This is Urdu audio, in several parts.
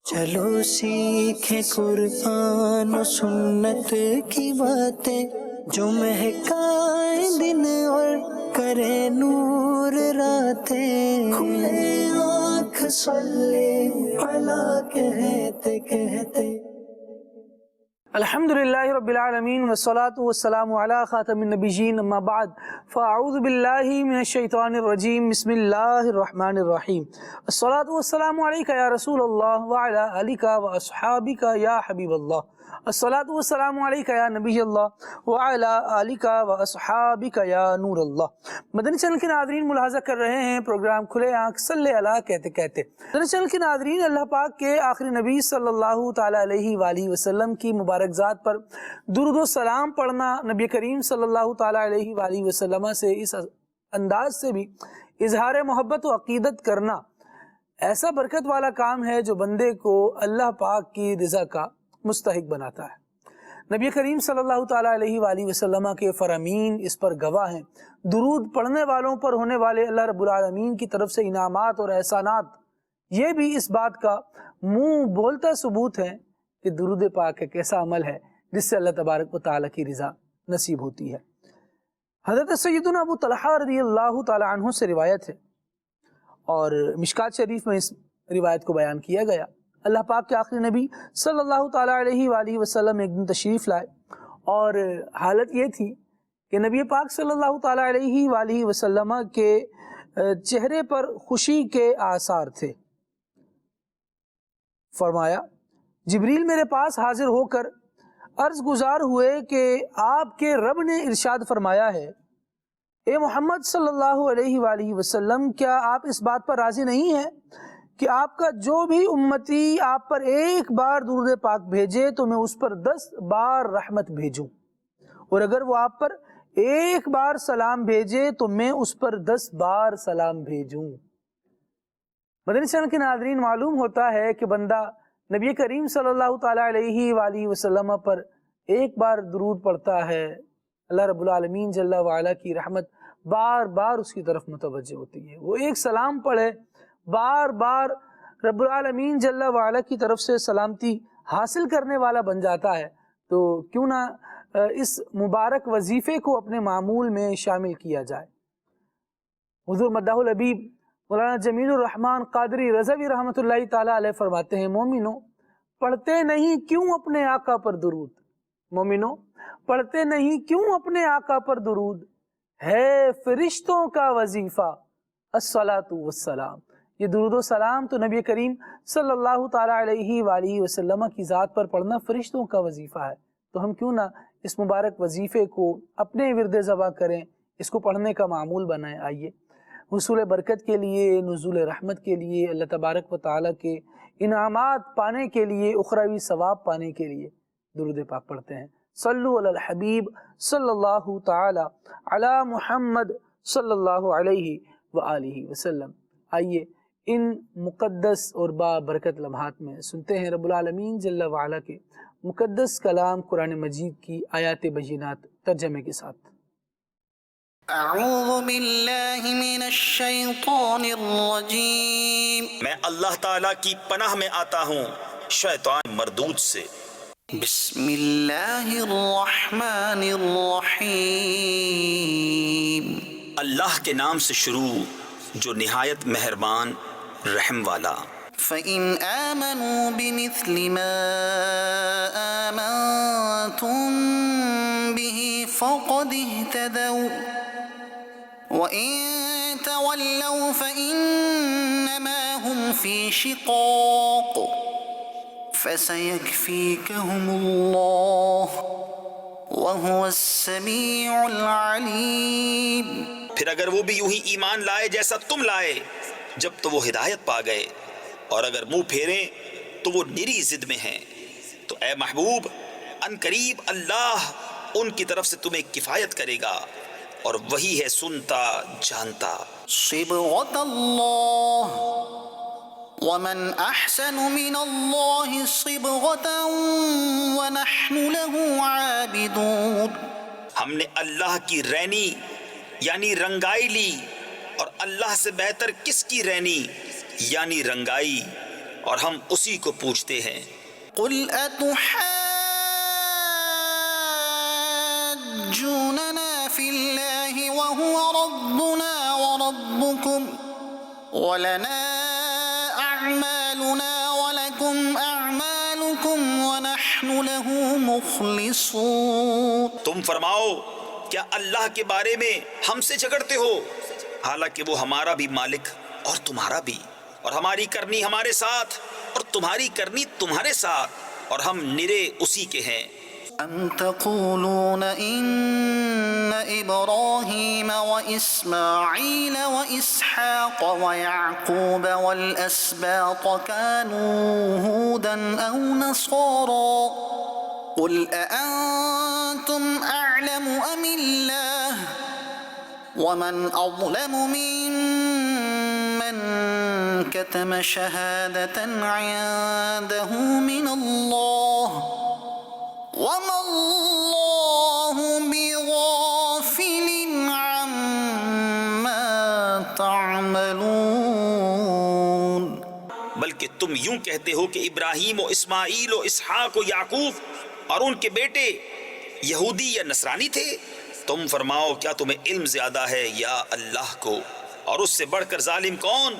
چلو سیکھیں قرآن و سنت کی باتیں، جو مہکائیں دن اور کرے نور راتیں، کھلے آنکھ صلی علی کہتے کہتے۔ الحمدللہ رب العالمین والصلاة والسلام علی خاتم النبیین، اما بعد فاعوذ باللہ من الشیطان الرجیم، بسم اللہ الرحمن الرحیم۔ الصلاة والسلام علیکہ یا رسول اللہ وعلی آلکہ واصحابکہ یا حبیب اللہ۔ الصلاة والسلام علیکہ یا نبی اللہ وعلی آلکہ واصحابکہ یا نور اللہ۔ مدنی چینل کے ناظرین ملاحظہ کر رہے ہیں پروگرام کھلے آنکھ صلی علی کہتے کہتے۔ مدنی چینل کے ناظرین، اللہ پاک کے آخری نبی صلی اللہ تعالی علیہ وآلہ وسلم کی مبارک ذات پر درود و سلام پڑھنا، نبی کریم صلی اللہ تعالی علیہ وآلہ وسلم سے اس انداز سے بھی اظہار محبت و عقیدت کرنا ایسا برکت والا کام ہے جو بندے کو اللہ پاک کی رضا کا مستحق بناتا ہے۔ نبی کریم صلی اللہ تعالی علیہ وآلہ وسلم کے فرامین اس پر گواہ ہیں۔ درود پڑھنے والوں پر ہونے والے اللہ رب العالمین کی طرف سے انعامات اور احسانات یہ بھی اس بات کا منہ بولتا ثبوت ہے کہ درود پاک ایک ایسا عمل ہے جس سے اللہ تبارک و تعالی کی رضا نصیب ہوتی ہے۔ حضرت سیدنا ابو طلحہ رضی اللہ تعالی عنہ سے روایت ہے اور مشکات شریف میں اس روایت کو بیان کیا گیا۔ اللہ پاک کے آخری نبی صلی اللہ تعالی علیہ وآلہ وسلم ایک دن تشریف لائے اور حالت یہ تھی کہ نبی پاک صلی اللہ تعالی علیہ وآلہ وسلم کے چہرے پر خوشی کے آثار تھے۔ فرمایا جبریل میرے پاس حاضر ہو کر عرض گزار ہوئے کہ آپ کے رب نے ارشاد فرمایا ہے، اے محمد صلی اللہ علیہ وآلہ وسلم، کیا آپ اس بات پر راضی نہیں ہیں کہ آپ کا جو بھی امتی آپ پر ایک بار درود پاک بھیجے تو میں اس پر 10 بار رحمت بھیجوں، اور اگر وہ آپ پر ایک بار سلام بھیجے تو میں اس پر 10 بار سلام بھیجوں۔ مدنی چینل کے ناظرین، معلوم ہوتا ہے کہ بندہ نبی کریم صلی اللہ تعالی علیہ وآلہ وسلم پر ایک بار درود پڑھتا ہے، اللہ رب العالمین جل وعلا کی رحمت بار بار اس کی طرف متوجہ ہوتی ہے۔ وہ ایک سلام پڑھے، بار بار رب العالمین جل وعلا کی طرف سے سلامتی حاصل کرنے والا بن جاتا ہے، تو کیوں نہ اس مبارک وظیفے کو اپنے معمول میں شامل کیا جائے۔ حضور مداح الحبیب مولانا جمیل الرحمن قادری رضوی رحمۃ اللہ تعالی علیہ فرماتے ہیں، مومنو پڑھتے نہیں کیوں اپنے آقا پر درود، مومنو پڑھتے نہیں کیوں اپنے آقا پر درود، ہے فرشتوں کا وظیفہ الصلاۃ والسلام۔ یہ درود و سلام تو نبی کریم صلی اللہ تعالی علیہ وآلہ وسلم کی ذات پر پڑھنا فرشتوں کا وظیفہ ہے، تو ہم کیوں نہ اس مبارک وظیفے کو اپنے ورد زبا کریں، اس کو پڑھنے کا معمول بنائیں۔ آئیے حصول برکت کے لیے، نزول رحمت کے لیے، اللہ تبارک و تعالیٰ کے انعامات پانے کے لیے، اخروی ثواب پانے کے لیے درود پاک پڑھتے ہیں۔ صلو علی الحبیب صلی اللہ تعالی علی محمد صلی اللہ علیہ وآلہ وسلم۔ آئیے ان مقدس اور بابرکت لمحات میں سنتے ہیں رب العالمین جل وعلا کے مقدس کلام قرآن مجید کی آیات بینات ترجمے کے ساتھ۔ اعوذ باللہ من الشیطان الرجیم، میں اللہ تعالیٰ کی پناہ میں آتا ہوں شیطان مردود سے۔ بسم اللہ الرحمن الرحیم، اللہ کے نام سے شروع جو نہایت مہربان رحم والا۔ فَإِنْ آمَنُوا بِمِثْلِ مَا آمَنْتُمْ بِهِ فَقَدِ اهْتَدَوْا وَإِن تَوَلَّوْا فَإِنَّمَا هُمْ فِي شِقَاقٍ فَسَيَكْفِيكَهُمُ اللَّهُ وَهُوَ السَّمِيعُ الْعَلِيمُ۔ پھر اگر وہ بھی یوں ہی ایمان لائے جیسا تم لائے جب تو وہ ہدایت پا گئے، اور اگر منہ پھیریں تو وہ نری ضد میں ہیں، تو اے محبوب ان قریب اللہ ان کی طرف سے تمہیں کفایت کرے گا، اور وہی ہے سنتا جانتا۔ صبغة اللہ ومن احسن من اللہ صبغة ونحن له عابدون۔ ہم نے اللہ کی رینی یعنی رنگائی لی، اور اللہ سے بہتر کس کی رینی یعنی رنگائی، اور ہم اسی کو پوچھتے ہیں۔ قل أتحاجوننا في الله وهو ربنا وربكم ولنا أعمالنا ولكم أعمالكم ونحن له مخلصون۔ تم فرماؤ کیا اللہ کے بارے میں ہم سے جھگڑتے ہو، حالانکہ وہ ہمارا بھی مالک اور تمہارا بھی، اور ہماری کرنی ہمارے ساتھ اور تمہاری کرنی تمہارے ساتھ، اور ہم نرے اسی کے ہیں۔ أم تقولون إن إبراهيم وإسماعيل وإسحاق ويعقوب والأسباط كانوا هودا أو نصارى قل أأنتم أعلم أم الله ومن أظلم ممن كتم شهادة عنده من الله وما اللہ بغافل عما تعملون۔ بلکہ تم یوں کہتے ہو کہ ابراہیم و اسماعیل و اسحاق و یعقوب اور ان کے بیٹے یہودی یا نصرانی تھے۔ تم فرماؤ کیا تمہیں علم زیادہ ہے یا اللہ کو؟ اور اس سے بڑھ کر ظالم کون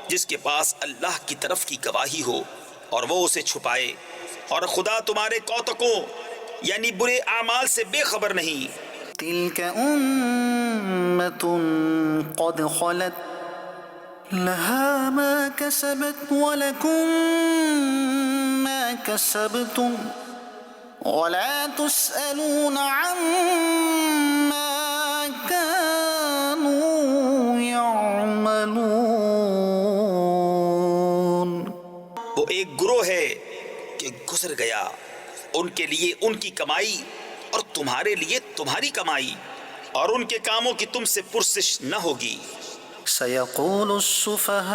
جس کے پاس اللہ کی طرف کی گواہی ہو اور وہ اسے چھپائے، اور خدا تمہارے کوتکوں یعنی برے اعمال سے بے خبر نہیں۔ تلك أمة قد خلت لها ما كسبت ولكم ما كسبتم ولا تسألون عما كانوا يعملون۔ وہ ایک گروہ ہے کہ گزر گیا، ان کے لیے ان کی کمائی اور تمہارے لیے تمہاری کمائی، اور ان کے کاموں کی تم سے پرسش نہ ہوگی۔ سيقول السفهاء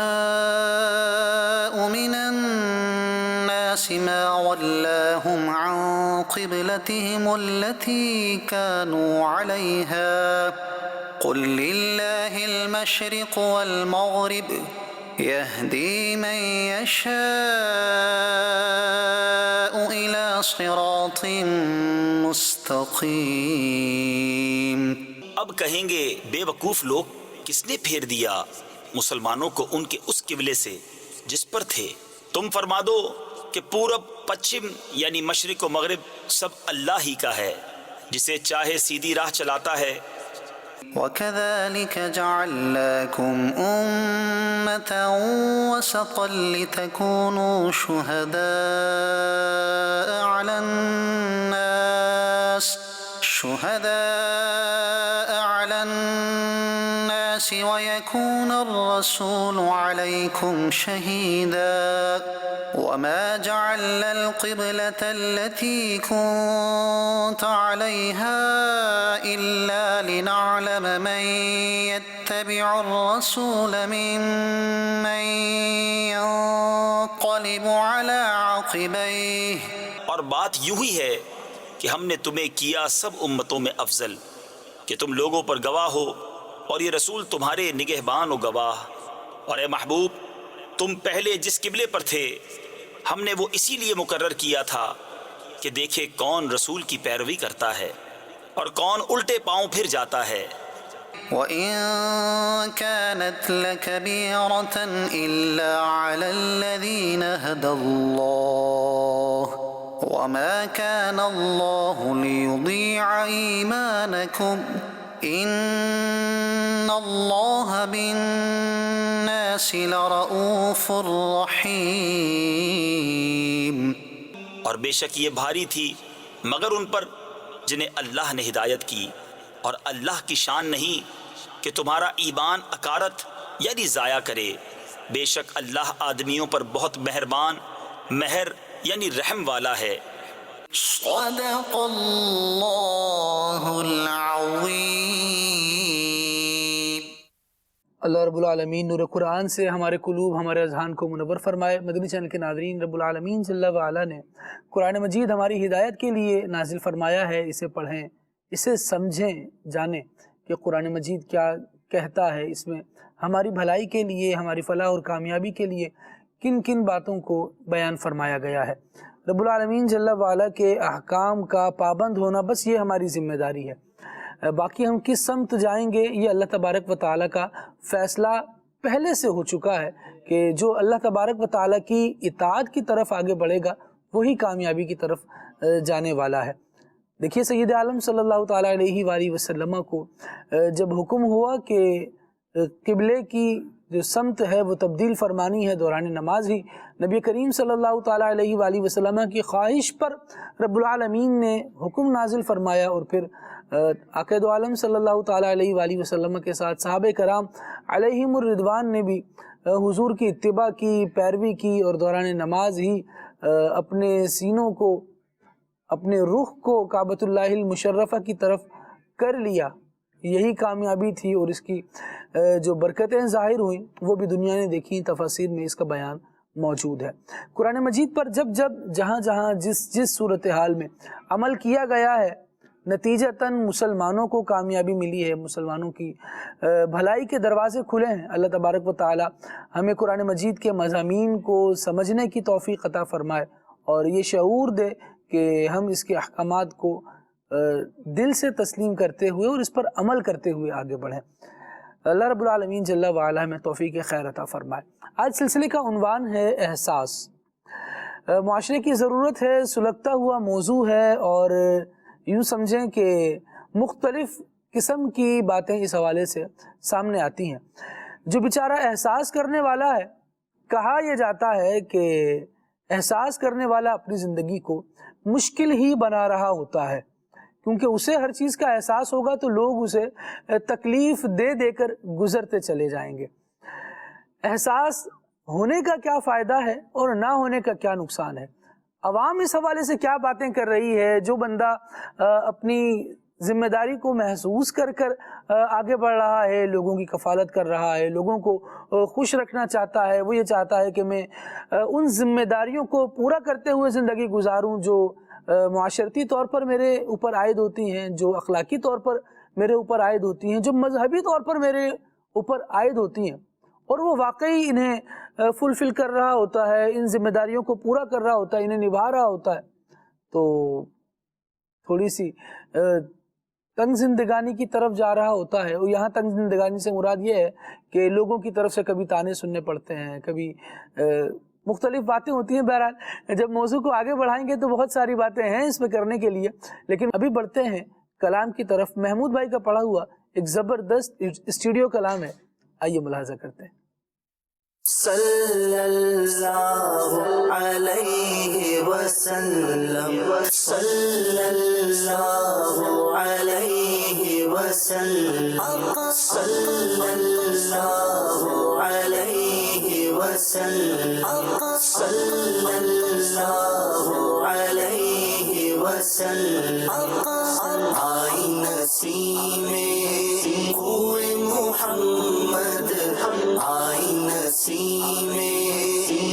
من الناس ما ولاهم عن قبلتهم التي كانوا عليها قل لله المشرق والمغرب يهدي من يشاء إلى صراط مستقيم۔ اب کہیں گے بے وقوف لوگ کس نے پھیر دیا مسلمانوں کو ان کے اس قبلے سے جس پر تھے؟ تم فرما دو کہ پورب پچھم یعنی مشرق و مغرب سب اللہ ہی کا ہے، جسے چاہے سیدھی راہ چلاتا ہے۔ وَكَذَلِكَ جَعَلْنَاكُمْ أُمَّةً وَسَطًا لِتَكُونُوا شُهَدَاءَ عَلَى النَّاسِ وَيَكُونَ الرَّسُولُ عَلَيْكُمْ شَهِيدًا وَمَا جَعَلْنَا الْقِبْلَةَ الَّتِي كُنتَ عَلَيْهَا إِلَّا لِنَعْلَمَ مَن يَتَّبِعُ الرَّسُولَ مِمَّن يَنقَلِبُ عَلَى عَقِبَيْهِ۔ اور بات یوں ہی ہے کہ ہم نے تمہیں کیا سب امتوں میں افضل کہ تم لوگوں پر گواہ ہو، اور یہ رسول تمہارے نگہبان و گواہ۔ اور اے محبوب تم پہلے جس قبلے پر تھے ہم نے وہ اسی لیے مقرر کیا تھا کہ دیکھے کون رسول کی پیروی کرتا ہے اور کون الٹے پاؤں پھر جاتا ہے۔ وَإِن كَانَتْ لَكَبِيرَةً إِلَّا عَلَى الَّذِينَ هَدَى اللَّهُ وَمَا كَانَ اللَّهُ لِيُضِيعَ إِيمَانَكُمْ إِنَّ اللَّهَ بِالنَّاسِ لَرَءُوفٌ رَحِيمٌ۔ اور بے شک یہ بھاری تھی مگر ان پر جنہیں اللہ نے ہدایت کی، اور اللہ کی شان نہیں کہ تمہارا ایمان اکارت یعنی ضائع کرے۔ بے شک اللہ آدمیوں پر بہت مہربان، مہر یعنی رحم والا ہے۔ صدق اللہ العظیم۔ اللہ رب العالمین نور قرآن سے ہمارے قلوب، ہمارے اذہان کو منور فرمائے۔ مدنی چینل کے ناظرین، رب العالمین صلی اللہ علیہ نے قرآن مجید ہماری ہدایت کے لیے نازل فرمایا ہے۔ اسے پڑھیں، اسے سمجھیں، جانیں کہ قرآن مجید کیا کہتا ہے، اس میں ہماری بھلائی کے لیے، ہماری فلاح اور کامیابی کے لیے کن کن باتوں کو بیان فرمایا گیا ہے۔ رب العالمین جل وعلا کے احکام کا پابند ہونا بس یہ ہماری ذمہ داری ہے، باقی ہم کس سمت جائیں گے یہ اللہ تبارک و تعالیٰ کا فیصلہ پہلے سے ہو چکا ہے کہ جو اللہ تبارک و تعالیٰ کی اطاعت کی طرف آگے بڑھے گا وہی کامیابی کی طرف جانے والا ہے۔ دیکھیے سید عالم صلی اللہ تعالیٰ علیہ وآلہ وسلم کو جب حکم ہوا کہ قبلے کی جو سمت ہے وہ تبدیل فرمانی ہے دوران نماز ہی، نبی کریم صلی اللہ تعالیٰ علیہ وآلہ وسلم کی خواہش پر رب العالمین نے حکم نازل فرمایا، اور پھر عقائد عالم صلی اللہ تعالیٰ علیہ وآلہ وسلم کے ساتھ صحابہ کرام علیہم الرضوان نے بھی حضور کی اتباع کی، پیروی کی، اور دوران نماز ہی اپنے سینوں کو، اپنے رخ کو کعبۃ اللہ المشرفہ کی طرف کر لیا۔ یہی کامیابی تھی، اور اس کی جو برکتیں ظاہر ہوئیں وہ بھی دنیا نے دیکھی، تفاسیر میں اس کا بیان موجود ہے۔ قرآن مجید پر جب جہاں جہاں جس صورتحال میں عمل کیا گیا ہے، نتیجتاً مسلمانوں کو کامیابی ملی ہے، مسلمانوں کی بھلائی کے دروازے کھلے ہیں۔ اللہ تبارک و تعالی ہمیں قرآن مجید کے مضامین کو سمجھنے کی توفیق عطا فرمائے، اور یہ شعور دے کہ ہم اس کے احکامات کو دل سے تسلیم کرتے ہوئے اور اس پر عمل کرتے ہوئے آگے بڑھیں۔ اللہ رب العالمین جل وعلا ہمیں توفیق خیر عطا فرمائے۔ آج سلسلے کا عنوان ہے احساس۔ معاشرے کی ضرورت ہے، سلگتا ہوا موضوع ہے، اور یوں سمجھیں کہ مختلف قسم کی باتیں اس حوالے سے سامنے آتی ہیں۔ جو بیچارہ احساس کرنے والا ہے، کہا یہ جاتا ہے کہ احساس کرنے والا اپنی زندگی کو مشکل ہی بنا رہا ہوتا ہے، کیونکہ اسے ہر چیز کا احساس ہوگا تو لوگ اسے تکلیف دے دے کر گزرتے چلے جائیں گے۔ احساس ہونے کا کیا فائدہ ہے اور نہ ہونے کا کیا نقصان ہے؟ عوام اس حوالے سے کیا باتیں کر رہی ہے؟ جو بندہ اپنی ذمہ داری کو محسوس کر آگے بڑھ رہا ہے، لوگوں کی کفالت کر رہا ہے، لوگوں کو خوش رکھنا چاہتا ہے، وہ یہ چاہتا ہے کہ میں ان ذمہ داریوں کو پورا کرتے ہوئے زندگی گزاروں جو معاشرتی طور پر میرے اوپر عائد ہوتی ہیں، جو اخلاقی طور پر میرے اوپر عائد ہوتی ہیں، جو مذہبی طور پر میرے اوپر عائد ہوتی ہیں، اور وہ واقعی انہیں فلفل کر رہا ہوتا ہے، ان ذمہ داریوں کو پورا کر رہا ہوتا ہے، انہیں نبھا رہا ہوتا ہے، تو تھوڑی سی تنگ زندگانی کی طرف جا رہا ہوتا ہے۔ اور یہاں تنگ زندگانی سے مراد یہ ہے کہ لوگوں کی طرف سے کبھی تانے سننے پڑتے ہیں، کبھی مختلف باتیں ہوتی ہیں۔ بہرحال جب موضوع کو آگے بڑھائیں گے تو بہت ساری باتیں ہیں اس میں کرنے کے لیے، لیکن ابھی بڑھتے ہیں کلام کی طرف۔ محمود بھائی کا پڑھا ہوا ایک زبردست اسٹوڈیو کلام ہے، آئیے ملاحظہ کرتے ہیں۔ صلی اللہ علیہ وسلم، صلی اللہ علیہ وسلم، صلی اللہ علیہ وسلم، صلی اللہ علیہ وسلم۔ آئی نسیم کوئے محمد، آئی نسیم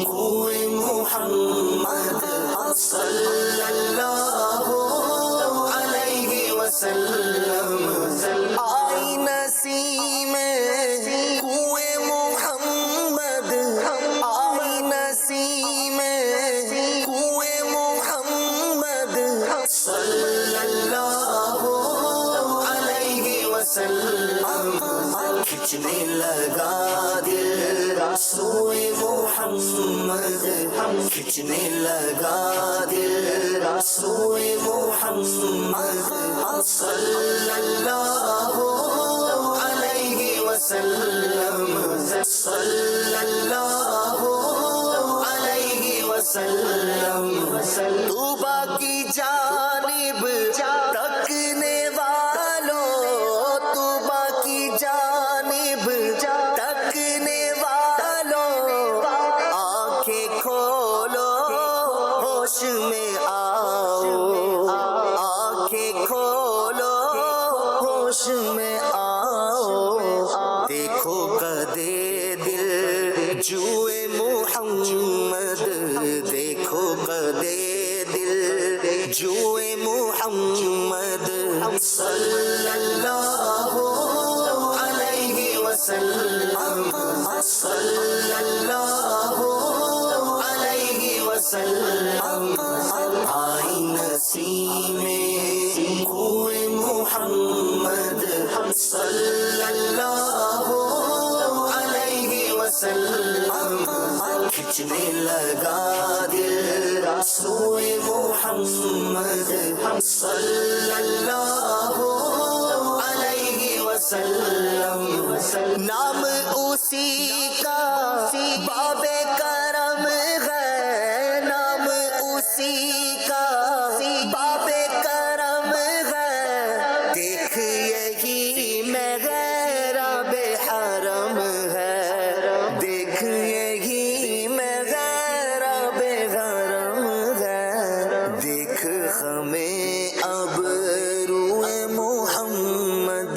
کوئے محمد، صلی اللہ علیہ وسلم۔ آئی نسیم کوئے محمد، آئی نسیم کوئے محمد، صلی اللہ علیہ وسلم۔ کھچنے لگا دل سوئے محمد، کھچنے لگا دل سوئے محمد، صلی اللہ علیہ وسلم، صلی اللہ علیہ وسلم۔ طوبیٰ کی جانب تکنے والوں، طوبیٰ کی جانب تکنے والوں، آنکھیں کھولو ہوش میں آؤ، آنکھیں کھولو ہوش میں آؤ، دیکھو قدے دل جوئے محمد، دیکھو قدے دل جوئے محمد، صلی اللہ علیہ وسلم، صلی اللہ وسلم آئی نسیم کوئے محمد صلی اللہ علیہ وسلم کھچنے لگا دل سوئے محمد صلی اللہ علیہ وسلم نام اسی کا باب کرم ہے نام اسی کا باب کرم ہے دیکھ یہی میں غیراب حرم ہے دیکھ یہی میں غیراب حرم ہے دیکھ ہمیں اب روئے محمد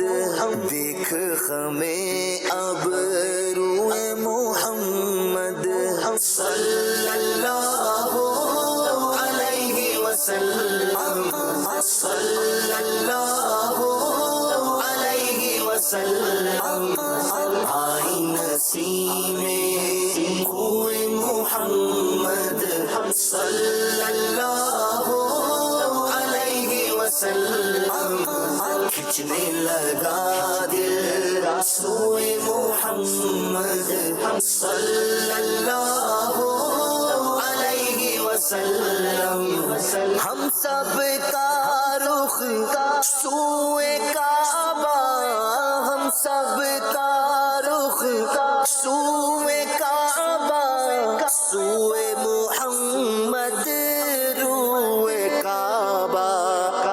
دیکھ ہمیں اب روئے محمد صلی اللہ علیہ وسلم صلی اللہ علیہ وسلم آئی نسیم کوئے محمد صلی اللہ علیہ وسلم کھچنے لگا دل سوئے محمد صلی اللہ علیہ وسلم ہم سب کا رخ سوئے کعبہ ہم سب کا رخ سوئے کعبہ سوئے محمد روئے کعبہ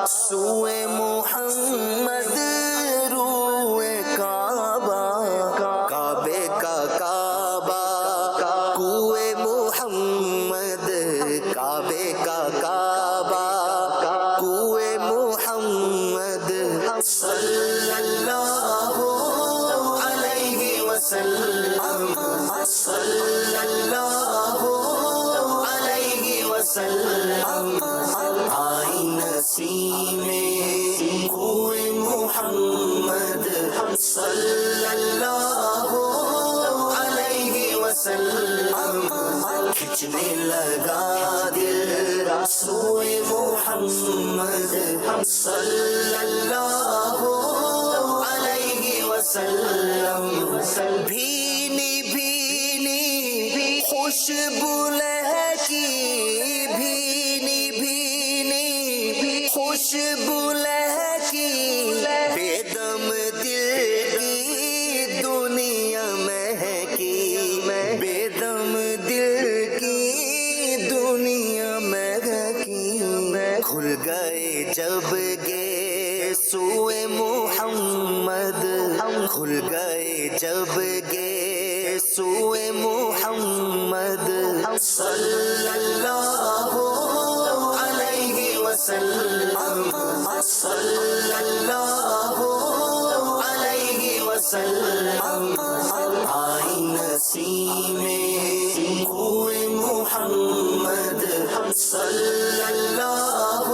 سوئے محمد روئے کعبہ کعبے کا کعبہ کوئے محمد کعبے کا کعبہ کوئے محمد صلی اللہ علیہ وسلم صلی اللہ علیہ وسلم آئی نسیم کوئے محمد صلی اللہ علیہ وسلم کھچنے لگا دل سوئے محمد صلی اللہ علیہ وسلم بھینی بھینی خوشبو لہکی بھینی بھینی خوشبو لہکی بے دم دل کی دنیا مہکی بے دم دل کی دنیا مہکی کھل گئے جب گے سوئے محمد کھل گئے جب گے سوئے محمد صلی اللہ علیہ وسلم صلی اللہ علیہ وسلم آئی نسیم کوئے محمد صلی اللہ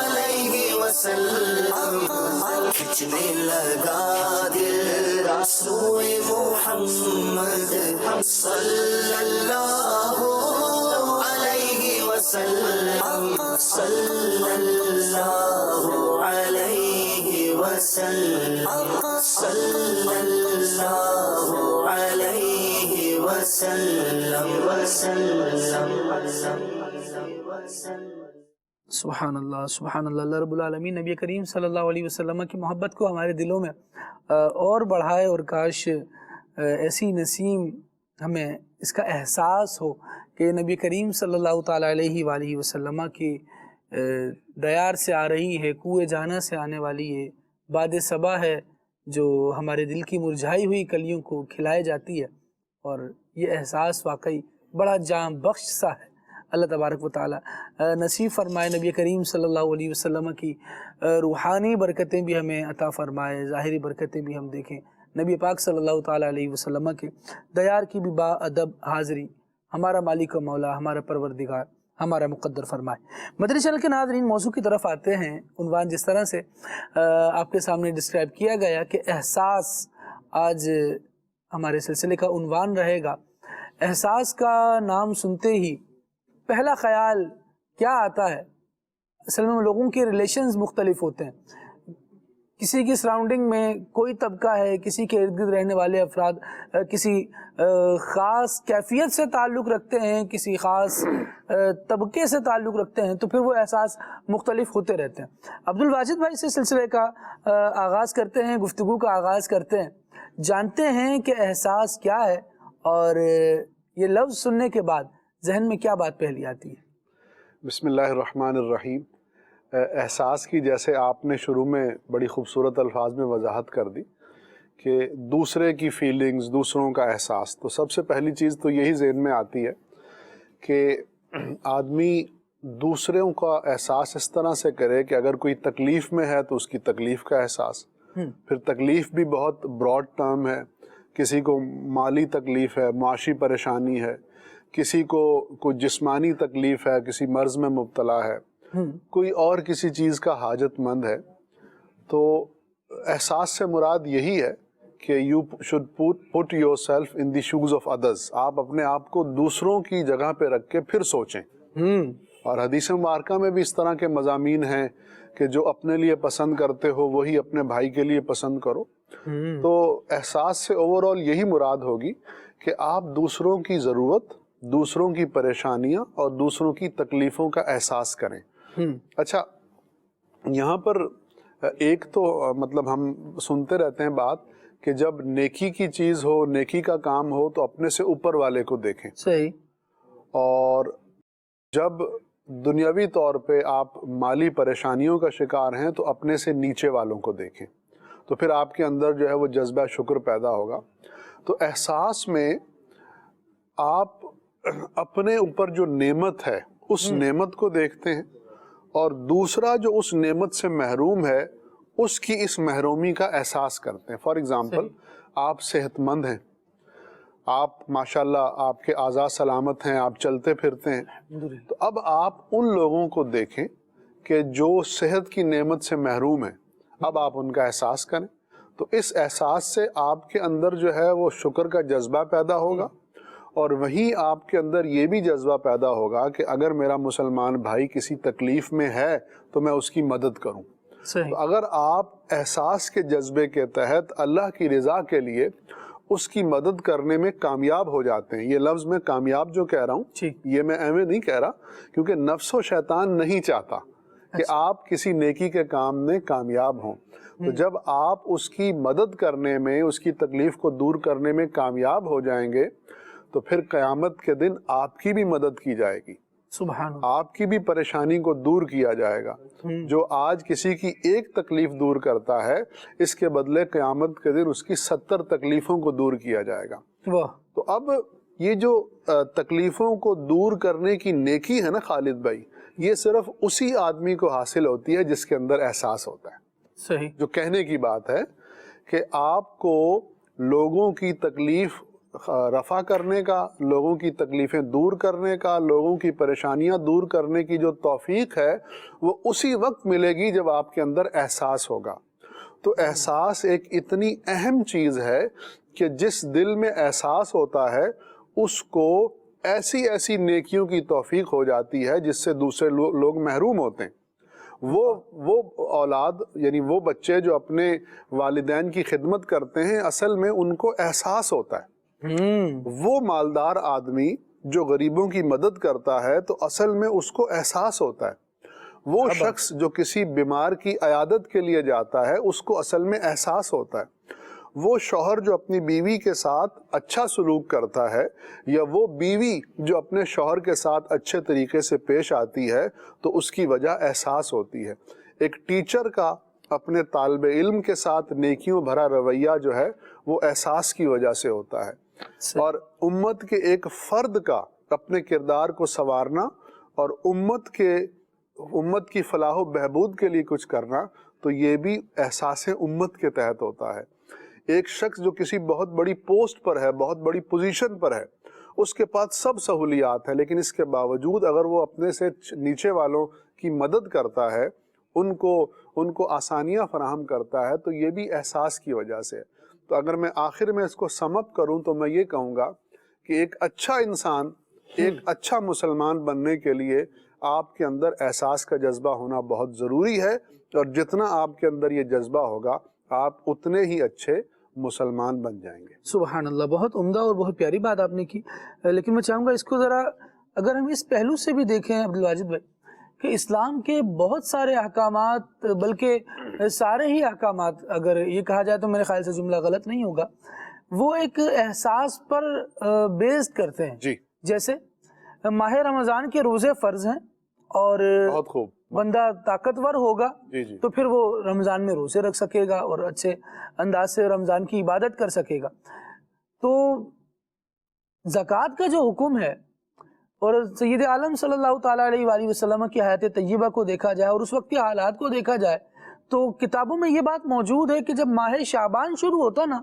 علیہ وسلم کھچنے لگا دل سوئے محمد صلی اللہ علیہ وسلم صلی اللہ علیہ وسلم صلی اللہ علیہ وسلم سبحان اللہ سبحان اللہ. اللہ رب العالمین نبی کریم صلی اللہ علیہ وسلم کی محبت کو ہمارے دلوں میں اور بڑھائے اور کاش ایسی نسیم ہمیں اس کا احساس ہو کہ نبی کریم صلی اللہ تعالیٰ علیہ وآلہ وسلم کی دیار سے آ رہی ہے، کوئے جانا سے آنے والی ہے، باد صبا ہے جو ہمارے دل کی مرجھائی ہوئی کلیوں کو کھلائے جاتی ہے. اور یہ احساس واقعی بڑا جان بخش سا ہے. اللہ تبارک و تعالیٰ نصیب فرمائے نبی کریم صلی اللہ علیہ وسلم کی روحانی برکتیں بھی ہمیں عطا فرمائے، ظاہری برکتیں بھی ہم دیکھیں. نبی پاک صلی اللہ تعالیٰ علیہ وسلم کے دیار کی بھی با ادب حاضری ہمارا مالک و مولا، ہمارا پروردگار، ہمارا مقدر فرمائے. مدنی چینل کے ناظرین، موضوع کی طرف آتے ہیں. عنوان جس طرح سے آپ کے سامنے ڈسکرائب کیا گیا کہ احساس آج ہمارے سلسلے کا عنوان رہے گا. احساس کا نام سنتے ہی پہلا خیال کیا آتا ہے؟ اصل میں لوگوں کے ریلیشنز مختلف ہوتے ہیں، کسی کی سراؤنڈنگ میں کوئی طبقہ ہے، کسی کے ارد گرد رہنے والے افراد کسی خاص کیفیت سے تعلق رکھتے ہیں، کسی خاص طبقے سے تعلق رکھتے ہیں، تو پھر وہ احساس مختلف ہوتے رہتے ہیں۔ عبد الواجد بھائی سے سلسلے کا آغاز کرتے ہیں، گفتگو کا آغاز کرتے ہیں، جانتے ہیں کہ احساس کیا ہے، اور یہ لفظ سننے کے بعد ذہن میں کیا بات پہلی آتی ہے؟ بسم اللہ الرحمن الرحیم۔ احساس کی جیسے آپ نے شروع میں بڑی خوبصورت الفاظ میں وضاحت کر دی کہ دوسرے کی فیلنگز، دوسروں کا احساس، تو سب سے پہلی چیز تو یہی ذہن میں آتی ہے کہ آدمی دوسروں کا احساس اس طرح سے کرے کہ اگر کوئی تکلیف میں ہے تو اس کی تکلیف کا احساس، پھر تکلیف بھی بہت براڈ ٹرم ہے، کسی کو مالی تکلیف ہے، معاشی پریشانی ہے، کسی کو کوئی جسمانی تکلیف ہے، کسی مرض میں مبتلا ہے، کوئی اور کسی چیز کا حاجت مند ہے، تو احساس سے مراد یہی ہے کہ you should put yourself in the shoes of others, آپ اپنے آپ کو دوسروں کی جگہ پہ رکھ کے پھر سوچیں۔ اور حدیث مبارکہ میں بھی اس طرح کے مضامین ہیں کہ جو اپنے لیے پسند کرتے ہو وہی اپنے بھائی کے لیے پسند کرو۔ تو احساس سے اوور آل یہی مراد ہوگی کہ آپ دوسروں کی ضرورت، دوسروں کی پریشانیاں اور دوسروں کی تکلیفوں کا احساس کریں۔ اچھا، یہاں پر ایک تو مطلب ہم سنتے رہتے ہیں بات کہ جب نیکی کی چیز ہو، نیکی کا کام ہو تو اپنے سے اوپر والے کو دیکھیں، صحیح، اور جب دنیاوی طور پہ آپ مالی پریشانیوں کا شکار ہیں تو اپنے سے نیچے والوں کو دیکھیں، تو پھر آپ کے اندر جو ہے وہ جذبہ شکر پیدا ہوگا۔ تو احساس میں آپ اپنے اوپر جو نعمت ہے اس نعمت کو دیکھتے ہیں، اور دوسرا جو اس نعمت سے محروم ہے اس کی اس محرومی کا احساس کرتے ہیں۔ فار ایگزامپل، آپ صحت مند ہیں، آپ ماشاءاللہ آپ کے اعضاء سلامت ہیں، آپ چلتے پھرتے ہیں، تو اب آپ ان لوگوں کو دیکھیں کہ جو صحت کی نعمت سے محروم ہیں، اب آپ ان کا احساس کریں، تو اس احساس سے آپ کے اندر جو ہے وہ شکر کا جذبہ پیدا ہوگا، اور وہیں آپ کے اندر یہ بھی جذبہ پیدا ہوگا کہ اگر میرا مسلمان بھائی کسی تکلیف میں ہے تو میں اس کی مدد کروں۔ تو اگر آپ احساس کے جذبے کے تحت اللہ کی رضا کے لیے اس کی مدد کرنے میں کامیاب ہو جاتے ہیں، یہ لفظ میں کامیاب جو کہہ رہا ہوں یہ میں ایویں نہیں کہہ رہا، کیونکہ نفس و شیطان نہیں چاہتا کہ آپ کسی نیکی کے کام میں کامیاب ہوں، تو جب آپ اس کی مدد کرنے میں، اس کی تکلیف کو دور کرنے میں کامیاب ہو جائیں گے تو پھر قیامت کے دن آپ کی بھی مدد کی جائے گی، سبحان اللہ، آپ کی بھی پریشانی کو دور کیا جائے گا۔ جو آج کسی کی ایک تکلیف دور کرتا ہے، اس کے بدلے قیامت کے دن اس کی 70 تکلیفوں کو دور کیا جائے گا۔ تو اب یہ جو تکلیفوں کو دور کرنے کی نیکی ہے نا خالد بھائی، یہ صرف اسی آدمی کو حاصل ہوتی ہے جس کے اندر احساس ہوتا ہے۔ صحیح، جو کہنے کی بات ہے کہ آپ کو لوگوں کی تکلیف رفع کرنے کا، لوگوں کی تکلیفیں دور کرنے کا، لوگوں کی پریشانیاں دور کرنے کی جو توفیق ہے وہ اسی وقت ملے گی جب آپ کے اندر احساس ہوگا۔ تو احساس ایک اتنی اہم چیز ہے کہ جس دل میں احساس ہوتا ہے اس کو ایسی ایسی نیکیوں کی توفیق ہو جاتی ہے جس سے دوسرے لوگ محروم ہوتے ہیں۔ وہ اولاد یعنی وہ بچے جو اپنے والدین کی خدمت کرتے ہیں، اصل میں ان کو احساس ہوتا ہے۔ وہ مالدار آدمی جو غریبوں کی مدد کرتا ہے تو اصل میں اس کو احساس ہوتا ہے۔ وہ شخص جو کسی بیمار کی عیادت کے لیے جاتا ہے اس کو اصل میں احساس ہوتا ہے۔ وہ شوہر جو اپنی بیوی کے ساتھ اچھا سلوک کرتا ہے، یا وہ بیوی جو اپنے شوہر کے ساتھ اچھے طریقے سے پیش آتی ہے، تو اس کی وجہ احساس ہوتی ہے۔ ایک ٹیچر کا اپنے طالب علم کے ساتھ نیکیوں بھرا رویہ جو ہے وہ احساس کی وجہ سے ہوتا ہے، اور امت کے ایک فرد کا اپنے کردار کو سنوارنا اور امت کی فلاح و بہبود کے لیے کچھ کرنا، تو یہ بھی احساس امت کے تحت ہوتا ہے۔ ایک شخص جو کسی بہت بڑی پوسٹ پر ہے، بہت بڑی پوزیشن پر ہے، اس کے پاس سب سہولیات ہیں، لیکن اس کے باوجود اگر وہ اپنے سے نیچے والوں کی مدد کرتا ہے، ان کو آسانیاں فراہم کرتا ہے، تو یہ بھی احساس کی وجہ سے ہے۔ تو اگر میں آخر میں اس کو سم اپ کروں تو میں یہ کہوں گا کہ ایک اچھا انسان ایک اچھا مسلمان بننے کے لیے آپ کے اندر احساس کا جذبہ ہونا بہت ضروری ہے، اور جتنا آپ کے اندر یہ جذبہ ہوگا آپ اتنے ہی اچھے مسلمان بن جائیں گے۔ سبحان اللہ، بہت عمدہ اور بہت پیاری بات آپ نے کی، لیکن میں چاہوں گا اس کو ذرا اگر ہم اس پہلو سے بھی دیکھیں عبدالواجد بھائی کہ اسلام کے بہت سارے احکامات، بلکہ سارے ہی احکامات، اگر یہ کہا جائے تو میرے خیال سے جملہ غلط نہیں ہوگا، وہ ایک احساس پر بیسڈ کرتے ہیں۔ جی، جیسے ماہ رمضان کے روزے فرض ہیں، اور بہت خوب، بندہ طاقتور ہوگا جی جی تو پھر وہ رمضان میں روزے رکھ سکے گا اور اچھے انداز سے رمضان کی عبادت کر سکے گا۔ تو زکوٰۃ کا جو حکم ہے، اور سید عالم صلی اللہ تعالیٰ علیہ وآلہ وسلم کی حیات طیبہ کو دیکھا جائے اور اس وقت کے حالات کو دیکھا جائے تو کتابوں میں یہ بات موجود ہے کہ جب ماہ شعبان شروع ہوتا نا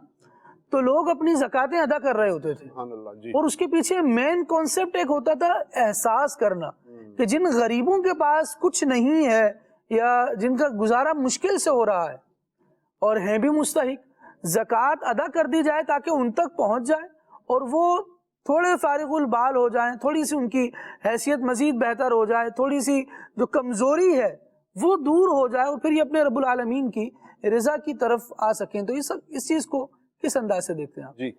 تو لوگ اپنی زکوٰتیں ادا کر رہے ہوتے تھے، سبحان اللہ، جی اور اس کے پیچھے مین کانسیپٹ ایک ہوتا تھا احساس کرنا کہ جن غریبوں کے پاس کچھ نہیں ہے یا جن کا گزارا مشکل سے ہو رہا ہے اور ہیں بھی مستحق، زکوٰۃ ادا کر دی جائے تاکہ ان تک پہنچ جائے اور وہ تھوڑے فارغ البال ہو جائیں، تھوڑی سی ان کی حیثیت مزید بہتر ہو جائے، تھوڑی سی جو کمزوری ہے وہ دور ہو جائے، اور پھر یہ اپنے رب العالمین کی رضا کی طرف آ سکیں۔ تو اس چیز کو کس انداز سے دیکھتے ہیں آپ؟ جی،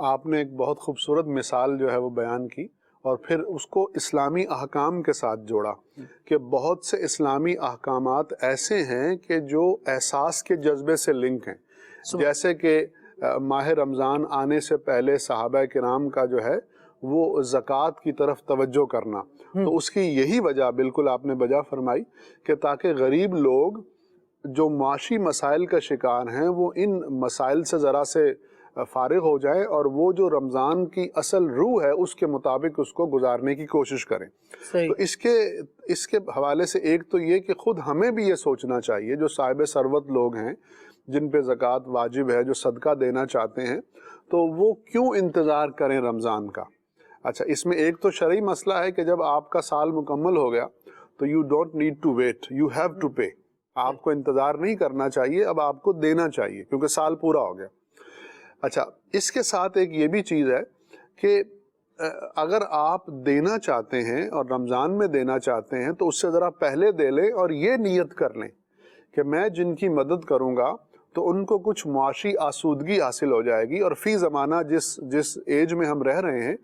آپ نے ایک بہت خوبصورت مثال جو ہے وہ بیان کی، اور پھر اس کو اسلامی احکام کے ساتھ جوڑا کہ بہت سے اسلامی احکامات ایسے ہیں کہ جو احساس کے جذبے سے لنک ہیں، جیسے کہ ماہ رمضان آنے سے پہلے صحابہ کرام کا جو ہے وہ زکوٰۃ کی طرف توجہ کرنا، تو اس کی یہی وجہ بالکل آپ نے بجا فرمائی کہ تاکہ غریب لوگ جو معاشی مسائل کا شکار ہیں وہ ان مسائل سے ذرا سے فارغ ہو جائیں، اور وہ جو رمضان کی اصل روح ہے اس کے مطابق اس کو گزارنے کی کوشش کریں۔ تو اس کے حوالے سے ایک تو یہ کہ خود ہمیں بھی یہ سوچنا چاہیے، جو صاحب ثروت لوگ ہیں جن پہ زکوٰۃ واجب ہے، جو صدقہ دینا چاہتے ہیں، تو وہ کیوں انتظار کریں رمضان کا؟ اچھا، اس میں ایک تو شرعی مسئلہ ہے کہ جب آپ کا سال مکمل ہو گیا تو you don't need to wait, you have to pay, آپ کو انتظار نہیں کرنا چاہیے، اب آپ کو دینا چاہیے کیونکہ سال پورا ہو گیا۔ اچھا، اس کے ساتھ ایک یہ بھی چیز ہے کہ اگر آپ دینا چاہتے ہیں اور رمضان میں دینا چاہتے ہیں تو اس سے ذرا پہلے دے لیں اور یہ نیت کر لیں کہ میں جن کی مدد کروں گا تو ان کو کچھ معاشی آسودگی حاصل ہو جائے گی، اور فی زمانہ جس ایج میں ہم رہ رہے ہیں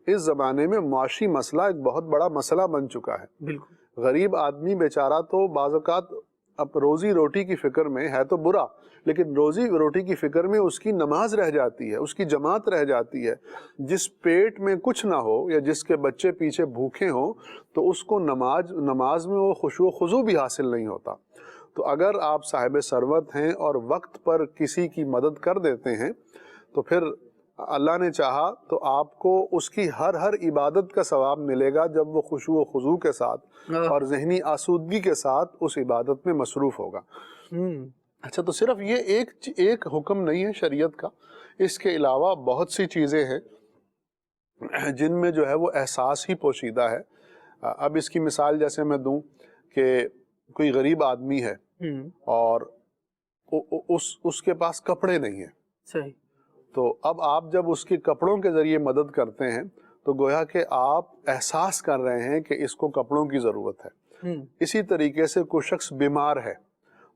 اس زمانے میں معاشی مسئلہ ایک بہت بڑا مسئلہ بن چکا ہے۔ بالکل، غریب آدمی بیچارہ تو بعض اوقات اب روزی روٹی کی فکر میں ہے تو برا، لیکن روزی روٹی کی فکر میں اس کی نماز رہ جاتی ہے، اس کی جماعت رہ جاتی ہے۔ جس پیٹ میں کچھ نہ ہو یا جس کے بچے پیچھے بھوکے ہوں تو اس کو نماز میں وہ خشوع و خضوع بھی حاصل نہیں ہوتا۔ تو اگر آپ صاحب ثروت ہیں اور وقت پر کسی کی مدد کر دیتے ہیں تو پھر اللہ نے چاہا تو آپ کو اس کی ہر عبادت کا ثواب ملے گا جب وہ خشوع و خضوع کے ساتھ اور ذہنی آسودگی کے ساتھ اس عبادت میں مصروف ہوگا۔ اچھا، تو صرف یہ ایک حکم نہیں ہے شریعت کا، اس کے علاوہ بہت سی چیزیں ہیں جن میں جو ہے وہ احساس ہی پوشیدہ ہے۔ اب اس کی مثال جیسے میں دوں کہ کوئی غریب آدمی ہے اور اس کے پاس کپڑے نہیں ہیں، صحیح، تو اب آپ جب اس کے کپڑوں کے ذریعے مدد کرتے ہیں تو گویا کہ آپ احساس کر رہے ہیں کہ اس کو کپڑوں کی ضرورت ہے۔ اسی طریقے سے کوئی شخص بیمار ہے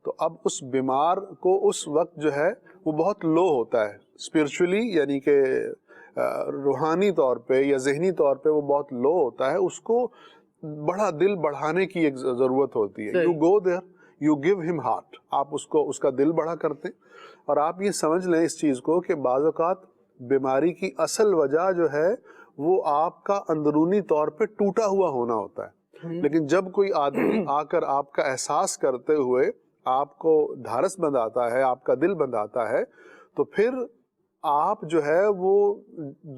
تو اب اس بیمار کو اس وقت جو ہے وہ بہت لو ہوتا ہے اسپرچولی، یعنی کہ روحانی طور پہ یا ذہنی طور پہ وہ بہت لو ہوتا ہے، اس کو بڑا دل بڑھانے کی ایک ضرورت ہوتی ہے۔ You go there, you give ہم ہارٹ، آپ اس کا دل بڑھا کرتے ہیں۔ اور آپ یہ سمجھ لیں اس چیز کو کہ بعض اوقات بیماری کی اصل وجہ جو ہے وہ آپ کا اندرونی طور پہ ٹوٹا ہوا ہونا ہوتا ہے، لیکن جب کوئی آدمی آ کر آپ کا احساس کرتے ہوئے آپ کو ڈھارس بندھاتا ہے، آپ کا دل بندھاتا ہے، تو پھر آپ جو ہے وہ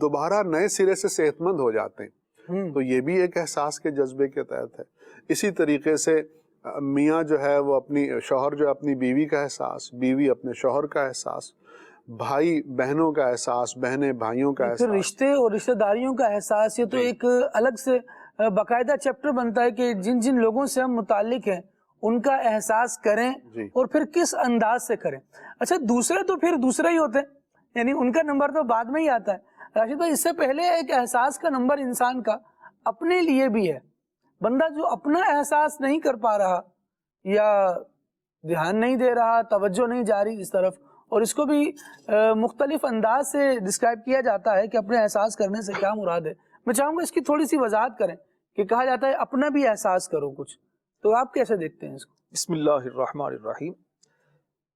دوبارہ نئے سرے سے صحت مند ہو جاتے ہیں۔ تو یہ بھی ایک احساس کے جذبے کے تحت ہے۔ اسی طریقے سے میاں جو ہے وہ شوہر جو اپنی بیوی کا احساس، بیوی اپنے شوہر کا احساس، بھائی بہنوں کا احساس، بہنیں بھائیوں کا احساس، پھر رشتے اور رشتہ داریوں کا احساس، یہ تو ایک الگ سے باقاعدہ چیپٹر بنتا ہے کہ جن جن لوگوں سے ہم متعلق ہیں ان کا احساس کریں اور پھر کس انداز سے کریں۔ اچھا، دوسرے تو پھر دوسرے ہی ہوتے ہیں، یعنی ان کا نمبر تو بعد میں ہی آتا ہے۔ راشد بھائی اس سے پہلے ایک احساس کا نمبر انسان کا اپنے لیے بھی ہے. بندہ جو اپنا احساس نہیں کر پا رہا یا دھیان نہیں دے رہا, توجہ نہیں جا رہی اس طرف, اور اس کو بھی مختلف انداز سے ڈسکرائب کیا جاتا ہے کہ اپنے احساس کرنے سے کیا مراد ہے. میں چاہوں گا اس کی تھوڑی سی وضاحت کریں کہ کہا جاتا ہے اپنا بھی احساس کرو کچھ, تو آپ کیسے دیکھتے ہیں اس کو؟ بسم اللہ الرحمن الرحیم.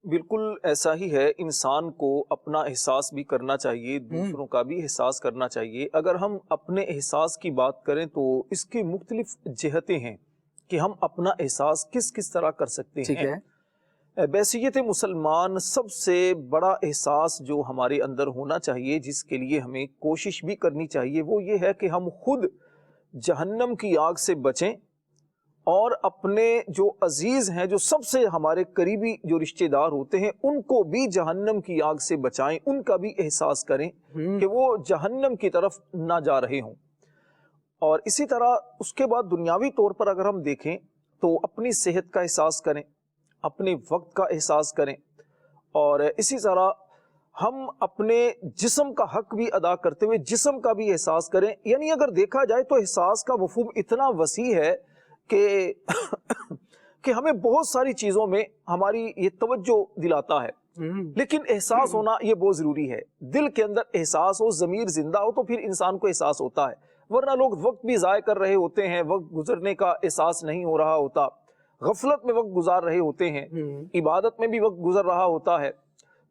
بالکل ایسا ہی ہے, انسان کو اپنا احساس بھی کرنا چاہیے, دوسروں کا بھی احساس کرنا چاہیے. اگر ہم اپنے احساس کی بات کریں تو اس کی مختلف جہتیں ہیں کہ ہم اپنا احساس کس کس طرح کر سکتے ہیں. بحیثیت مسلمان سب سے بڑا احساس جو ہمارے اندر ہونا چاہیے, جس کے لیے ہمیں کوشش بھی کرنی چاہیے, وہ یہ ہے کہ ہم خود جہنم کی آگ سے بچیں اور اپنے جو عزیز ہیں, جو سب سے ہمارے قریبی جو رشتہ دار ہوتے ہیں, ان کو بھی جہنم کی آگ سے بچائیں, ان کا بھی احساس کریں کہ وہ جہنم کی طرف نہ جا رہے ہوں. اور اسی طرح اس کے بعد دنیاوی طور پر اگر ہم دیکھیں تو اپنی صحت کا احساس کریں, اپنے وقت کا احساس کریں, اور اسی طرح ہم اپنے جسم کا حق بھی ادا کرتے ہوئے جسم کا بھی احساس کریں. یعنی اگر دیکھا جائے تو احساس کا مفہوم اتنا وسیع ہے کہ ہمیں بہت ساری چیزوں میں ہماری یہ توجہ دلاتا ہے, لیکن احساس ہونا یہ بہت ضروری ہے. دل کے اندر احساس ہو, ضمیر زندہ ہو, تو پھر انسان کو احساس ہوتا ہے. ورنہ لوگ وقت بھی ضائع کر رہے ہوتے ہیں, وقت گزرنے کا احساس نہیں ہو رہا ہوتا, غفلت میں وقت گزار رہے ہوتے ہیں, عبادت میں بھی وقت گزر رہا ہوتا ہے.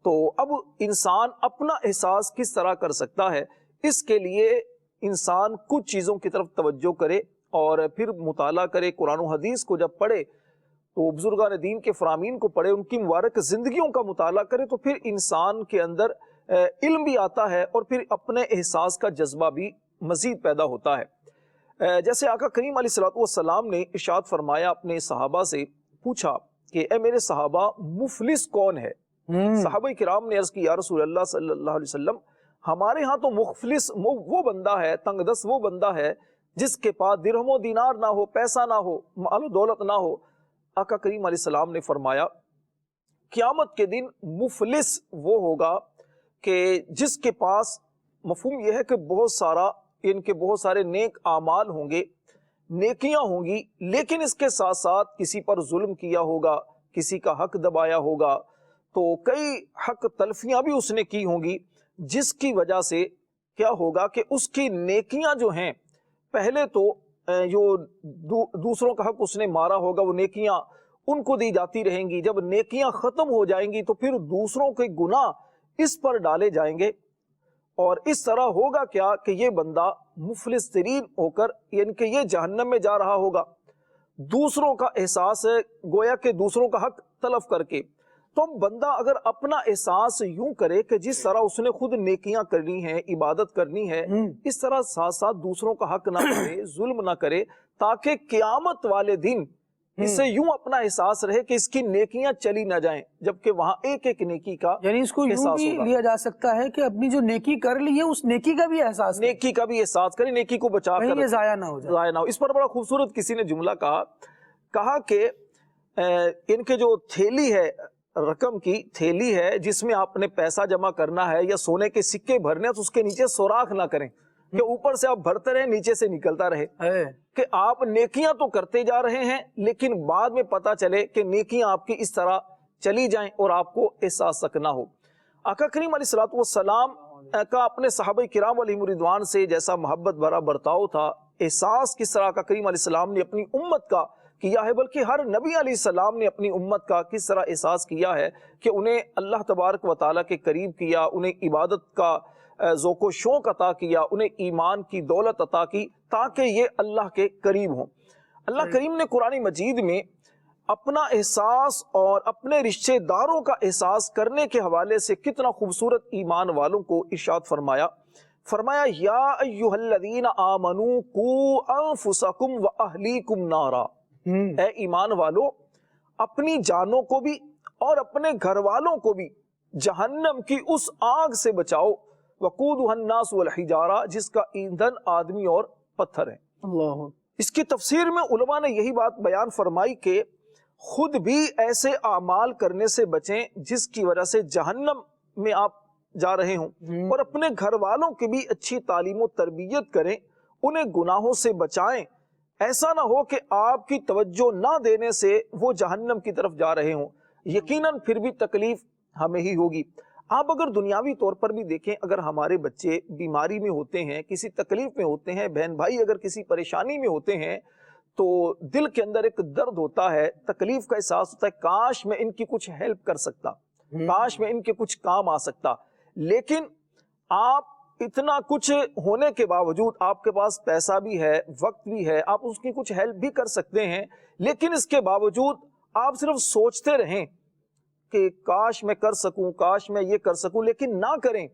تو اب انسان اپنا احساس کس طرح کر سکتا ہے؟ اس کے لیے انسان کچھ چیزوں کی طرف توجہ کرے اور پھر مطالعہ کرے. قرآن و حدیث کو جب پڑھے تو بزرگان دین کے فرامین کو پڑھے, ان کی مبارک زندگیوں کا مطالعہ کرے, تو پھر انسان کے اندر علم بھی آتا ہے اور پھر اپنے احساس کا جذبہ بھی مزید پیدا ہوتا ہے. جیسے آقا کریم علیہ الصلوۃ والسلام نے ارشاد فرمایا, اپنے صحابہ سے پوچھا کہ اے میرے صحابہ, مفلس کون ہے؟ صحابہ کرام نے عرض کی, یا رسول اللہ صلی اللہ علیہ وسلم, ہمارے ہاں تو مفلس وہ بندہ ہے, تنگ دست وہ بندہ ہے جس کے پاس درہم و دینار نہ ہو, پیسہ نہ ہو, مال و دولت نہ ہو. آقا کریم علیہ السلام نے فرمایا, قیامت کے دن مفلس وہ ہوگا کہ جس کے پاس, مفہوم یہ ہے کہ بہت سارا, ان کے بہت سارے نیک اعمال ہوں گے, نیکیاں ہوں گی, لیکن اس کے ساتھ ساتھ کسی پر ظلم کیا ہوگا, کسی کا حق دبایا ہوگا, تو کئی حق تلفیاں بھی اس نے کی ہوں گی, جس کی وجہ سے کیا ہوگا کہ اس کی نیکیاں جو ہیں, پہلے تو جو دوسروں کا حق اس نے مارا ہوگا, وہ نیکیاں ان کو دی جاتی رہیں گی. جب نیکیاں ختم ہو جائیں گی تو پھر دوسروں کے گناہ اس پر ڈالے جائیں گے, اور اس طرح ہوگا کیا کہ یہ بندہ مفلس ترین ہو کر, یعنی کہ یہ جہنم میں جا رہا ہوگا. دوسروں کا احساس ہے, گویا کہ دوسروں کا حق تلف کر کے. تو بندہ اگر اپنا احساس یوں کرے کہ جس طرح اس نے خود نیکیاں کرنی ہیں, عبادت کرنی ہے, اس طرح ساتھ ساتھ دوسروں کا حق نہ کرے, ظلم نہ کرے, تاکہ قیامت والے دن اسے یوں اپنا احساس رہے کہ اس کی نیکیاں چلی نہ جائیں, جبکہ وہاں ایک ایک نیکی کا یعنی اس کو یوں بھی لیا جا سکتا ہے کہ اپنی جو نیکی کر لی ہے اس نیکی کا بھی احساس, نیکی کا بھی احساس کرے, نیکی کو بچا کر یہ ضائع نہ ہو جائے, ضائع نہ ہو. اس پر بڑا خوبصورت کسی نے جملہ کہا کہ ان کے جو تھیلی ہے, رقم کی تھیلی ہے, جس میں آپ نے پیسہ جمع کرنا ہے یا سونے کے سکے بھرنے, تو اس کے نیچے سوراخ نہ کریں کہ اوپر سے آپ بھرتے رہیں, نیچے سے نکلتا رہے, کہ آپ نیکیاں تو کرتے جا رہے ہیں لیکن بعد میں پتا چلے کہ نیکیاں آپ کی اس طرح چلی جائیں اور آپ کو احساس تک نہ ہو. آقا کریم علیہ الصلوۃ والسلام کا اپنے صحابہ کرام علیہم رضوان سے جیسا محبت بھرا برتاؤ تھا, احساس کس طرح آقا کریم علیہ السلام نے اپنی امت کا کیا ہے, بلکہ ہر نبی علیہ السلام نے اپنی امت کا کس طرح احساس کیا ہے کہ انہیں اللہ تبارک و تعالیٰ کے قریب کیا, انہیں عبادت کا ذوق و شوق عطا کیا, انہیں ایمان کی دولت عطا کی تاکہ یہ اللہ کے قریب ہوں. اللہ کریم نے قرآن مجید میں اپنا احساس اور اپنے رشتہ داروں کا احساس کرنے کے حوالے سے کتنا خوبصورت ایمان والوں کو ارشاد فرمایا یا ایھا الذین آمنوا قوا انفسکم واہلیکم نارا, اے ایمان والو, اپنی جانوں کو بھی اور اپنے گھر والوں کو بھی جہنم کی اس آگ سے بچاؤ, وقودھا الناس والحجارہ, جس کا ایندھن آدمی اور پتھر ہیں. اللہ. اس کی تفسیر میں علماء نے یہی بات بیان فرمائی کہ خود بھی ایسے اعمال کرنے سے بچیں جس کی وجہ سے جہنم میں آپ جا رہے ہوں، اور اپنے گھر والوں کی بھی اچھی تعلیم و تربیت کریں، انہیں گناہوں سے بچائیں. ایسا نہ ہو کہ آپ کی توجہ نہ دینے سے وہ جہنم کی طرف جا رہے ہوں. یقیناً پھر بھی تکلیف ہمیں ہی ہوگی. آپ اگر دنیاوی طور پر بھی دیکھیں، اگر ہمارے بچے بیماری میں ہوتے ہیں، کسی تکلیف میں ہوتے ہیں، بہن بھائی اگر کسی پریشانی میں ہوتے ہیں، تو دل کے اندر ایک درد ہوتا ہے، تکلیف کا احساس ہوتا ہے، کاش میں ان کی کچھ ہیلپ کر سکتا، کاش میں ان کے کچھ کام آ سکتا. لیکن آپ اتنا کچھ ہونے کے باوجود، آپ کے پاس پیسہ بھی ہے، وقت بھی ہے، آپ اس کی کچھ ہیلپ بھی کر سکتے ہیں، لیکن اس کے باوجود آپ صرف سوچتے رہیں کہ کاش میں کر سکوں، کاش میں یہ کر سکوں، لیکن نہ کریں.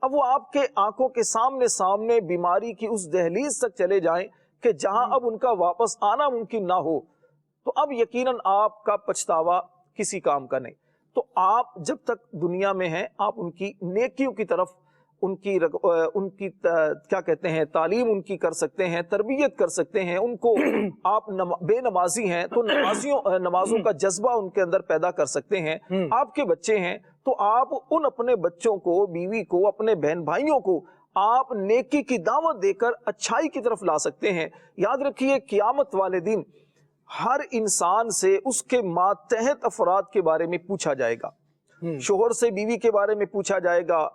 اب وہ آپ کے آنکھوں کے سامنے بیماری کی اس دہلیز تک چلے جائیں کہ جہاں اب ان کا واپس آنا ممکن نہ ہو، تو اب یقیناً آپ کا پچھتاوا کسی کام کا نہیں. تو آپ جب تک دنیا میں ہیں، آپ ان کی نیکیوں کی طرف، ان کی کیا کہتے ہیں، تعلیم ان کی کر سکتے ہیں، تربیت کر سکتے ہیں. ان کو آپ بے نمازی ہیں تو نمازوں کا جذبہ ان کے اندر پیدا کر سکتے ہیں. آپ کے بچے ہیں تو آپ ان اپنے بچوں کو، بیوی کو، اپنے بہن بھائیوں کو آپ نیکی کی دعوت دے کر اچھائی کی طرف لا سکتے ہیں. یاد رکھیے قیامت والے دن ہر انسان سے اس کے ماتحت افراد کے بارے میں پوچھا جائے گا. شوہر سے بیوی کے بارے میں پوچھا جائے گا،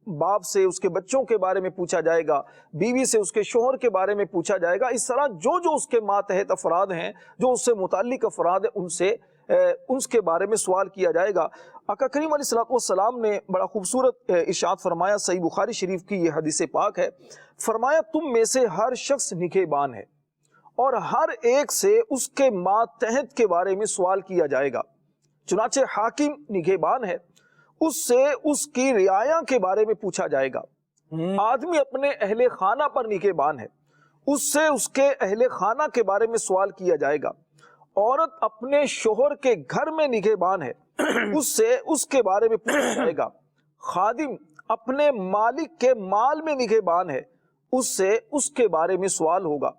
باپ سے اس کے بچوں کے بارے میں پوچھا جائے گا، بیوی سے اس کے شوہر کے بارے میں پوچھا جائے گا. اس طرح جو اس کے ماتحت افراد ہیں، جو اس سے متعلق افراد ہیں، ان کے بارے میں سوال کیا جائے گا. آقا کریم علیہ السلام نے بڑا خوبصورت ارشاد فرمایا، صحیح بخاری شریف کی یہ حدیث پاک ہے. فرمایا تم میں سے ہر شخص نگہبان ہے اور ہر ایک سے اس کے ماتحت کے بارے میں سوال کیا جائے گا. چنانچہ حاکم نگہبان ہے، اس سے اس کی رعایا کے بارے میں پوچھا جائے گا. آدمی اپنے اہل خانہ پر نگہبان ہے، اس سے اس کے اہل خانہ کے بارے میں سوال کیا جائے گا. عورت اپنے شوہر کے گھر میں نگہبان ہے، اس سے اس کے بارے میں پوچھا جائے گا. خادم اپنے مالک کے مال میں نگہبان ہے، اس سے اس کے بارے میں سوال ہوگا.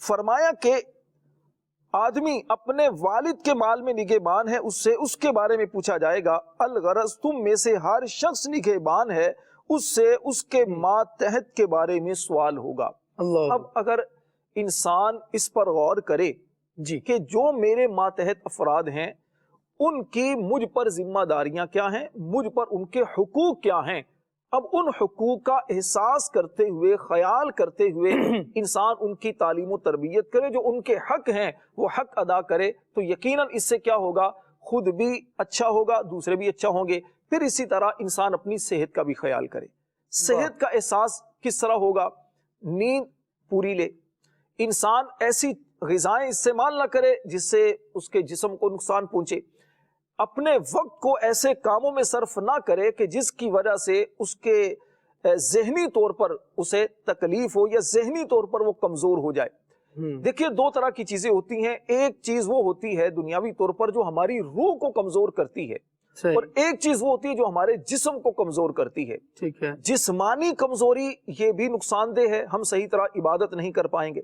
فرمایا کہ آدمی اپنے والد کے مال میں نگہبان ہے، اس سے اس کے بارے میں پوچھا جائے گا. الغرض تم میں سے ہر شخص نگہبان ہے، اس سے اس کے ماتحت کے بارے میں سوال ہوگا. اب اگر انسان اس پر غور کرے کہ جو میرے ماتحت افراد ہیں، ان کی مجھ پر ذمہ داریاں کیا ہیں، مجھ پر ان کے حقوق کیا ہیں، اب ان حقوق کا احساس کرتے ہوئے، خیال کرتے ہوئے انسان ان کی تعلیم و تربیت کرے، جو ان کے حق ہیں وہ حق ادا کرے، تو یقیناً اس سے کیا ہوگا، خود بھی اچھا ہوگا، دوسرے بھی اچھا ہوں گے. پھر اسی طرح انسان اپنی صحت کا بھی خیال کرے. صحت کا احساس کس طرح ہوگا؟ نیند پوری لے، انسان ایسی غذائیں استعمال نہ کرے جس سے اس کے جسم کو نقصان پہنچے. اپنے وقت کو ایسے کاموں میں صرف نہ کرے کہ جس کی وجہ سے اس کے ذہنی طور پر اسے تکلیف ہو یا ذہنی طور پر وہ کمزور ہو جائے. دیکھیے دو طرح کی چیزیں ہوتی ہیں. ایک چیز وہ ہوتی ہے دنیاوی طور پر جو ہماری روح کو کمزور کرتی ہے، اور ایک چیز وہ ہوتی ہے جو ہمارے جسم کو کمزور کرتی ہے. ٹھیک ہے. جسمانی کمزوری یہ بھی نقصان دہ ہے، ہم صحیح طرح عبادت نہیں کر پائیں گے،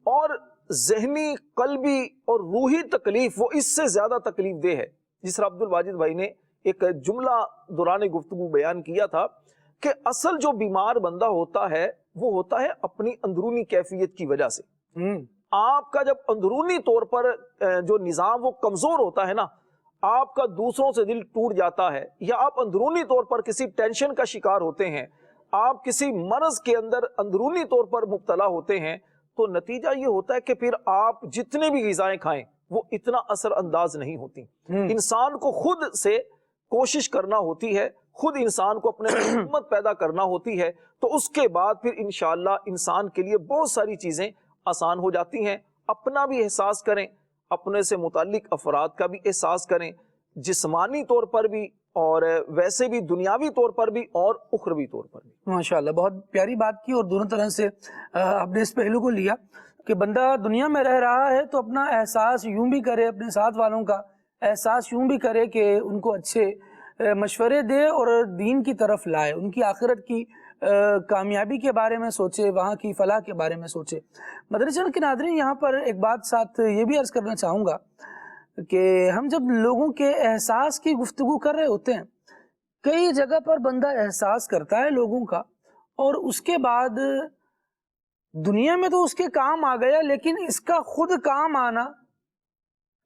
اور ذہنی، قلبی اور روحی تکلیف وہ اس سے زیادہ تکلیف دہ ہے. جس طرح عبد الواجد بھائی نے ایک جملہ دوران گفتگو بیان کیا تھا کہ اصل جو بیمار بندہ ہوتا ہے وہ ہوتا ہے اپنی اندرونی کیفیت کی وجہ سے. آپ کا جب اندرونی طور پر جو نظام وہ کمزور ہوتا ہے نا، آپ کا دوسروں سے دل ٹوٹ جاتا ہے، یا آپ اندرونی طور پر کسی ٹینشن کا شکار ہوتے ہیں، آپ کسی مرض کے اندر اندرونی طور پر مبتلا ہوتے ہیں، تو نتیجہ یہ ہوتا ہے کہ پھر آپ جتنے بھی غذائیں کھائیں وہ اتنا اثر انداز نہیں ہوتی. انسان کو خود سے کوشش کرنا ہوتی ہے، خود انسان کو اپنے ہمت پیدا کرنا ہوتی ہے، تو اس کے بعد پھر انشاءاللہ انسان کے لیے بہت ساری چیزیں آسان ہو جاتی ہیں. اپنا بھی احساس کریں، اپنے سے متعلق افراد کا بھی احساس کریں، جسمانی طور پر بھی اور ویسے بھی دنیاوی طور پر بھی اور اخروی طور پر بھی. ماشاءاللہ بہت پیاری بات کی، اور دونوں طرح سے آپ نے اس پہلو کو لیا کہ بندہ دنیا میں رہ رہا ہے تو اپنا احساس یوں بھی کرے، اپنے ساتھ والوں کا احساس یوں بھی کرے کہ ان کو اچھے مشورے دے اور دین کی طرف لائے، ان کی آخرت کی کامیابی کے بارے میں سوچے، وہاں کی فلاح کے بارے میں سوچے. مدنی چینل کے ناظرین، یہاں پر ایک بات ساتھ یہ بھی عرض کرنا چاہوں گا کہ ہم جب لوگوں کے احساس کی گفتگو کر رہے ہوتے ہیں کئی جگہ پر بندہ احساس کرتا ہے لوگوں کا، اور اس کے بعد دنیا میں تو اس کے کام آ گیا، لیکن اس کا خود کام آنا،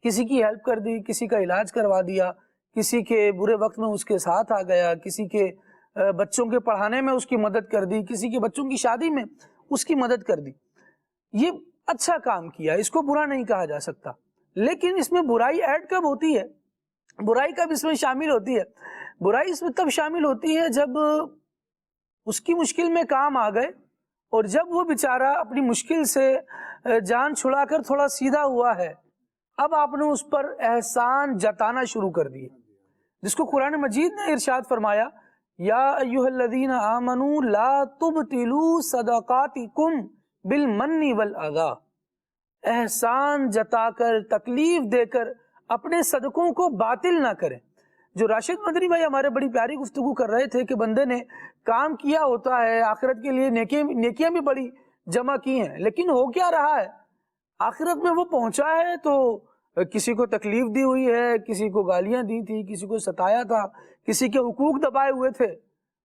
کسی کی ہیلپ کر دی، کسی کا علاج کروا دیا، کسی کے برے وقت میں اس کے ساتھ آ گیا، کسی کے بچوں کے پڑھانے میں اس کی مدد کر دی، کسی کے بچوں کی شادی میں اس کی مدد کر دی، یہ اچھا کام کیا، اس کو برا نہیں کہا جا سکتا۔ لیکن اس میں برائی ایڈ کب ہوتی ہے؟ برائی کب اس میں شامل ہوتی ہے؟ برائی اس میں تب شامل ہوتی ہے جب اس کی مشکل میں کام آ گئے، اور جب وہ بیچارہ اپنی مشکل سے جان چھڑا کر تھوڑا سیدھا ہوا ہے، اب آپ نے اس پر احسان جتانا شروع کر دیے، جس کو قرآن مجید نے ارشاد فرمایا، یا ایھا الذین آمنوا لا تبطلوا صدقاتکم بالمن والاذی، احسان جتا کر، تکلیف دے کر اپنے صدقوں کو باطل نہ کریں۔ جو راشد مدنی بھائی ہمارے بڑی پیاری گفتگو کر رہے تھے کہ بندے نے کام کیا ہوتا ہے، آخرت کے لیے نیکیاں بھی بڑی جمع کی ہیں، لیکن ہو کیا رہا ہے؟ آخرت میں وہ پہنچا ہے تو کسی کو تکلیف دی ہوئی ہے، کسی کو گالیاں دی تھی، کسی کو ستایا تھا، کسی کے حقوق دبائے ہوئے تھے،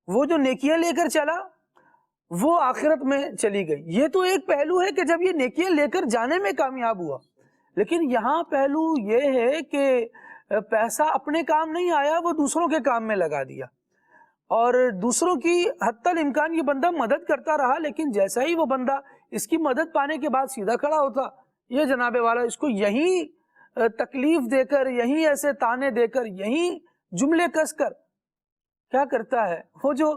وہ جو نیکیاں لے کر چلا وہ آخرت میں چلی گئی۔ یہ تو ایک پہلو ہے کہ جب یہ نیکیاں لے کر جانے میں کامیاب ہوا، لیکن یہاں پہلو یہ ہے کہ پیسہ اپنے کام نہیں آیا، وہ دوسروں کے کام میں لگا دیا، اور دوسروں کی حتی الامکان یہ بندہ مدد کرتا رہا، لیکن جیسا ہی وہ بندہ اس کی مدد پانے کے بعد سیدھا کھڑا ہوتا، یہ جناب والا اس کو یہیں تکلیف دے کر، یہیں ایسے تانے دے کر، یہیں جملے کس کر کیا کرتا ہے، وہ جو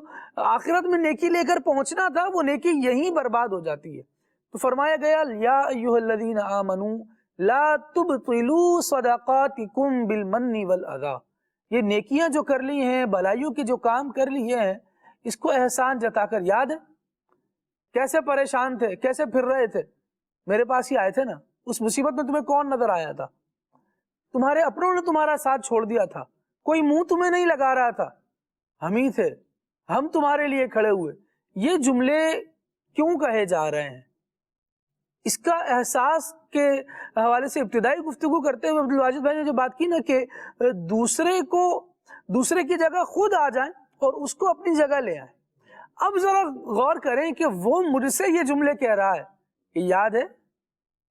آخرت میں نیکی لے کر پہنچنا تھا وہ نیکی یہیں برباد ہو جاتی ہے۔ تو فرمایا گیا، یا ایھا الذین آمنوا لا تبطلوا صدقاتکم بالمن والاذی، یہ نیکیاں جو کر لی ہیں، بھلائیوں کے جو کام کر لیے ہیں، اس کو احسان جتا کر، یاد ہے کیسے پریشان تھے، کیسے پھر رہے تھے، میرے پاس ہی آئے تھے نا، اس مصیبت میں تمہیں کون نظر آیا تھا؟ تمہارے اپنوں نے تمہارا ساتھ چھوڑ دیا تھا، کوئی منہ تمہیں نہیں لگا رہا تھا، ہم ہی تھے، ہم تمہارے لیے کھڑے ہوئے۔ یہ جملے کیوں کہے جا رہے ہیں؟ اس کا احساس کے حوالے سے ابتدائی گفتگو کرتے ہوئے عبدالواجد بھائی نے جو بات کی نا کہ دوسرے کی جگہ خود آ جائیں اور اس کو اپنی جگہ لے آئیں۔ اب ذرا غور کریں کہ وہ مجھ سے یہ جملے کہہ رہا ہے کہ یاد ہے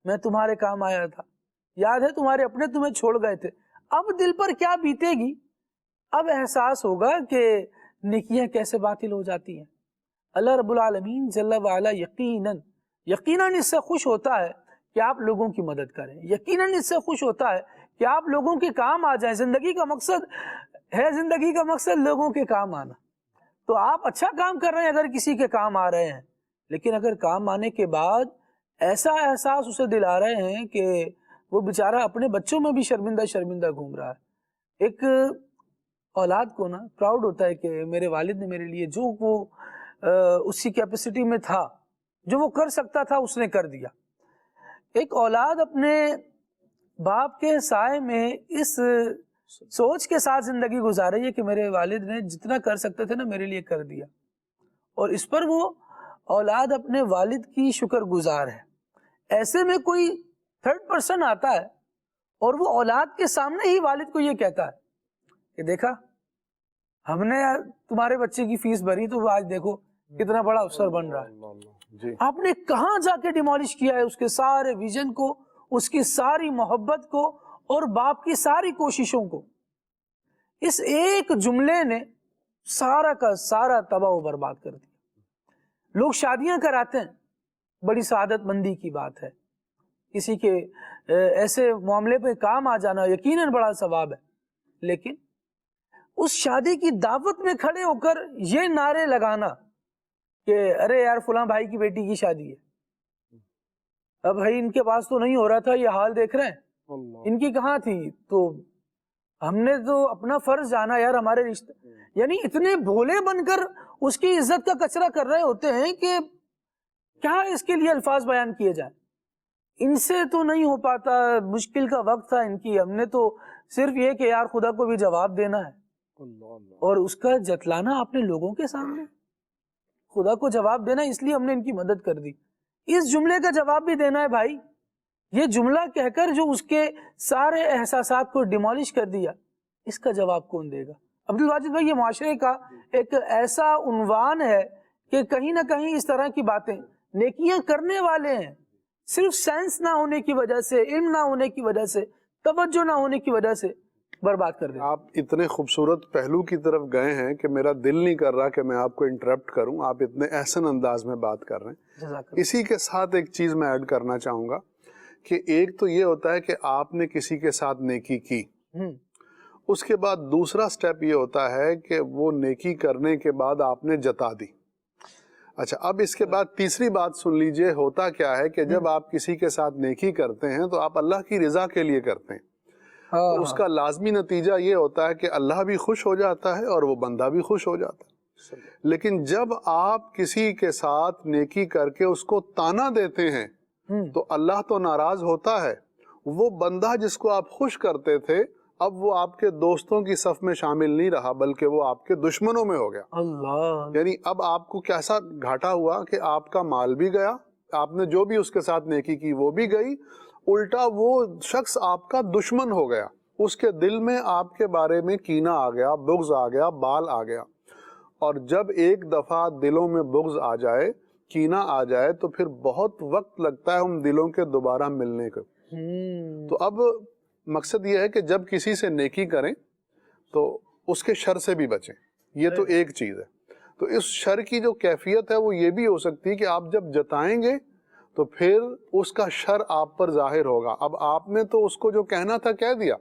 میں تمہارے کام آیا تھا، یاد ہے تمہارے اپنے تمہیں چھوڑ گئے تھے، اب دل پر کیا بیتے گی؟ اب احساس ہوگا کہ نیکیاں کیسے باطل ہو جاتی ہیں۔ اللہ رب العالمین جل وعلا یقیناً اس سے خوش ہوتا ہے کہ آپ لوگوں کی مدد کریں، یقیناً اس سے خوش ہوتا ہے کہ آپ لوگوں کے کام آ جائیں۔ زندگی کا مقصد لوگوں کے کام آنا۔ تو آپ اچھا کام کر رہے ہیں اگر کسی کے کام آ رہے ہیں، لیکن اگر کام آنے کے بعد ایسا احساس اسے دلا رہے ہیں کہ وہ بیچارہ اپنے بچوں میں بھی شرمندہ گھوم رہا ہے۔ ایک اولاد کو نا پراؤڈ ہوتا ہے کہ میرے والد نے میرے لیے جو وہ اس کی کیپیسٹی میں تھا، جو وہ کر سکتا تھا اس نے کر دیا۔ ایک اولاد اپنے باپ کے سائے میں اس سوچ کے ساتھ زندگی گزار رہی ہے کہ میرے والد نے جتنا کر سکتے تھے نا میرے لیے کر دیا، اور اس پر وہ اولاد اپنے والد کی شکر گزار ہے۔ ایسے میں کوئی تھرڈ پرسن آتا ہے اور وہ اولاد کے سامنے ہی والد کو یہ کہتا ہے کہ دیکھا ہم نے تمہارے بچے کی فیس بھری تو وہ آج دیکھو کتنا بڑا افسر بن رہا ہے۔ آپ نے کہاں جا کے ڈیمولش کیا ہے اس کے سارے ویژن کو، اس کی ساری محبت کو، اور باپ کی ساری کوششوں کو۔ اس ایک جملے نے سارا کا سارا تباہ و برباد کر دیا۔ لوگ شادیاں کراتے ہیں، بڑی سعادت مندی کی بات ہے، کسی کے ایسے معاملے پہ کام آ جانا یقیناً بڑا ثواب ہے، لیکن اس شادی کی دعوت میں کھڑے ہو کر یہ نعرے لگانا کہ ارے یار فلاں بھائی کی بیٹی کی شادی ہے، اب بھائی ان کے پاس تو نہیں ہو رہا تھا، یہ حال دیکھ رہے ہیں ان کی کہاں تھی، تو ہم نے تو اپنا فرض جانا یار ہمارے رشتے، یعنی اتنے بھولے بن کر اس کی عزت کا کچرا کر رہے ہوتے ہیں کہ کیا اس کے لیے الفاظ بیان کیے جائیں۔ ان سے تو نہیں ہو پاتا، مشکل کا وقت تھا ان کی، ہم نے تو صرف یہ کہ یار خدا کو بھی جواب دینا ہے، اور اس کا جتلانا اپنے لوگوں کے سامنے، خدا کو جواب دینا، اس لیے ہم نے ان کی مدد کر دی۔ اس جملے کا جواب بھی دینا ہے بھائی، یہ جملہ کہہ کر جو اس کے سارے احساسات کو ڈیمولش کر دیا، اس کا جواب کون دے گا؟ عبدالواجد بھائی یہ معاشرے کا ایک ایسا عنوان ہے کہ کہیں نہ کہیں اس طرح کی باتیں نیکیاں کرنے والے ہیں، صرف سائنس نہ ہونے کی وجہ سے، علم نہ ہونے کی وجہ سے، توجہ نہ ہونے کی وجہ سے برباد کر دیں۔ آپ اتنے خوبصورت پہلو کی طرف گئے ہیں کہ میرا دل نہیں کر رہا کہ میں آپ کو انٹرپٹ کروں، آپ اتنے احسن انداز میں بات کر رہے ہیں۔ جزاک اللہ۔ اسی کے ساتھ ایک چیز میں ایڈ کرنا چاہوں گا کہ ایک تو یہ ہوتا ہے کہ آپ نے کسی کے ساتھ نیکی کی، اس کے بعد دوسرا سٹیپ یہ ہوتا ہے کہ وہ نیکی کرنے کے بعد آپ نے جتا دی۔ اچھا، اب اس کے بعد تیسری بات سن لیجئے، ہوتا کیا ہے کہ جب آپ کسی کے ساتھ نیکی کرتے ہیں تو آپ اللہ کی رضا کے لیے کرتے ہیں، اس کا لازمی نتیجہ یہ ہوتا ہے کہ اللہ بھی خوش ہو جاتا ہے اور وہ بندہ بھی خوش ہو جاتا ہے۔ لیکن جب آپ کسی کے ساتھ نیکی کر کے اس کو تانا دیتے ہیں تو اللہ تو ناراض ہوتا ہے، وہ بندہ جس کو آپ خوش کرتے تھے اب وہ آپ کے دوستوں کی صف میں شامل نہیں رہا بلکہ وہ آپ کے دشمنوں میں ہو گیا۔ اللہ، یعنی اب آپ کو کیسا گھاٹا ہوا کہ آپ کا مال بھی گیا، آپ نے جو بھی اس کے ساتھ نیکی کی وہ بھی گئی، الٹا وہ شخص آپ کا دشمن ہو گیا، اس کے دل میں آپ کے بارے میں کینہ آ گیا، بغض آ گیا، بال آ گیا۔ اور جب ایک دفعہ دلوں میں بغض آ جائے، کینہ آ جائے، تو پھر بہت وقت لگتا ہے ان دلوں کے دوبارہ ملنے کو۔ تو اب مقصد یہ ہے کہ جب کسی سے نیکی کریں تو اس کے شر سے بھی بچیں، یہ تو ایک چیز ہے۔ تو اس شر کی جو کیفیت ہے وہ یہ بھی ہو سکتی ہے کہ آپ جب جتائیں گے تو پھر اس کا شر آپ پر ظاہر ہوگا۔ اب آپ نے تو اس کو جو کہنا تھا کہہ دیا،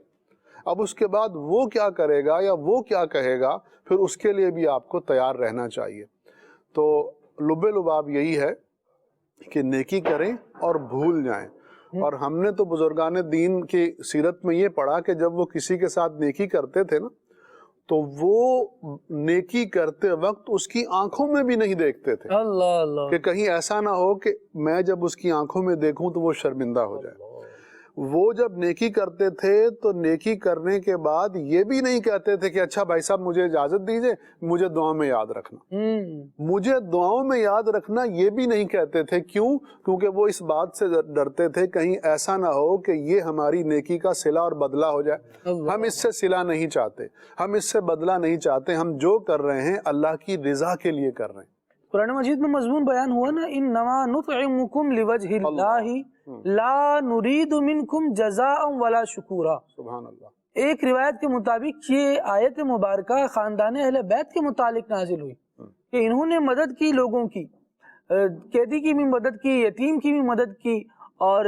اب اس کے بعد وہ کیا کرے گا یا وہ کیا کہے گا، پھر اس کے لیے بھی آپ کو تیار رہنا چاہیے۔ تو لب لباب یہی ہے کہ نیکی کریں اور بھول جائیں۔ اور ہم نے تو بزرگان دین کی سیرت میں یہ پڑھا کہ جب وہ کسی کے ساتھ نیکی کرتے تھے نا تو وہ نیکی کرتے وقت اس کی آنکھوں میں بھی نہیں دیکھتے تھے، اللہ اللہ، کہ کہیں ایسا نہ ہو کہ میں جب اس کی آنکھوں میں دیکھوں تو وہ شرمندہ ہو جائے۔ وہ جب نیکی کرتے تھے تو نیکی کرنے کے بعد یہ بھی نہیں کہتے تھے کہ اچھا بھائی صاحب مجھے اجازت دیجئے، مجھے دعاؤں میں یاد رکھنا، مجھے دعاؤں میں یاد رکھنا یہ بھی نہیں کہتے تھے۔ کیوں؟ کیونکہ وہ اس بات سے ڈرتے تھے کہیں ایسا نہ ہو کہ یہ ہماری نیکی کا صلہ اور بدلہ ہو جائے۔ ہم اس سے صلہ نہیں چاہتے، ہم اس سے بدلہ نہیں چاہتے، ہم جو کر رہے ہیں اللہ کی رضا کے لیے کر رہے ہیں۔ قرآن مجید میں مضمون بیان ہوا نا، انما نطعمکم لوجہ اللہ لا نرید منکم جزاء ولا شکورا۔ سبحان اللہ۔ ایک روایت کے مطابق یہ آیت مبارکہ خاندان اہل بیت کے متعلق نازل ہوئی کہ انہوں نے مدد کی، لوگوں کی، قیدی کی بھی مدد کی، یتیم کی بھی مدد کی، اور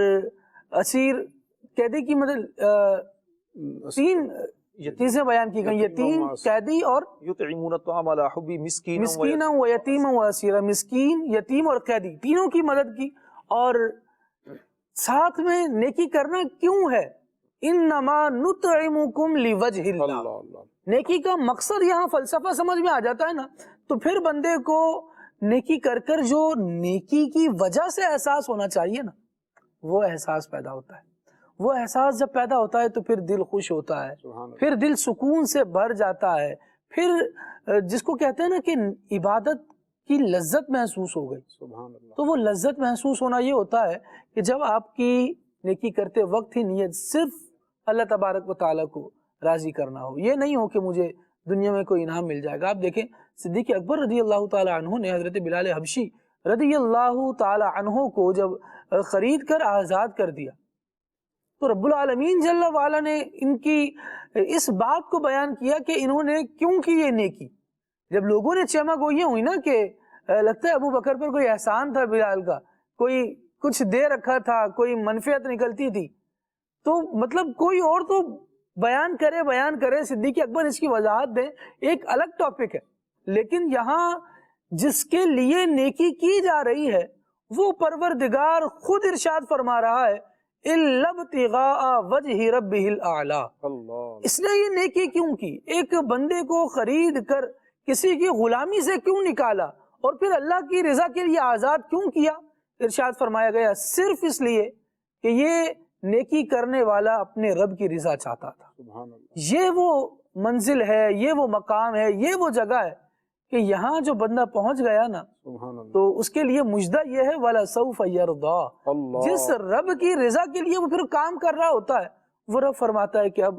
اسیر قیدی کی مدد، تین چیزیں بیان کی گئی، یتیم، قیدی اور یطعمون الطعام علی حبہ مسکینا و یتیما و اسیرا، مسکین، یتیم اور قیدی تینوں کی مدد کی۔ اور ساتھ میں نیکی کرنا کیوں ہے؟ انما نطعمکم لوجہ اللہ، نیکی کا مقصد یہاں فلسفہ سمجھ میں آ جاتا ہے نا، تو پھر بندے کو نیکی کر کر جو نیکی کی وجہ سے احساس ہونا چاہیے نا، وہ احساس پیدا ہوتا ہے۔ وہ احساس جب پیدا ہوتا ہے تو پھر دل خوش ہوتا ہے، پھر دل سکون سے بھر جاتا ہے، پھر جس کو کہتے ہیں نا کہ عبادت کی لذت محسوس ہو گئی، تو وہ لذت محسوس ہونا یہ ہوتا ہے کہ جب آپ کی نیکی کرتے وقت ہی نیت صرف اللہ تبارک و تعالیٰ کو راضی کرنا ہو، یہ نہیں ہو کہ مجھے دنیا میں کوئی انعام مل جائے گا۔ آپ دیکھیں صدیق اکبر رضی اللہ تعالیٰ عنہ نے حضرت بلال حبشی رضی اللہ تعالیٰ عنہ کو جب خرید کر آزاد کر دیا تو رب العالمین جل وعلا نے ان کی اس بات کو بیان کیا کہ انہوں نے کیوں کی یہ نیکی۔ جب لوگوں نے چیمہ گوئیاں ہوئی نا کہ لگتا ہے ابو بکر پر کوئی احسان تھا بلال کا، کوئی کچھ دے رکھا تھا، کوئی منفعت نکلتی تھی، تو مطلب کوئی اور تو بیان کرے صدیق اکبر اس کی وضاحت دیں، ایک الگ ٹاپک ہے، لیکن یہاں جس کے لیے نیکی کی جا رہی ہے وہ پروردگار خود ارشاد فرما رہا ہے اِلَّا ابْتِغَاءَ وَجْهِ رَبِّهِ الْأَعْلَىٰ۔ اس نے یہ نیکی کیوں کی؟ ایک بندے کو خرید کر کسی کی غلامی سے کیوں نکالا اور پھر اللہ کی رضا کے لیے آزاد کیوں کیا؟ ارشاد فرمایا گیا صرف اس لیے کہ یہ نیکی کرنے والا اپنے رب کی رضا چاہتا تھا۔ یہ وہ منزل ہے، یہ وہ مقام ہے، یہ وہ جگہ ہے کہ یہاں جو بندہ پہنچ گیا نا تو اس کے لیے مجدہ یہ ہے وَلَسَوْفَ يَرْضَىٰ، جس رب کی رضا کے لیے وہ پھر کام کر رہا ہوتا ہے وہ رب فرماتا ہے کہ اب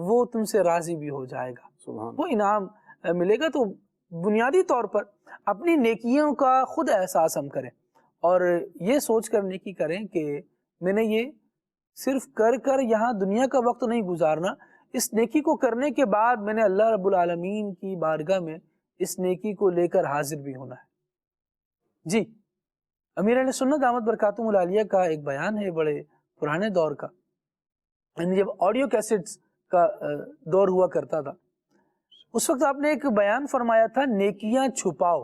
وہ تم سے راضی بھی ہو جائے گا۔ سبحان وہ انعام ملے گا. تو بنیادی طور پر اپنی نیکیوں کا خود احساس ہم کریں اور یہ سوچ کر نیکی کریں کہ میں نے یہ صرف کر یہاں دنیا کا وقت نہیں گزارنا، اس نیکی کو کرنے کے بعد میں نے اللہ رب العالمین کی بارگاہ میں اس نیکی کو لے کر حاضر بھی ہونا ہے. جی امیر اہل سنت دامت برکاتہم العالیہ کا ایک بیان ہے بڑے پرانے دور کا، یعنی جب آڈیو کیسٹس کا دور ہوا کرتا تھا اس وقت آپ نے ایک بیان فرمایا تھا نیکیاں چھپاؤ،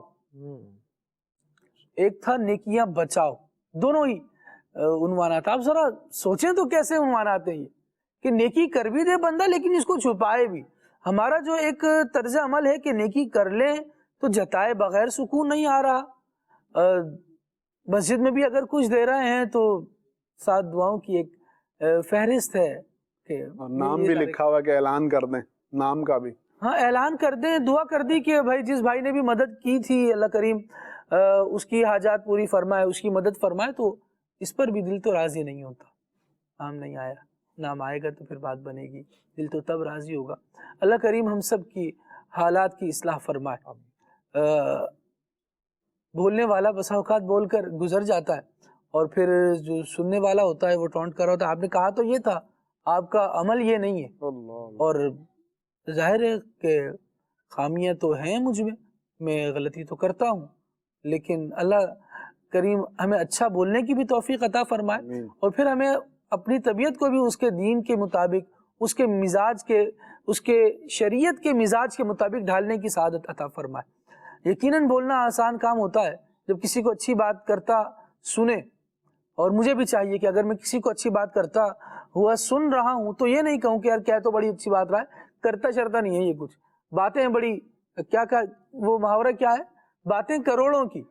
ایک تھا نیکیاں بچاؤ. دونوں ہی عنوانات. آپ ذرا سوچیں تو کیسے عنوانات ہیں یہ کہ نیکی کر بھی دے بندہ لیکن اس کو چھپائے بھی. ہمارا جو ایک طرز عمل ہے کہ نیکی کر لیں تو جتائے بغیر سکون نہیں آ رہا. مسجد میں بھی اگر کچھ دے رہے ہیں تو ساتھ دعاؤں کی ایک فہرست ہے کہ نام بھی لکھا ہوا ہے کہ اعلان کر دیں، نام کا بھی. ہاں اعلان کر دیں، دعا کر دی کہ بھائی جس بھائی نے بھی مدد کی تھی اللہ کریم اس کی حاجات پوری فرمائے، اس کی مدد فرمائے. تو اس پر بھی دل تو راضی نہیں ہوتا. نام نہیں آیا، نام آئے گا تو پھر بات بنے گی، دل تو تب راضی ہوگا. اللہ کریم ہم سب کی حالات کی اصلاح فرمائے. بولنے والا بسا اوقات بول کر گزر جاتا ہے اور پھر جو سننے والا ہوتا ہے وہ ٹونٹ کر رہا ہوتا ہے آپ نے کہا تو یہ تھا، آپ کا عمل یہ نہیں ہے. اور ظاہر ہے کہ خامیاں تو ہیں مجھ میں غلطی تو کرتا ہوں، لیکن اللہ کریم ہمیں اچھا بولنے کی بھی توفیق عطا فرمائے اور پھر ہمیں اپنی طبیعت کو بھی اس کے دین کے مطابق، اس کے مزاج کے، اس کے شریعت کے مزاج کے مطابق ڈھالنے کی سعادت عطا فرمائے. یقیناً بولنا آسان کام ہوتا ہے جب کسی کو اچھی بات کرتا سنے، اور مجھے بھی چاہیے کہ اگر میں کسی کو اچھی بات کرتا ہوا سن رہا ہوں تو یہ نہیں کہوں کہ یار کیا تو بڑی اچھی بات رہا ہے، کرتا شرتا نہیں ہے یہ کچھ باتیں ہیں بڑی کیا وہ محاورہ کیا ہے، باتیں کروڑوں کی،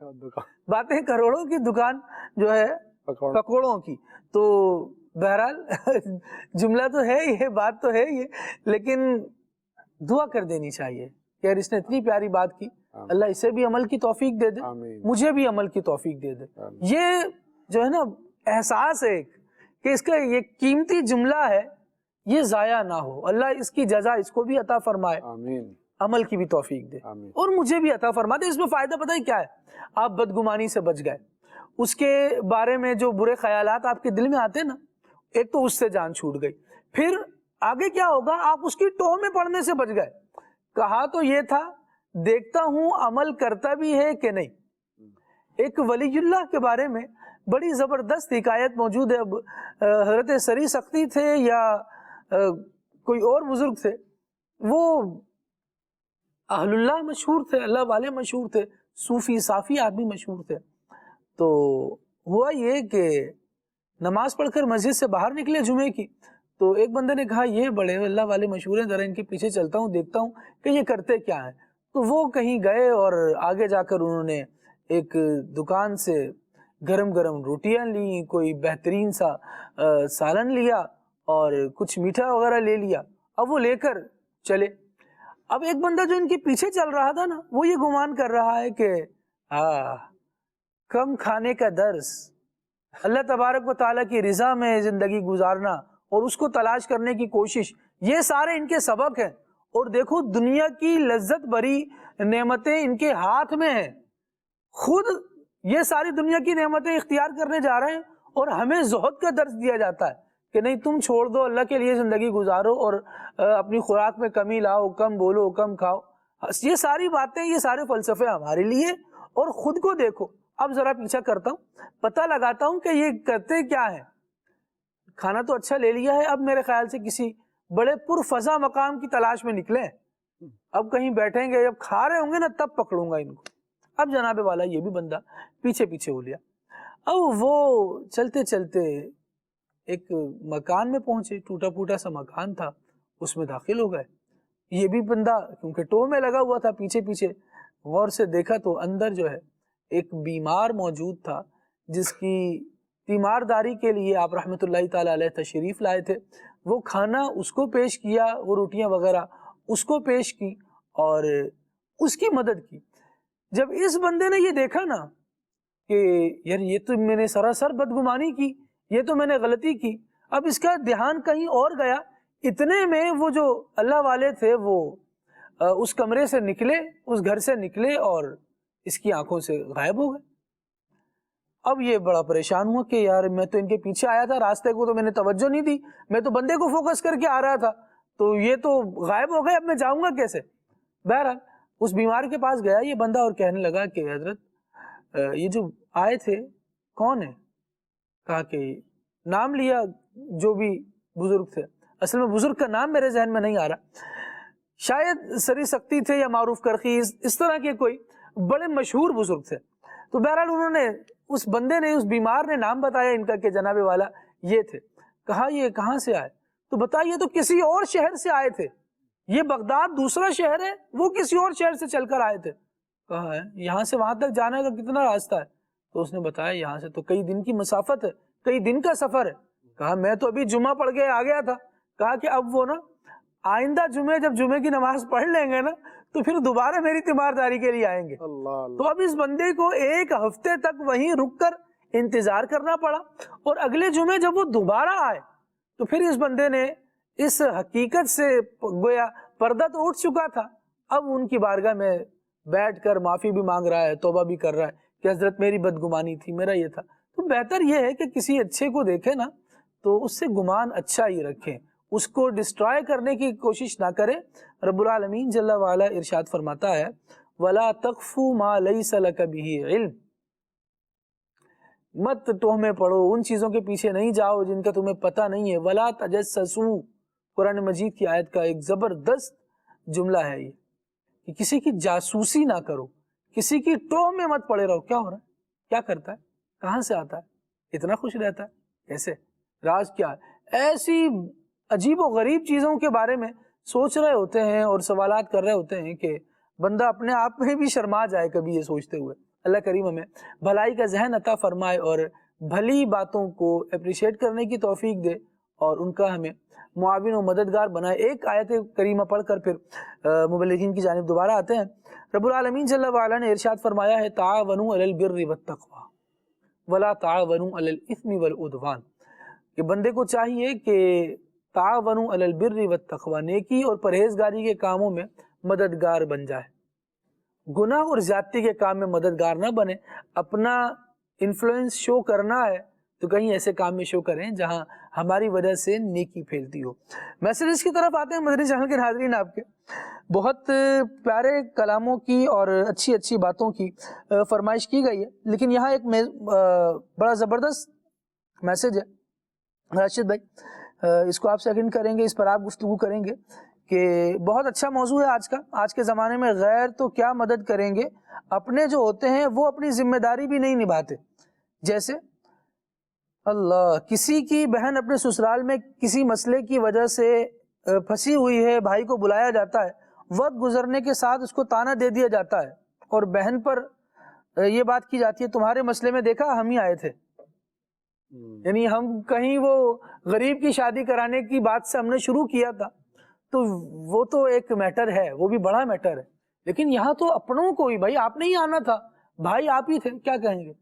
باتیں کروڑوں کی دکان جو ہے پکوڑوں کی. تو بہرحال جملہ تو ہے یہ، بات تو ہے یہ، لیکن دعا کر دینی چاہیے کہ یار اس نے اتنی پیاری بات کی، اللہ اسے بھی عمل کی توفیق دے دے، مجھے بھی عمل کی توفیق دے دے. یہ جو ہے نا احساس ہے کہ اس کا یہ قیمتی جملہ ہے یہ ضائع نہ ہو، اللہ اس کی جزا اس کو بھی عطا فرمائے، عمل کی بھی توفیق دے اور مجھے بھی عطا فرما دے. اس میں فائدہ پتہ ہے کیا ہے؟ آپ بدگمانی سے بچ گئے، اس کے بارے میں جو برے خیالات آپ کے دل میں آتے نا، ایک تو اس سے جان چھوٹ گئی. پھر آگے کیا ہوگا؟ آپ اس کی ٹوہ میں پڑنے سے بچ گئے. کہا تو یہ تھا دیکھتا ہوں عمل کرتا بھی ہے کہ نہیں. ایک ولی اللہ کے بارے میں بڑی زبردست حکایت موجود ہے. اب حضرت سری سختی تھے یا کوئی اور بزرگ تھے، وہ اہل اللہ مشہور تھے، اللہ والے مشہور تھے، صوفی صافی آدمی مشہور تھے. تو ہوا یہ کہ نماز پڑھ کر مسجد سے باہر نکلے جمعے کی، تو ایک بندے نے کہا یہ بڑے اللہ والے مشہور ہیں، ذرا ان کے پیچھے چلتا ہوں دیکھتا ہوں کہ یہ کرتے کیا ہیں. تو وہ کہیں گئے اور آگے جا کر انہوں نے ایک دکان سے گرم گرم روٹیاں لیں، کوئی بہترین سا سالن لیا اور کچھ میٹھا وغیرہ لے لیا. اب وہ لے کر چلے. اب ایک بندہ جو ان کے پیچھے چل رہا تھا نا، وہ یہ گمان کر رہا ہے کہ کم کھانے کا درس، اللہ تبارک و تعالیٰ کی رضا میں زندگی گزارنا اور اس کو تلاش کرنے کی کوشش، یہ سارے ان کے سبق ہیں. اور دیکھو دنیا کی لذت بھری نعمتیں ان کے ہاتھ میں ہیں، خود یہ ساری دنیا کی نعمتیں اختیار کرنے جا رہے ہیں اور ہمیں زہد کا درس دیا جاتا ہے کہ نہیں تم چھوڑ دو، اللہ کے لیے زندگی گزارو اور اپنی خوراک میں کمی لاؤ، کم بولو، کم کھاؤ. یہ ساری باتیں، یہ سارے فلسفے ہمارے لیے. اور خود کو دیکھو. اب ذرا پیچھا کرتا ہوں، پتہ لگاتا ہوں کہ یہ کرتے کیا ہے. کھانا تو اچھا لے لیا ہے، اب میرے خیال سے کسی بڑے پرفضا مقام کی تلاش میں نکلے ہیں. اب کہیں بیٹھیں گے، جب کھا رہے ہوں گے نا تب پکڑوں گا ان کو. اب جناب والا یہ بھی بندہ پیچھے پیچھے ہو لیا. اب وہ چلتے چلتے ایک مکان میں پہنچے، ٹوٹا پھوٹا سا مکان تھا، اس میں داخل ہو گئے. یہ بھی بندہ کیونکہ ٹو میں لگا ہوا تھا پیچھے پیچھے، غور سے دیکھا تو اندر جو ہے ایک بیمار موجود تھا جس کی تیمارداری کے لیے آپ رحمۃ اللہ تعالی علیہ تشریف لائے تھے. وہ کھانا اس کو پیش کیا، وہ روٹیاں وغیرہ اس کو پیش کی اور اس کی مدد کی. جب اس بندے نے یہ دیکھا نا کہ یار یہ تو میں نے سراسر بدگمانی کی، یہ تو میں نے غلطی کی، اب اس کا دھیان کہیں اور گیا. اتنے میں وہ جو اللہ والے تھے وہ اس کمرے سے نکلے، اس گھر سے نکلے اور اس کی آنکھوں سے غائب ہو گئے۔ اب یہ بڑا پریشان ہوا کہ یار میں تو ان کے پیچھے آیا تھا، راستے کو تو میں نے توجہ نہیں دی، میں تو بندے کو فوکس کر کے آ رہا تھا، تو یہ تو غائب ہو گئے، اب میں جاؤں گا کیسے؟ بہرحال اس بیمار کے پاس گیا یہ بندہ اور کہنے لگا کہ حضرت یہ جو آئے تھے کون ہے؟ کہا کہ نام لیا جو بھی بزرگ تھے، اصل میں بزرگ کا نام میرے ذہن میں نہیں آ رہا، شاید سری سختی تھے یا معروف کرخی، اس طرح کے کوئی بڑے مشہور بزرگ تھے۔ تو بہرحال انہوں نے، اس بندے نے، اس بیمار نے نام بتایا ان کا کہ جناب والا یہ تھے۔ کہا یہ کہاں سے آئے؟ تو بتائیے تو کسی اور شہر سے آئے تھے، یہ بغداد دوسرا شہر ہے، وہ کسی اور شہر سے چل کر آئے تھے۔ کہا ہے یہاں سے وہاں تک جانے کا کتنا راستہ ہے؟ تو اس نے بتایا یہاں سے تو کئی دن کی مسافت ہے، کئی دن کا سفر ہے۔ کہا میں تو ابھی جمعہ پڑھ کے آ گیا تھا۔ کہا کہ اب وہ نا آئندہ جمعے جب جمعے کی نماز پڑھ لیں گے نا تو پھر دوبارہ میری تیمارداری کے لیے آئیں گے۔ تو اب اس بندے کو ایک ہفتے تک وہیں رک کر انتظار کرنا پڑا، اور اگلے جمعے جب وہ دوبارہ آئے تو پھر اس بندے نے اس حقیقت سے گویا پردہ تو اٹھ چکا تھا، اب ان کی بارگاہ میں بیٹھ کر معافی بھی مانگ رہا ہے، توبہ بھی کر رہا ہے کہ حضرت میری بدگمانی تھی، میرا یہ تھا۔ تو بہتر یہ ہے کہ کسی اچھے کو دیکھیں نا تو اس سے گمان اچھا ہی رکھیں، اس کو ڈسٹرائے کرنے کی کوشش نہ کریں۔ رب العالمین جل وعلا ارشاد فرماتا ہے وَلَا تَقْفُ مَا لَيْسَ لَكَ بِهِ عِلْم، مت ٹوہمے پڑھو، ان چیزوں کے پیچھے نہیں جاؤ جن کا تمہیں پتہ نہیں ہے۔ وَلَا تَجَسَّسُوا، قرآن مجید کی آیت کا ایک زبردست جملہ ہے یہ کہ کسی کی جاسوسی نہ کرو، کسی کی ٹوہ میں مت پڑے رہو۔ کیا ہو رہا ہے، کیا کرتا ہے، کہاں سے آتا ہے، اتنا خوش رہتا ہے، کیسے، راز کیا ہے؟ ایسی عجیب و غریب چیزوں کے بارے میں سوچ رہے ہوتے ہیں اور سوالات کر رہے ہوتے ہیں کہ بندہ اپنے آپ میں بھی شرما جائے کبھی یہ سوچتے ہوئے۔ اللہ کریم ہمیں بھلائی کا ذہن عطا فرمائے اور بھلی باتوں کو اپریشیٹ کرنے کی توفیق دے اور ان کا ہمیں معاون و مددگار بنائے۔ ایک آیت کریمہ پڑھ کر پھر مبلغین کی جانب دوبارہ آتے ہیں۔ رب العالمین جل وعلا نے ارشاد فرمایا ہے تعاونوا علی البر والتقوی ولا تعاونوا علی الاثم والعدوان، کہ بندے کو چاہیے کہ تعاونوا علی البر والتقوی، نیکی اور پرہیزگاری کے کاموں میں مددگار بن جائے، گناہ اور زیادتی کے کام میں مددگار نہ بنے۔ اپنا انفلوئنس شو کرنا ہے تو کہیں ایسے کام میں شو کریں جہاں ہماری وجہ سے نیکی پھیلتی ہو۔ میسیجز کی طرف آتے ہیں مدنی چینل کے ناظرین، آپ کے بہت پیارے کلاموں کی اور اچھی اچھی باتوں کی فرمائش کی گئی ہے، لیکن یہاں ایک بڑا زبردست میسیج ہے راشد بھائی، اس کو آپ سیکنڈ کریں گے، اس پر آپ گفتگو کریں گے کہ بہت اچھا موضوع ہے آج کا۔ آج کے زمانے میں غیر تو کیا مدد کریں گے، اپنے جو ہوتے ہیں وہ اپنی ذمہ داری بھی نہیں نبھاتے۔ جیسے اللہ، کسی کی بہن اپنے سسرال میں کسی مسئلے کی وجہ سے پھنسی ہوئی ہے، بھائی کو بلایا جاتا ہے، وقت گزرنے کے ساتھ اس کو تانا دے دیا جاتا ہے اور بہن پر یہ بات کی جاتی ہے تمہارے مسئلے میں دیکھا ہم ہی آئے تھے، یعنی ہم کہیں وہ غریب کی شادی کرانے کی بات سے ہم نے شروع کیا تھا، تو وہ تو ایک میٹر ہے، وہ بھی بڑا میٹر ہے، لیکن یہاں تو اپنوں کو ہی، بھائی آپ نے ہی آنا تھا، بھائی آپ ہی تھے، کیا کہیں گے؟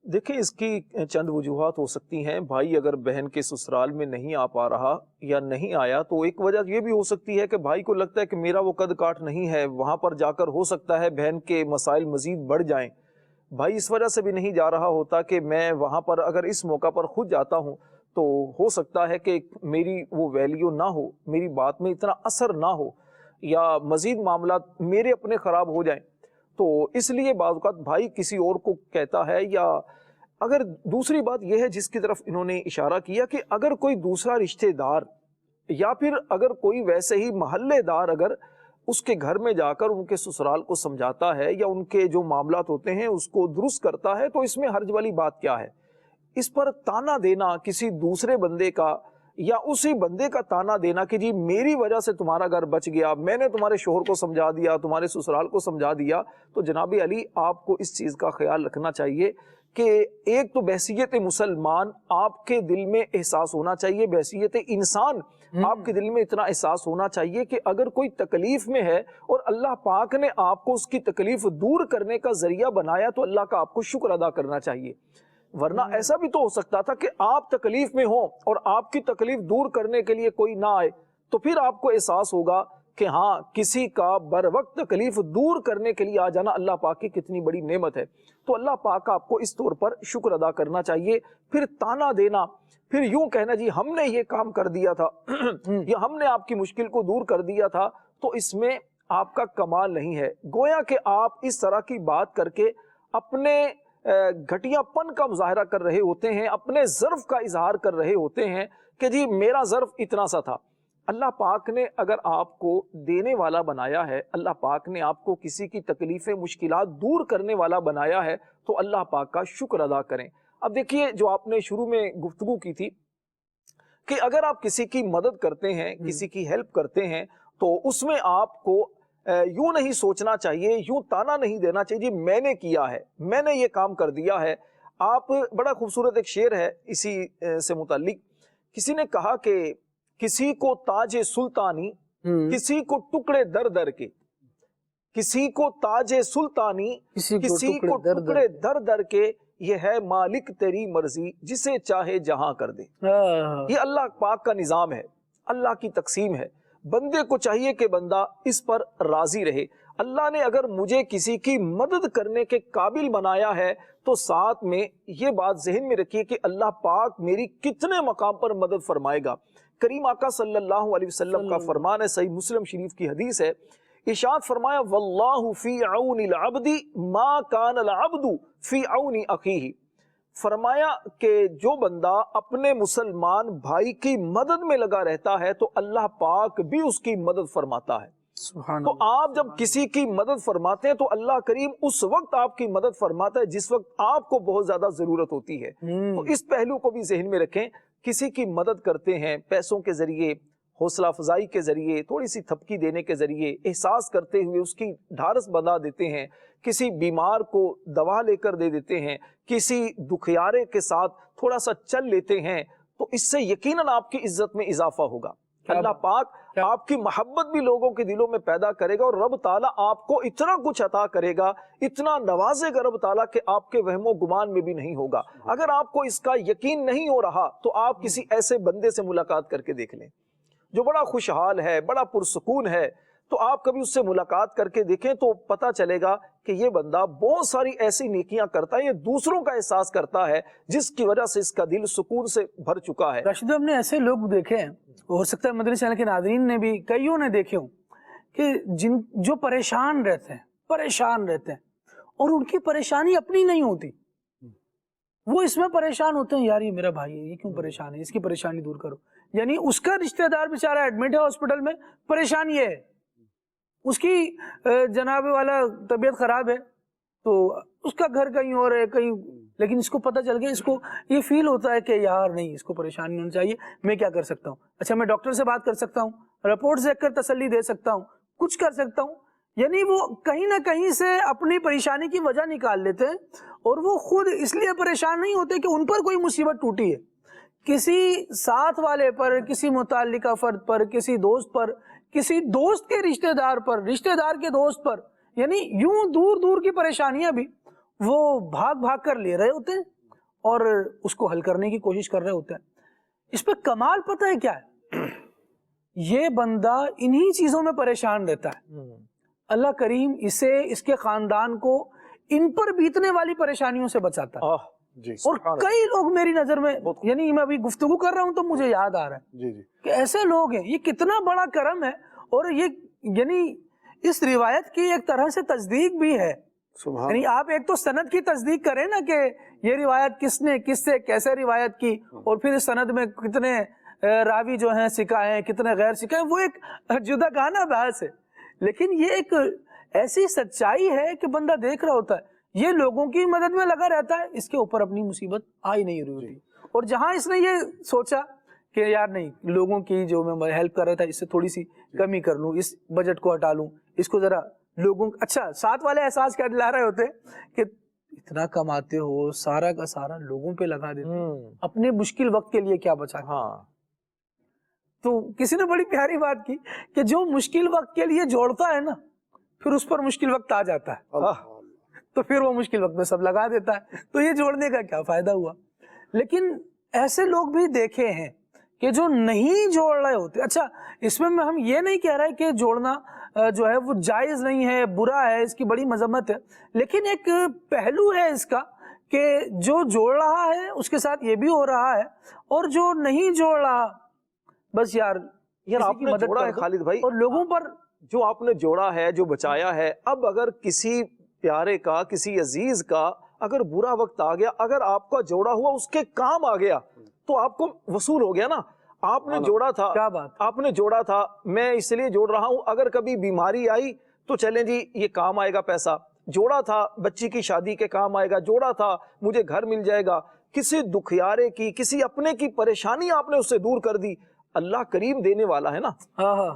دیکھیں اس کی چند وجوہات ہو سکتی ہیں۔ بھائی اگر بہن کے سسرال میں نہیں آ پا رہا یا نہیں آیا تو ایک وجہ یہ بھی ہو سکتی ہے کہ بھائی کو لگتا ہے کہ میرا وہ قد کاٹ نہیں ہے، وہاں پر جا کر ہو سکتا ہے بہن کے مسائل مزید بڑھ جائیں۔ بھائی اس وجہ سے بھی نہیں جا رہا ہوتا کہ میں وہاں پر اگر اس موقع پر خود جاتا ہوں تو ہو سکتا ہے کہ میری وہ ویلیو نہ ہو، میری بات میں اتنا اثر نہ ہو، یا مزید معاملات میرے اپنے خراب ہو جائیں، تو اس لیے بعض اوقات بھائی کسی اور کو کہتا ہے۔ یا اگر دوسری بات یہ ہے جس کی طرف انہوں نے اشارہ کیا کہ اگر کوئی دوسرا رشتہ دار یا پھر اگر کوئی ویسے ہی محلے دار اگر اس کے گھر میں جا کر ان کے سسرال کو سمجھاتا ہے یا ان کے جو معاملات ہوتے ہیں اس کو درست کرتا ہے، تو اس میں حرج والی بات کیا ہے؟ اس پر تانا دینا کسی دوسرے بندے کا یا اسی بندے کا تانا دینا کہ جی میری وجہ سے تمہارا گھر بچ گیا، میں نے تمہارے شوہر کو سمجھا دیا، تمہارے سسرال کو سمجھا دیا، تو جناب علی آپ کو اس چیز کا خیال رکھنا چاہیے کہ ایک تو بحیثیت مسلمان آپ کے دل میں احساس ہونا چاہیے، بحیثیت انسان آپ کے دل میں اتنا احساس ہونا چاہیے کہ اگر کوئی تکلیف میں ہے اور اللہ پاک نے آپ کو اس کی تکلیف دور کرنے کا ذریعہ بنایا تو اللہ کا آپ کو شکر ادا کرنا چاہیے۔ ورنہ ایسا بھی تو ہو سکتا تھا کہ آپ تکلیف میں ہوں اور آپ کی تکلیف دور کرنے کے لیے کوئی نہ آئے، تو پھر آپ کو احساس ہوگا کہ ہاں کسی کا بر وقت تکلیف دور کرنے کے لیے آ جانا اللہ پاک کی کتنی بڑی نعمت ہے. تو اللہ پاک کا آپ کو اس طور پر شکر ادا کرنا چاہیے. پھر تانا دینا، پھر یوں کہنا جی ہم نے یہ کام کر دیا تھا یا ہم نے آپ کی مشکل کو دور کر دیا تھا، تو اس میں آپ کا کمال نہیں ہے. گویا کہ آپ اس طرح کی بات کر کے اپنے گھٹیا پن کا مظاہرہ کر رہے ہوتے ہیں، اپنے ظرف کا اظہار کر رہے ہوتے ہیں کہ جی میرا ظرف اتنا سا تھا. اللہ پاک نے اگر آپ کو دینے والا بنایا ہے، اللہ پاک نے آپ کو کسی کی تکلیفیں مشکلات دور کرنے والا بنایا ہے، تو اللہ پاک کا شکر ادا کریں. اب دیکھیے جو آپ نے شروع میں گفتگو کی تھی کہ اگر آپ کسی کی مدد کرتے ہیں، کسی کی ہیلپ کرتے ہیں، تو اس میں آپ کو یوں نہیں سوچنا چاہیے، یوں تانا نہیں دینا چاہیے جی میں نے کیا ہے، میں نے یہ کام کر دیا ہے. آپ بڑا خوبصورت ایک شعر ہے اسی سے متعلق، کسی نے کہا کہ کسی کو تاج سلطانی، کسی کو ٹکڑے در در کے، کسی کو تاج سلطانی، کسی کو ٹکڑے در در کے، یہ ہے مالک تیری مرضی جسے چاہے جہاں کر دے. یہ اللہ پاک کا نظام ہے، اللہ کی تقسیم ہے. بندے کو چاہیے کہ بندہ اس پر راضی رہے. اللہ نے اگر مجھے کسی کی مدد کرنے کے قابل بنایا ہے تو ساتھ میں یہ بات ذہن میں رکھیے کہ اللہ پاک میری کتنے مقام پر مدد فرمائے گا. کریم آقا صلی اللہ علیہ وسلم کا فرمان ہے، صحیح مسلم شریف کی حدیث ہے، ارشاد فرمایا واللہ فی عون العبد ما کان العبد فی عون اخیہ. فرمایا کہ جو بندہ اپنے مسلمان بھائی کی مدد میں لگا رہتا ہے تو اللہ پاک بھی اس کی مدد فرماتا ہے. تو آپ جب کسی کی مدد فرماتے ہیں تو اللہ کریم اس وقت آپ کی مدد فرماتا ہے جس وقت آپ کو بہت زیادہ ضرورت ہوتی ہے. تو اس پہلو کو بھی ذہن میں رکھیں. کسی کی مدد کرتے ہیں پیسوں کے ذریعے، حوصلہ افزائی کے ذریعے، تھوڑی سی تھپکی دینے کے ذریعے، احساس کرتے ہوئے اس کی ڈھارس بندھا دیتے ہیں، کسی بیمار کو دوا لے کر دے دیتے ہیں، کسی دکھیارے کے ساتھ تھوڑا سا چل لیتے ہیں، تو اس سے یقیناً آپ کی عزت میں اضافہ ہوگا. اللہ پاک آپ کی محبت بھی لوگوں کے دلوں میں پیدا کرے گا، اور رب تعالیٰ آپ کو اتنا کچھ عطا کرے گا، اتنا نوازے گا رب تعالیٰ کہ آپ کے وہم و گمان میں بھی نہیں ہوگا. اگر آپ کو اس کا یقین نہیں ہو رہا تو آپ کسی ایسے بندے سے ملاقات کر کے دیکھ لیں جو بڑا خوشحال ہے، بڑا پرسکون ہے. تو آپ کبھی اس سے ملاقات کر کے دیکھیں تو پتہ چلے گا کہ یہ بندہ بہت ساری ایسی نیکیاں کرتا ہے، یہ دوسروں کا احساس کرتا ہے جس کی وجہ سے اس کا دل سکون سے بھر چکا ہے. راشد، ہم نے ایسے لوگ دیکھے ہیں، ہو سکتا ہے مدنی چینل کے ناظرین نے بھی کئیوں نے دیکھے ہوں، کہ جو پریشان رہتے ہیں اور ان کی پریشانی اپنی نہیں ہوتی، وہ اس میں پریشان ہوتے ہیں، یار یہ میرا بھائی ہے، یہ کیوں پریشان ہے، اس کی پریشانی دور کرو. یعنی اس کا رشتہ دار بیچارہ ایڈمٹ ہے ہاسپٹل میں، پریشان یہ ہے، اس کی جناب والا طبیعت خراب ہے تو اس کا گھر کہیں اور ہے کہیں، لیکن اس کو پتہ چل گیا، اس کو یہ فیل ہوتا ہے کہ یار نہیں، اس کو پریشانی نہیں ہونی چاہیے، میں کیا کر سکتا ہوں؟ اچھا میں ڈاکٹر سے بات کر سکتا ہوں، رپورٹ دیکھ کر تسلی دے سکتا ہوں، کچھ کر سکتا ہوں. یعنی وہ کہیں نہ کہیں سے اپنی پریشانی کی وجہ نکال لیتے ہیں، اور وہ خود اس لیے پریشان نہیں ہوتے کہ ان پر کوئی مصیبت ٹوٹی ہے، کسی ساتھ والے پر، کسی متعلقہ فرد پر، کسی دوست پر، کسی دوست کے رشتہ دار پر، رشتہ دار کے دوست پر، یعنی یوں دور دور کی پریشانیاں بھی وہ بھاگ کر لے رہے ہوتے ہیں اور اس کو حل کرنے کی کوشش کر رہے ہوتے ہیں. اس پہ کمال پتہ ہے کیا ہے؟ یہ بندہ انہی چیزوں میں پریشان رہتا ہے، اللہ کریم اسے، اس کے خاندان کو ان پر بیتنے والی پریشانیوں سے بچاتا ہے. اور کئی لوگ میری نظر میں، یعنی میں ابھی گفتگو کر رہا ہوں تو مجھے یاد آ رہا ہے کہ ایسے لوگ ہیں. یہ کتنا بڑا کرم ہے، اور یہ یعنی اس روایت کی ایک طرح سے تصدیق بھی ہے. یعنی آپ ایک تو سند کی تصدیق کریں نا کہ یہ روایت کس نے کس سے کیسے روایت کی، اور پھر اس سند میں کتنے راوی جو ہیں سکھائے ہیں، کتنے غیر سکھائے، وہ ایک جدا گانا بحث ہے. لیکن یہ ایک ایسی سچائی ہے کہ بندہ دیکھ رہا ہوتا ہے، یہ لوگوں کی مدد میں لگا رہتا ہے، اس کے اوپر اپنی مصیبت آ ہی نہیں رہی ہوتی. اور جہاں اس نے یہ سوچا کہ یار نہیں، لوگوں کی جو میں ہیلپ کر رہا تھا اس سے تھوڑی سی کمی کر لوں، اس بجٹ کو ہٹا لوں، اس کو ذرا لوگوں، اچھا ساتھ والے احساس کیا دلا رہے ہوتے کہ اتنا کماتے ہو، سارا کا سارا لوگوں پہ لگا دیتے، اپنے مشکل وقت کے لیے کیا بچا. تو کسی نے بڑی پیاری بات کی کہ جو مشکل وقت کے لیے جوڑتا ہے نا، پھر اس پر مشکل وقت آ جاتا ہے تو پھر وہ مشکل وقت میں سب لگا دیتا ہے. تو یہ جوڑنے کا کیا فائدہ ہوا؟ لیکن ایسے لوگ بھی دیکھے ہیں کہ جو نہیں جوڑ رہے ہوتے. اچھا اس میں ہم یہ نہیں کہہ رہے کہ جوڑنا جو ہے وہ جائز نہیں ہے, برا ہے, اس کی بڑی مذمت ہے, لیکن ایک پہلو ہے اس کا کہ جو جوڑ رہا ہے اس کے ساتھ یہ بھی ہو رہا ہے, اور جو نہیں جوڑ رہا بس یار آپ نے جوڑا ہے خالد بھائی, اور لوگوں پر جو آپ نے جوڑا ہے, جو بچایا ہے, اب اگر کسی پیارے کا, کسی عزیز کا اگر برا وقت آ گیا, اگر آپ کا جوڑا ہوا اس کے کام آ گیا تو آپ کو وصول ہو گیا نا. آپ نے جوڑا تھا, کیا بات, آپ نے جوڑا تھا, میں اس لیے جوڑ رہا ہوں, اگر کبھی بیماری آئی تو چلیں جی یہ کام آئے گا پیسہ, جوڑا تھا بچی کی شادی کے کام آئے گا, جوڑا تھا مجھے گھر مل جائے گا, کسی دکھیارے کی, کسی اپنے کی پریشانی آپ نے اس سے دور کر دی. اللہ کریم دینے والا ہے نا,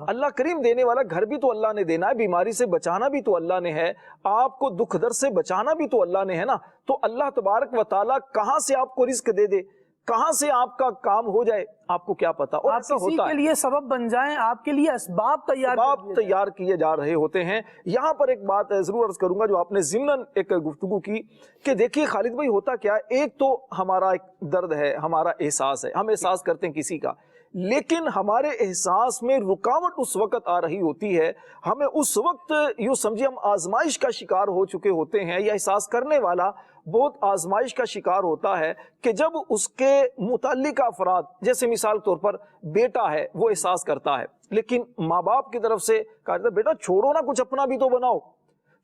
اللہ کریم دینے والا, گھر بھی تو اللہ نے دینا ہے, بیماری سے بچانا بھی تو اللہ نے ہے, آپ کو دکھ درد سے بچانا بھی تو اللہ نے ہے نا. تو اللہ تبارک و تعالیٰ کہاں سے آپ کو رزق دے دے, کہاں سے آپ کا کام ہو جائے, آپ کو کیا پتا. اور آپ کسی کے لیے سبب بن جائیں, آپ کے لیے اسباب تیار کیے جا رہے ہوتے ہیں. یہاں پر ایک بات ضرور عرض کروں گا جو آپ نے ضمناً ایک گفتگو کی کہ دیکھیے خالد بھائی ہوتا کیا ہے, ایک تو ہمارا ایک درد ہے, ہمارا احساس ہے, ہم احساس کرتے ہیں کسی کا, لیکن ہمارے احساس میں رکاوٹ اس وقت آ رہی ہوتی ہے, ہمیں اس وقت یوں سمجھے ہم آزمائش کا شکار ہو چکے ہوتے ہیں, یا احساس کرنے والا بہت آزمائش کا شکار ہوتا ہے کہ جب اس کے متعلقہ افراد, جیسے مثال طور پر بیٹا ہے, وہ احساس کرتا ہے, لیکن ماں باپ کی طرف سے کہا جاتا ہے بیٹا چھوڑو نا, کچھ اپنا بھی تو بناؤ.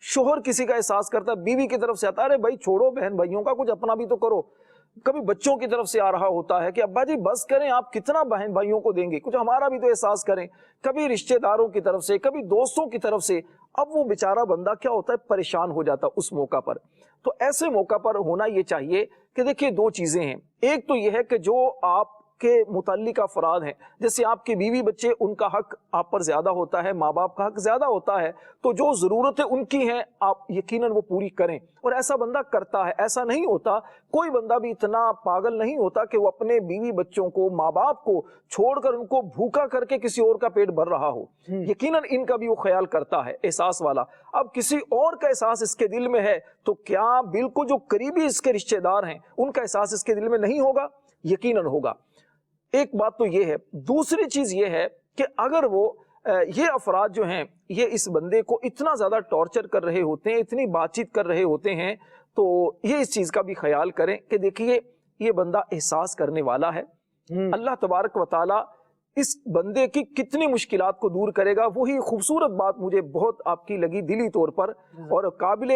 شوہر کسی کا احساس کرتا ہے, بیوی کی طرف سے آتا ہے ارے بھائی چھوڑو, بہن بھائیوں کا کچھ اپنا بھی تو کرو. کبھی بچوں کی طرف سے آ رہا ہوتا ہے کہ ابا جی بس کریں, آپ کتنا بہن بھائیوں کو دیں گے, کچھ ہمارا بھی تو احساس کریں. کبھی رشتہ داروں کی طرف سے, کبھی دوستوں کی طرف سے. اب وہ بیچارہ بندہ کیا ہوتا ہے, پریشان ہو جاتا اس موقع پر. تو ایسے موقع پر ہونا یہ چاہیے کہ دیکھیے دو چیزیں ہیں, ایک تو یہ ہے کہ جو آپ کے متعلق افراد ہیں, جیسے آپ کے بیوی بچے, ان کا حق آپ پر زیادہ ہوتا ہے, ماں باپ کا حق زیادہ ہوتا ہے, تو جو ضرورتیں ان کی ہیں آپ یقیناً وہ پوری کریں. اور ایسا بندہ کرتا ہے, ایسا نہیں ہوتا, کوئی بندہ بھی اتنا پاگل نہیں ہوتا کہ وہ اپنے بیوی بچوں کو, ماں باپ کو چھوڑ کر ان کو بھوکا کر کے کسی اور کا پیٹ بھر رہا ہو. یقیناً ان کا بھی وہ خیال کرتا ہے, احساس والا. اب کسی اور کا احساس اس کے دل میں ہے تو کیا بالکل جو قریبی اس کے رشتہ دار ہیں ان کا احساس اس کے دل میں نہیں ہوگا؟ یقیناً ہوگا. ایک بات تو یہ ہے. دوسری چیز یہ ہے کہ اگر وہ یہ افراد جو ہیں یہ اس بندے کو اتنا زیادہ ٹارچر کر رہے ہوتے ہیں, اتنی بات چیت کر رہے ہوتے ہیں, تو یہ اس چیز کا بھی خیال کریں کہ دیکھیے یہ بندہ احساس کرنے والا ہے. اللہ تبارک و تعالی اس بندے کی کتنی مشکلات کو دور کرے گا. وہی خوبصورت بات مجھے بہت آپ کی لگی دلی طور پر, اور قابل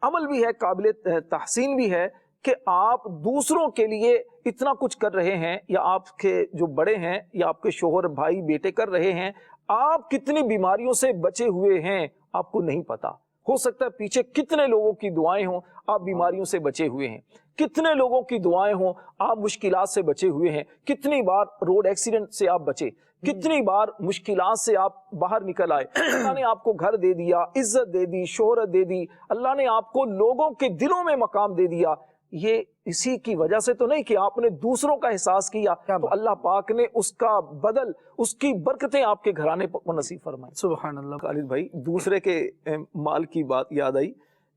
عمل بھی ہے, قابل تحسین بھی ہے کہ آپ دوسروں کے لیے اتنا کچھ کر رہے ہیں, یا آپ کے جو بڑے ہیں یا آپ کے شوہر بھائی بیٹے کر رہے ہیں. آپ کتنی بیماریوں سے بچے ہوئے ہیں آپ کو نہیں پتا. ہو سکتا ہے پیچھے کتنے لوگوں کی دعائیں ہوں, آپ بیماریوں سے بچے ہوئے ہیں. کتنے لوگوں کی دعائیں ہوں, آپ مشکلات سے بچے ہوئے ہیں. کتنی بار روڈ ایکسیڈنٹ سے آپ بچے, کتنی بار مشکلات سے آپ باہر نکل آئے. اللہ نے آپ کو گھر دے دیا, عزت دے دی, شہرت دے دی, اللہ نے آپ کو لوگوں کے دلوں میں مقام دے دیا. یہ اسی کی وجہ سے تو نہیں کہ آپ نے دوسروں کا احساس کیا, تو اللہ پاک نے اس کا بدل, اس کی برکتیں آپ کے گھرانے پر نصیب فرمائی. سبحان اللہ. خالد بھائی دوسرے کے مال کی بات یاد آئی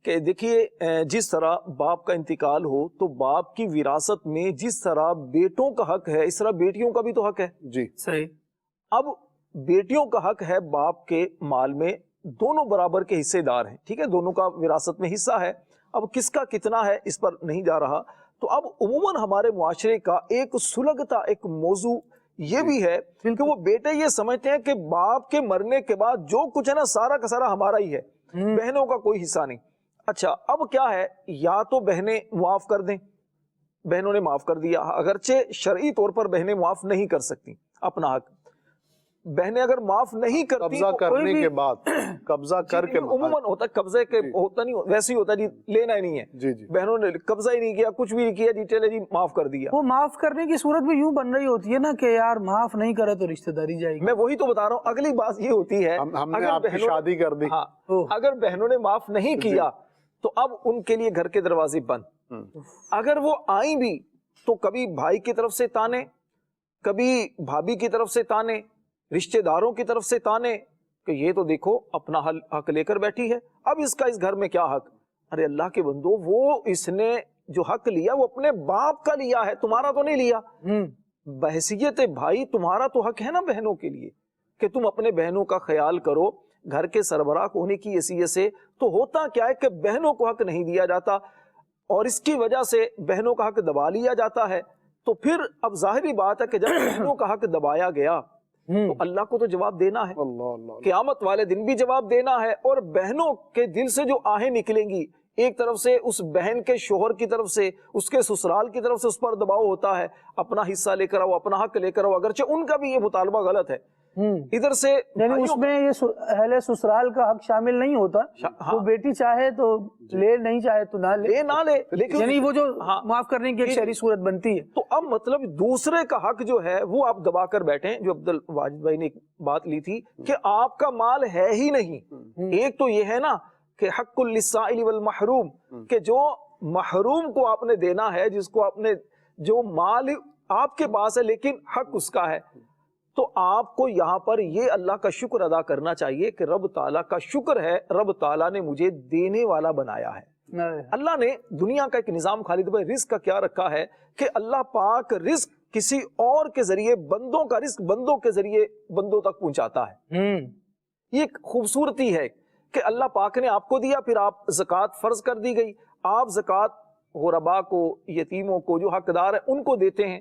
کہ دیکھیے جس طرح باپ کا انتقال ہو تو باپ کی وراثت میں جس طرح بیٹوں کا حق ہے, اس طرح بیٹیوں کا بھی تو حق ہے. جی صحیح. اب بیٹیوں کا حق ہے باپ کے مال میں, دونوں برابر کے حصے دار ہیں, ٹھیک ہے, دونوں کا وراثت میں حصہ ہے. اب کس کا کتنا ہے اس پر نہیں جا رہا. تو اب عموماً ہمارے معاشرے کا ایک سلگتا ایک موضوع یہ بھی ہے کہ وہ بیٹے یہ سمجھتے ہیں کہ باپ کے مرنے کے بعد جو کچھ ہے نا سارا کا سارا ہمارا ہی ہے, بہنوں کا کوئی حصہ نہیں. اچھا اب کیا ہے, یا تو بہنیں معاف کر دیں, بہنوں نے معاف کر دیا, اگرچہ شرعی طور پر بہنیں معاف نہیں کر سکتی اپنا حق. بہنیں اگر معاف نہیں کرتی, قبضہ کرنے کے بعد, قبضہ کر کے عموماً ہوتا ہے قبضے کے, ہوتا نہیں ویسے ہی ہوتا ہے جی, لینا ہی نہیں ہے. جی جی بہنوں نے قبضہ ہی نہیں کیا, کچھ بھی نہیں کیا, جی چلے جی معاف کر دیا. وہ معاف کرنے کی صورت میں یوں بن رہی ہوتی ہے نا کہ یار معاف نہیں کرے تو رشتہ داری جائے گی. میں وہی تو بتا رہا ہوں. اگلی بات یہ ہوتی ہے ہم نے آپ کی شادی کر دی, ہاں, اگر بہنوں نے معاف نہیں کیا تو اب ان کے لیے گھر کے دروازے بند. اگر وہ آئیں بھی تو کبھی بھائی کی طرف سے تانے, کبھی بھابھی کی طرف سے تانے, رشتہ داروں کی طرف سے تانے کہ یہ تو دیکھو اپنا حق لے کر بیٹھی ہے, اب اس کا اس گھر میں کیا حق. ارے اللہ کے بندو, وہ اس نے جو حق لیا وہ اپنے باپ کا لیا ہے, تمہارا تو نہیں لیا. بحیثیت بھائی تمہارا تو حق ہے نا بہنوں کے لیے کہ تم اپنے بہنوں کا خیال کرو، گھر کے سربراہ ہونے کی حیثیت سے۔ تو ہوتا کیا ہے کہ بہنوں کو حق نہیں دیا جاتا اور اس کی وجہ سے بہنوں کا حق دبا لیا جاتا ہے۔ تو پھر اب ظاہری بات ہے کہ جب بہنوں کا حق دبایا گیا تو اللہ کو تو جواب دینا ہے، اللہ اللہ قیامت والے دن بھی جواب دینا ہے۔ اور بہنوں کے دل سے جو آہیں نکلیں گی، ایک طرف سے اس بہن کے شوہر کی طرف سے، اس کے سسرال کی طرف سے اس پر دباؤ ہوتا ہے، اپنا حصہ لے کر آؤ، اپنا حق لے کر آؤ، اگرچہ ان کا بھی یہ مطالبہ غلط ہے۔ ادھر سے یعنی اس میں یہ اہل سسرال کا حق شامل نہیں ہوتا، تو بیٹی چاہے تو لے، نہیں چاہے تو نہ لے، نہ لے، لیکن یعنی وہ جو معاف کرنے کی ایک شرعی صورت بنتی ہے۔ تو اب مطلب دوسرے کا حق جو ہے وہ آپ دبا کر بیٹھیں۔ جو عبد الواجد بھائی نے ایک بات لی تھی کہ آپ کا مال ہے ہی نہیں، ایک تو یہ ہے نا کہ حق للسائل والمحروم، کہ جو محروم کو آپ نے دینا ہے، جس کو آپ نے، جو مال آپ کے پاس ہے لیکن حق اس کا ہے، تو آپ کو یہاں پر یہ اللہ کا شکر ادا کرنا چاہیے کہ رب تعالیٰ کا شکر ہے، رب تعالیٰ نے مجھے دینے والا بنایا ہے۔ اللہ نے دنیا کا ایک نظام، خالد بھائی، رزق کا کیا رکھا ہے کہ اللہ پاک رزق کسی اور کے ذریعے، بندوں کا رزق بندوں کے ذریعے بندوں تک پہنچاتا ہے۔ یہ ایک خوبصورتی ہے کہ اللہ پاک نے آپ کو دیا، پھر آپ زکوٰۃ فرض کر دی گئی، آپ زکوٰۃ غربا کو، یتیموں کو، جو حقدار ہیں ان کو دیتے ہیں،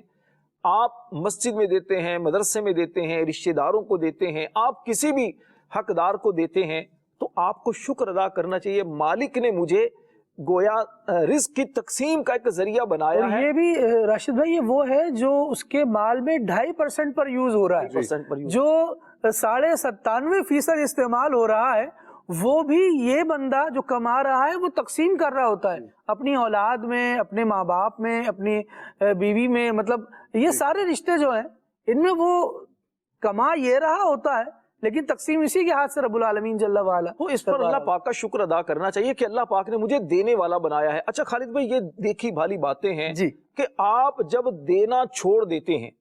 آپ مسجد میں دیتے ہیں، مدرسے میں دیتے ہیں، رشتہ داروں کو دیتے ہیں، آپ کسی بھی حقدار کو دیتے ہیں، تو آپ کو شکر ادا کرنا چاہیے، مالک نے مجھے گویا رزق کی تقسیم کا ایک ذریعہ بنایا ہے۔ یہ بھی راشد بھائی، یہ وہ ہے جو اس کے مال میں 2.5% پر یوز ہو رہا ہے، جو 97.5% استعمال ہو رہا ہے، وہ بھی یہ بندہ جو کما رہا ہے وہ تقسیم کر رہا ہوتا ہے اپنی اولاد میں، اپنے ماں باپ میں، اپنی بیوی میں، مطلب یہ سارے رشتے جو ہیں ان میں وہ کما یہ رہا ہوتا ہے لیکن تقسیم اسی کے ہاتھ سے رب العالمین جل وعلا۔ تو اس پر اللہ پاک کا شکر ادا کرنا چاہیے کہ اللہ پاک نے مجھے دینے والا بنایا ہے۔ اچھا خالد بھائی، یہ دیکھی بھالی باتیں ہیں کہ آپ جب دینا چھوڑ دیتے ہیں،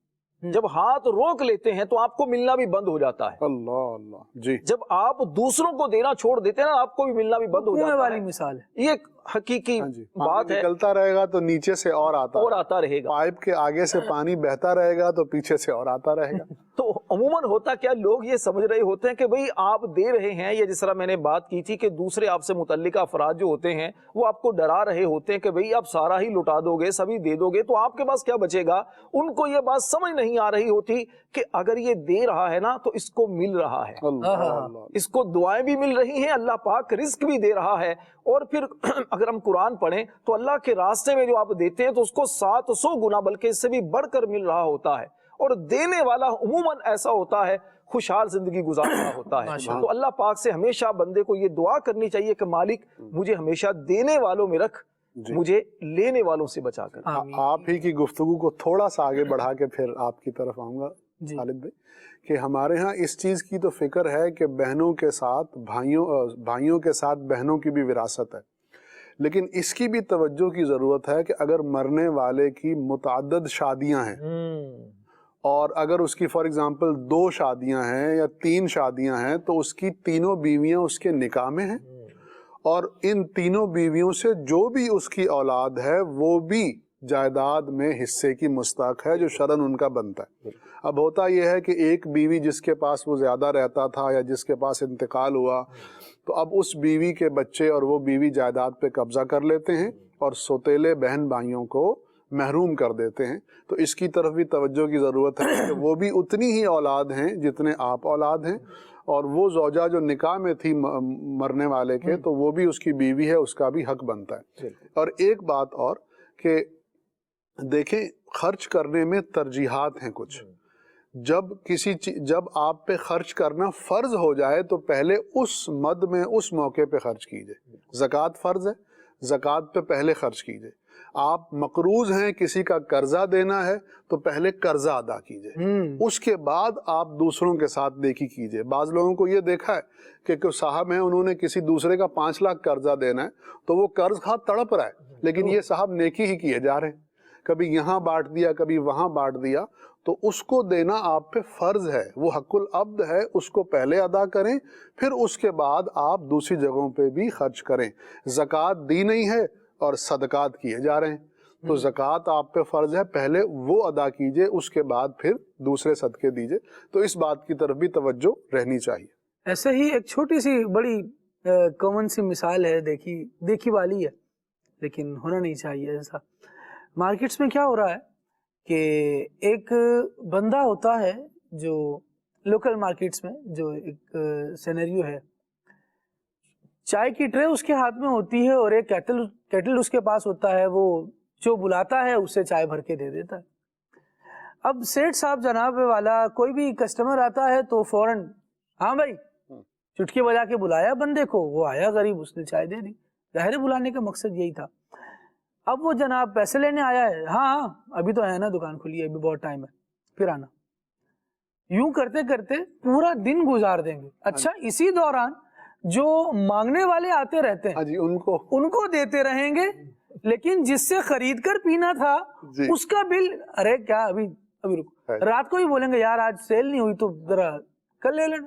جب ہاتھ روک لیتے ہیں تو آپ کو ملنا بھی بند ہو جاتا ہے۔ اللہ اللہ جی، جب آپ دوسروں کو دینا چھوڑ دیتے ہیں نا، آپ کو بھی ملنا بھی بند ہو جاتا ہے۔ والی مثال ہے یہ ایک حقیقی بات ہے، نکلتا رہے گا تو نیچے سے اور آتا رہے گا، پائپ کے آگے سے پانی بہتا رہے گا تو پیچھے سے اور آتا رہے گا۔ تو عموماً ہوتا کیا، لوگ یہ سمجھ رہے ہوتے ہیں کہ بھئی آپ دے رہے ہیں، یا جس طرح میں نے بات کی تھی کہ دوسرے آپ سے متعلقہ افراد جو ہوتے ہیں وہ آپ کو ڈرا رہے ہوتے ہیں کہ بھئی آپ سارا ہی لٹا دو گے، سبھی دے دو گے تو آپ کے پاس کیا بچے گا۔ ان کو یہ بات سمجھ نہیں آ رہی ہوتی کہ اگر یہ دے رہا ہے نا تو اس کو مل رہا ہے، اس کو دعائیں بھی مل رہی ہیں، اللہ پاک رزق بھی دے رہا ہے۔ اور پھر اگر ہم قرآن پڑھیں تو اللہ کے راستے میں جو آپ دیتے ہیں تو اس کو 700 گنا بلکہ اس سے بھی بڑھ کر مل رہا ہوتا ہے، اور دینے والا عموماً ایسا ہوتا ہے خوشحال زندگی گزار رہا ہوتا ہے۔ تو اللہ پاک سے ہمیشہ بندے کو یہ دعا کرنی چاہیے کہ مالک مجھے ہمیشہ دینے والوں میں رکھ، مجھے لینے والوں سے بچا کر۔ آپ ہی کی گفتگو کو تھوڑا سا آگے بڑھا کے پھر آپ کی طرف آؤں گا خالد بھائی، کہ ہمارے ہاں اس چیز کی تو فکر ہے کہ بہنوں کے ساتھ بھائیوں کے ساتھ بہنوں کی بھی وراثت ہے، لیکن اس کی بھی توجہ کی ضرورت ہے کہ اگر مرنے والے کی متعدد شادیاں ہیں اور اگر اس کی فار ایگزامپل 2 شادیاں ہیں یا 3 شادیاں ہیں تو اس کی تینوں بیویاں اس کے نکاح میں ہیں، اور ان تینوں بیویوں سے جو بھی اس کی اولاد ہے وہ بھی جائیداد میں حصے کی مستحق ہے جو شرعاً ان کا بنتا ہے۔ اب ہوتا یہ ہے کہ ایک بیوی جس کے پاس وہ زیادہ رہتا تھا یا جس کے پاس انتقال ہوا تو اب اس بیوی کے بچے اور وہ بیوی جائیداد پہ قبضہ کر لیتے ہیں اور سوتیلے بہن بھائیوں کو محروم کر دیتے ہیں۔ تو اس کی طرف بھی توجہ کی ضرورت ہے کہ وہ بھی اتنی ہی اولاد ہیں جتنے آپ اولاد ہیں، اور وہ زوجہ جو نکاح میں تھی مرنے والے کے تو وہ بھی اس کی بیوی ہے، اس کا بھی حق بنتا ہے۔ اور ایک بات اور کہ دیکھیں، خرچ کرنے میں ترجیحات ہیں کچھ۔ جب آپ پہ خرچ کرنا فرض ہو جائے تو پہلے اس مد میں اس موقع پہ خرچ کیجئے۔ زکوٰۃ فرض ہے، زکوٰۃ پہ پہلے خرچ کیجئے۔ آپ مقروض ہیں، کسی کا قرضہ دینا ہے تو پہلے قرضہ ادا کیجئے، اس کے بعد آپ دوسروں کے ساتھ نیکی کیجئے۔ بعض لوگوں کو یہ دیکھا ہے کہ کوئی صاحب ہیں، انہوں نے کسی دوسرے کا 5 لاکھ قرضہ دینا ہے تو وہ قرض خواہ تڑپ رہا ہے، لیکن یہ صاحب نیکی ہی کیے جا رہے ہیں، کبھی یہاں بانٹ دیا کبھی وہاں بانٹ دیا، تو اس کو دینا آپ پہ فرض ہے، وہ حق العبد ہے، اس کو پہلے ادا کریں، پھر اس کے بعد آپ دوسری جگہوں پہ بھی خرچ کریں۔ زکوٰۃ دی نہیں ہے اور صدقات کیے جا رہے ہیں، تو زکوٰۃ آپ پہ فرض ہے، پہلے وہ ادا کیجئے، اس کے بعد پھر دوسرے صدقے دیجئے. تو اس بات کی طرف بھی توجہ رہنی چاہیے. ایسے ہی ایک چھوٹی سی بڑی کامن سی مثال ہے، دیکھی والی ہے لیکن ہونا نہیں چاہیے ایسا. مارکیٹس میں کیا ہو رہا ہے کہ ایک بندہ ہوتا ہے جو لوکل مارکیٹس میں، جو ایک سینیریو ہے، چائے کی ٹرے اس کے ہاتھ میں ہوتی ہے اور ایک کیٹل اس کے پاس ہوتا ہے، وہ جو بلاتا ہے اسے چائے بھر کے دے دیتا ہے. اب سیٹھ صاحب جناب والا کوئی بھی کسٹمر آتا ہے تو فوراً ہاں بھائی چٹکی بجا کے بلایا بندے کو، وہ آیا غریب، اس نے چائے دے دی. ظاہر بلانے کا مقصد یہی تھا. اب وہ جناب پیسے لینے آیا ہے، ہاں ابھی تو ہے نا، دکان کھلی ہے، ابھی بہت ٹائم ہے، پھر آنا. یوں کرتے کرتے پورا دن گزار دیں گے. اچھا اسی دوران جو مانگنے والے آتے رہتے ہیں جی ان کو دیتے رہیں گے، لیکن جس سے خرید کر پینا تھا اس کا بل، ارے کیا ابھی رکو، رات کو ہی بولیں گے یار آج سیل نہیں ہوئی تو ذرا کل لے لینا.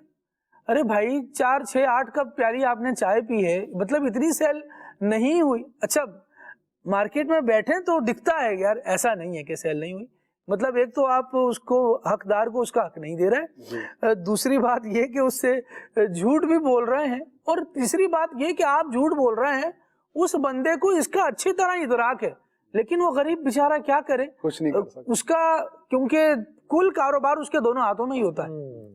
ارے بھائی 4 6 8 کپ پیاری آپ نے چائے پی ہے، مطلب اتنی سیل نہیں ہوئی. اچھا مارکیٹ میں بیٹھیں تو دکھتا ہے یار ایسا نہیں ہے کہ سیل نہیں ہوئی، مطلب ایک تو آپ اس کو حقدار کو اس کا حق نہیں دے رہے، دوسری بات یہ کہ اس سے جھوٹ بھی بول رہے ہیں، اور تیسری بات یہ کہ آپ جھوٹ بول رہے ہیں، اس بندے کو اس کا اچھی طرح ادراک ہے، لیکن وہ غریب بیچارہ کیا کرے، کچھ نہیں کر سکتا اس کا، کیونکہ کل کاروبار اس کے دونوں ہاتھوں میں ہی ہوتا ہے.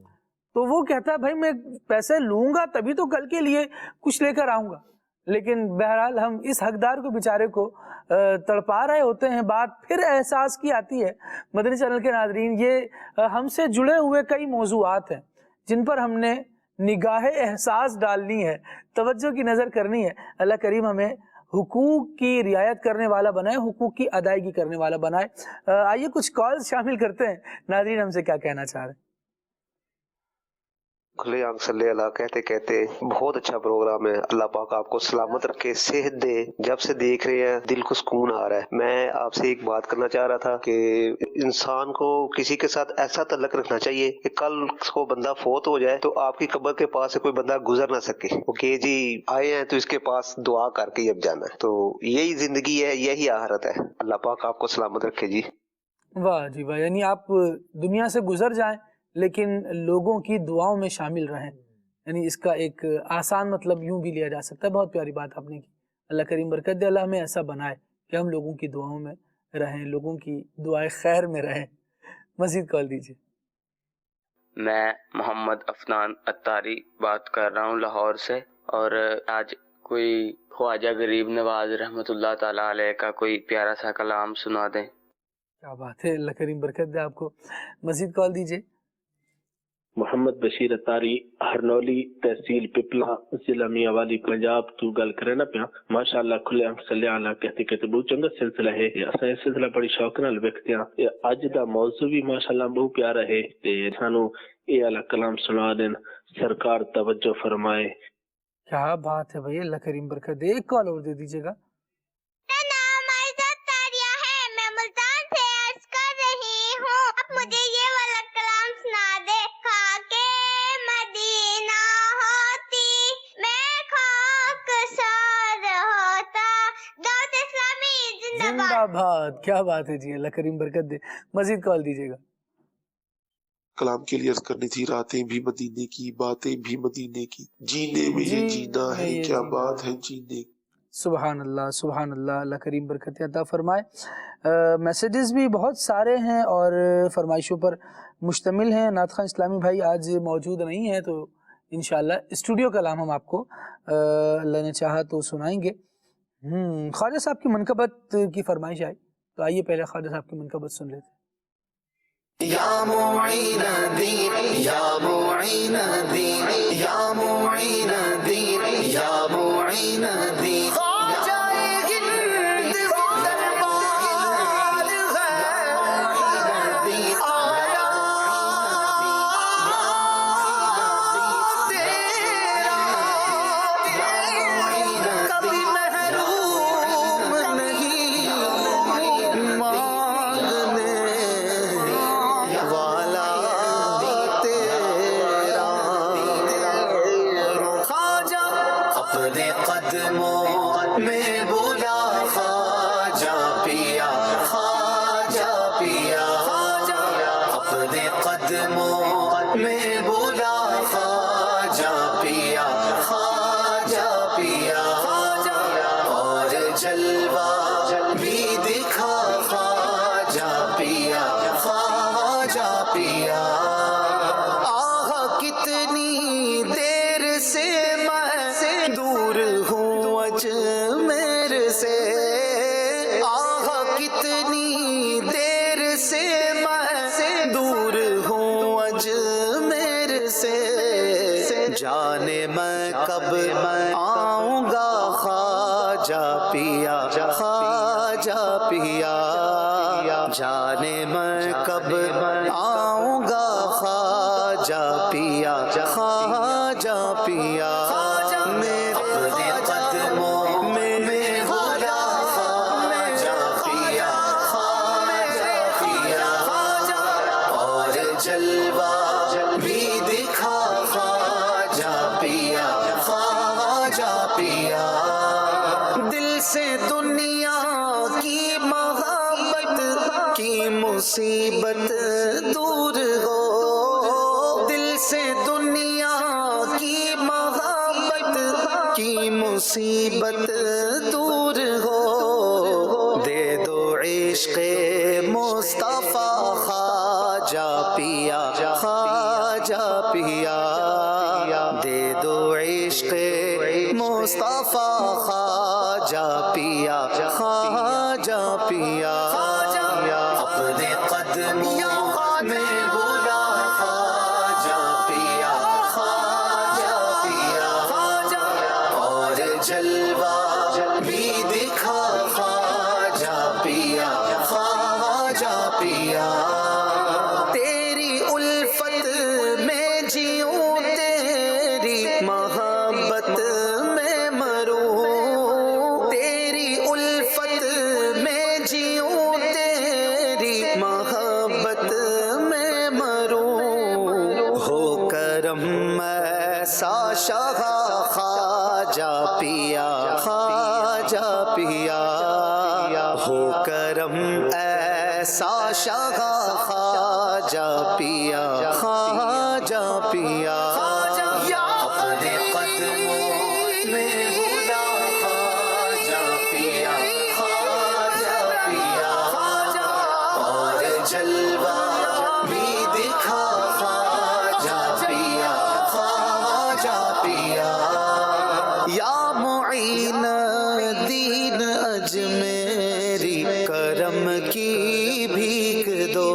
تو وہ کہتا ہے بھائی میں پیسے لوں گا تبھی تو کل کے لیے کچھ لے کر آؤں گا. لیکن بہرحال ہم اس حقدار کو بیچارے کو تڑپا رہے ہوتے ہیں. بات پھر احساس کی آتی ہے. مدنی چینل کے ناظرین، یہ ہم سے جڑے ہوئے کئی موضوعات ہیں جن پر ہم نے نگاہ احساس ڈالنی ہے، توجہ کی نظر کرنی ہے. اللہ کریم ہمیں حقوق کی رعایت کرنے والا بنائے، حقوق کی ادائیگی کرنے والا بنائے. آئیے کچھ کالز شامل کرتے ہیں. ناظرین ہم سے کیا کہنا چاہ رہے ہیں؟ کھلے آنکھ صلی اللہ کہتے کہتے بہت اچھا پروگرام ہے. اللہ پاک آپ کو سلامت رکھے، صحت دے. جب سے دیکھ رہے ہیں دل کو سکون آ رہا ہے. میں آپ سے ایک بات کرنا چاہ رہا تھا کہ انسان کو کسی کے ساتھ ایسا تعلق رکھنا چاہیے کہ کل کو بندہ فوت ہو جائے تو آپ کی قبر کے پاس سے کوئی بندہ گزر نہ سکے کہ جی آئے ہیں تو اس کے پاس دعا کر کے اب جانا ہے. تو یہی زندگی ہے، یہی آخرت ہے. اللہ پاک آپ کو سلامت رکھے جی. واہ جی واہ، یعنی آپ دنیا سے گزر جائیں لیکن لوگوں کی دعاؤں میں شامل رہیں، یعنی اس کا ایک آسان مطلب یوں بھی لیا جا سکتا ہے. بہت پیاری بات آپ نے کی. اللہ کریم برکت دے، اللہ ہمیں ایسا بنائے کہ ہم لوگوں کی دعاؤں میں رہیں، لوگوں کی دعائیں خیر میں رہیں. مزید کال دیجیے. میں محمد افنان اتاری بات کر رہا ہوں لاہور سے، اور آج کوئی خواجہ غریب نواز رحمۃ اللہ تعالیٰ علیہ کا کوئی پیارا سا کلام سنا دیں. کیا بات ہے، اللہ کریم برکت دے آپ کو. مزید کال دیجیے. محمد بشیر اتاری، ہرنولی تحصیل پپلا، ضلع میاں والی، پنجاب تو گل کرے نا پیا. ماشاءاللہ کھلے ہم صلی اللہ کہتے کہتے بہت چنگا سلسلہ ہے. اساں یہ سلسلہ بڑی شوق نال ویکھتے ہاں. اج دا موضوع بھی ماشاءاللہ بہت پیارا ہے تے سانو اے والا کلام سنا دین. سرکار توجہ فرمائے. کیا بات ہے بھائی، اللہ کریم برکت دے. ایک کال اور دے دیجیے گا. مجھے یہ والا کلام سنا دے. خاکے مدینہ ہوتی میں خاک سار ہوتا. دعوت اسلامی زندہ باد. کیا بات ہے جی، اللہ کریم برکت دے. مزید کال دیجیے گا. کلام کے لیے عرض کرنی تھی، راتیں بھی مدینے کی، باتیں بھی مدینے کی، جینے میں یہ جینا ہے، کیا بات ہے جینے. سبحان اللہ سبحان اللہ، اللہ کریم برکت عطا فرمائے. میسیجز بھی بہت سارے ہیں اور فرمائشوں پر مشتمل ہیں. نعت خواں اسلامی بھائی آج موجود نہیں ہیں تو انشاءاللہ اسٹوڈیو کلام ہم آپ کو اللہ نے چاہا تو سنائیں گے. خواجہ صاحب کی منقبت کی فرمائش آئی تو آئیے پہلے خواجہ صاحب کی منقبت سن لیتے ہیں. یا معین دین، یا معین دین، یا معین دین، یا معین دین. قدموں میں بولا خواجہ پیا کتنی دیر سے میں دور ہوں اجمیر سے، آہ کتنی دیر سے میں دور ہوں اجمیر سے، جانے میں کب آؤں گا خواجہ پیا، خواجہ پیا، جانے میں کب آؤں گا خواجہ پیا، خواجہ پیا، میرے قدموں میں بولا خواجہ پیا، خواجہ پیا، اور جلوہ بھی دکھا خواجہ پیا، خواجہ پیا، دل سے دنیا کی محبت کی مصیبت دور ہو، دل سے دنیا کی محبت کی مصیبت دور ہو، دے دو عشق مصطفیٰ خواجہ پیا، خواجہ پیا، دے دو عشق مصطفیٰ خواجہ پیا، خواجہ پیا، اپنے قدموں میں بولا خواجہ پیا، خواجہ پیا، اور جلوہ بھی دکھا خواجہ پیا، خواجہ پیا، تیری الفت میں جیوں تیری محبت میں مروں، تیری الفت میں جیوں تیری محبت میں مروں، ہو کرم ایسا شاہ خواجہ پیا، خواجہ پیا، ہو کرم ایسا شاہ خواجہ پیا، خواجہ پیا، اپنے قدموں میں بولا خواجہ پیا، خواجہ پیا، اور جلوہ بھی دکھا خواجہ پیا، خواجہ پیا، یا معین دین اجمیری کرم کی بھیک دو،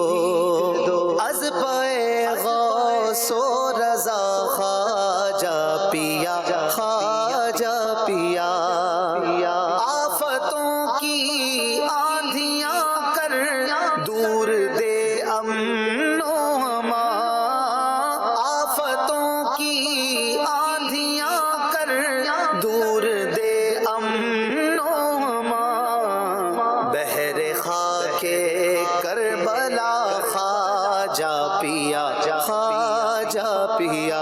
از پے غوث و رضا خواجہ پیا، خواجہ پیا، آفتوں کی آندھیاں کر دور دے امن و امان، آفتوں کی آندھیاں کر دور دے امن و امان، بحر خاک کربلا خواجہ پیا، خواجہ پیا،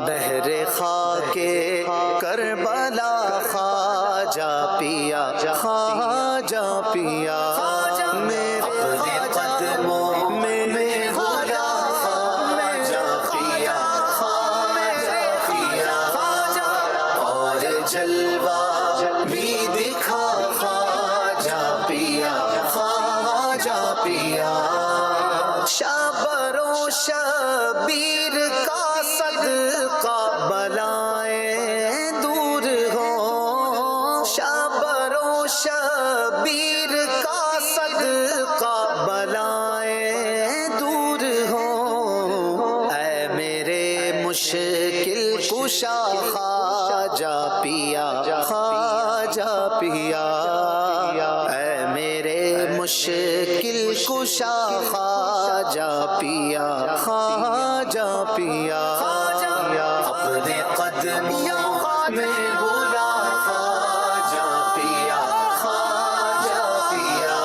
بحر خاک کربلا خواجہ پیا، خواجہ پیا، میرے قدموں میں بولا خواجہ پیا، خواجہ پیا، اور جلوہ بھی دکھا خواجہ پیا، خواجہ پیا، شب و شبیر کا صدقہ بلائیں دور ہو، شب و شبیر کا صدقہ بلائیں دور ہو، اے میرے مشکل کشا خواجہ پیا، خواجہ پیا، اے میرے مشکل کشا خواجہ پیا، خواجہ پیا، اپنے قدموں میں بولا خواجہ پیا، خواجہ پیا،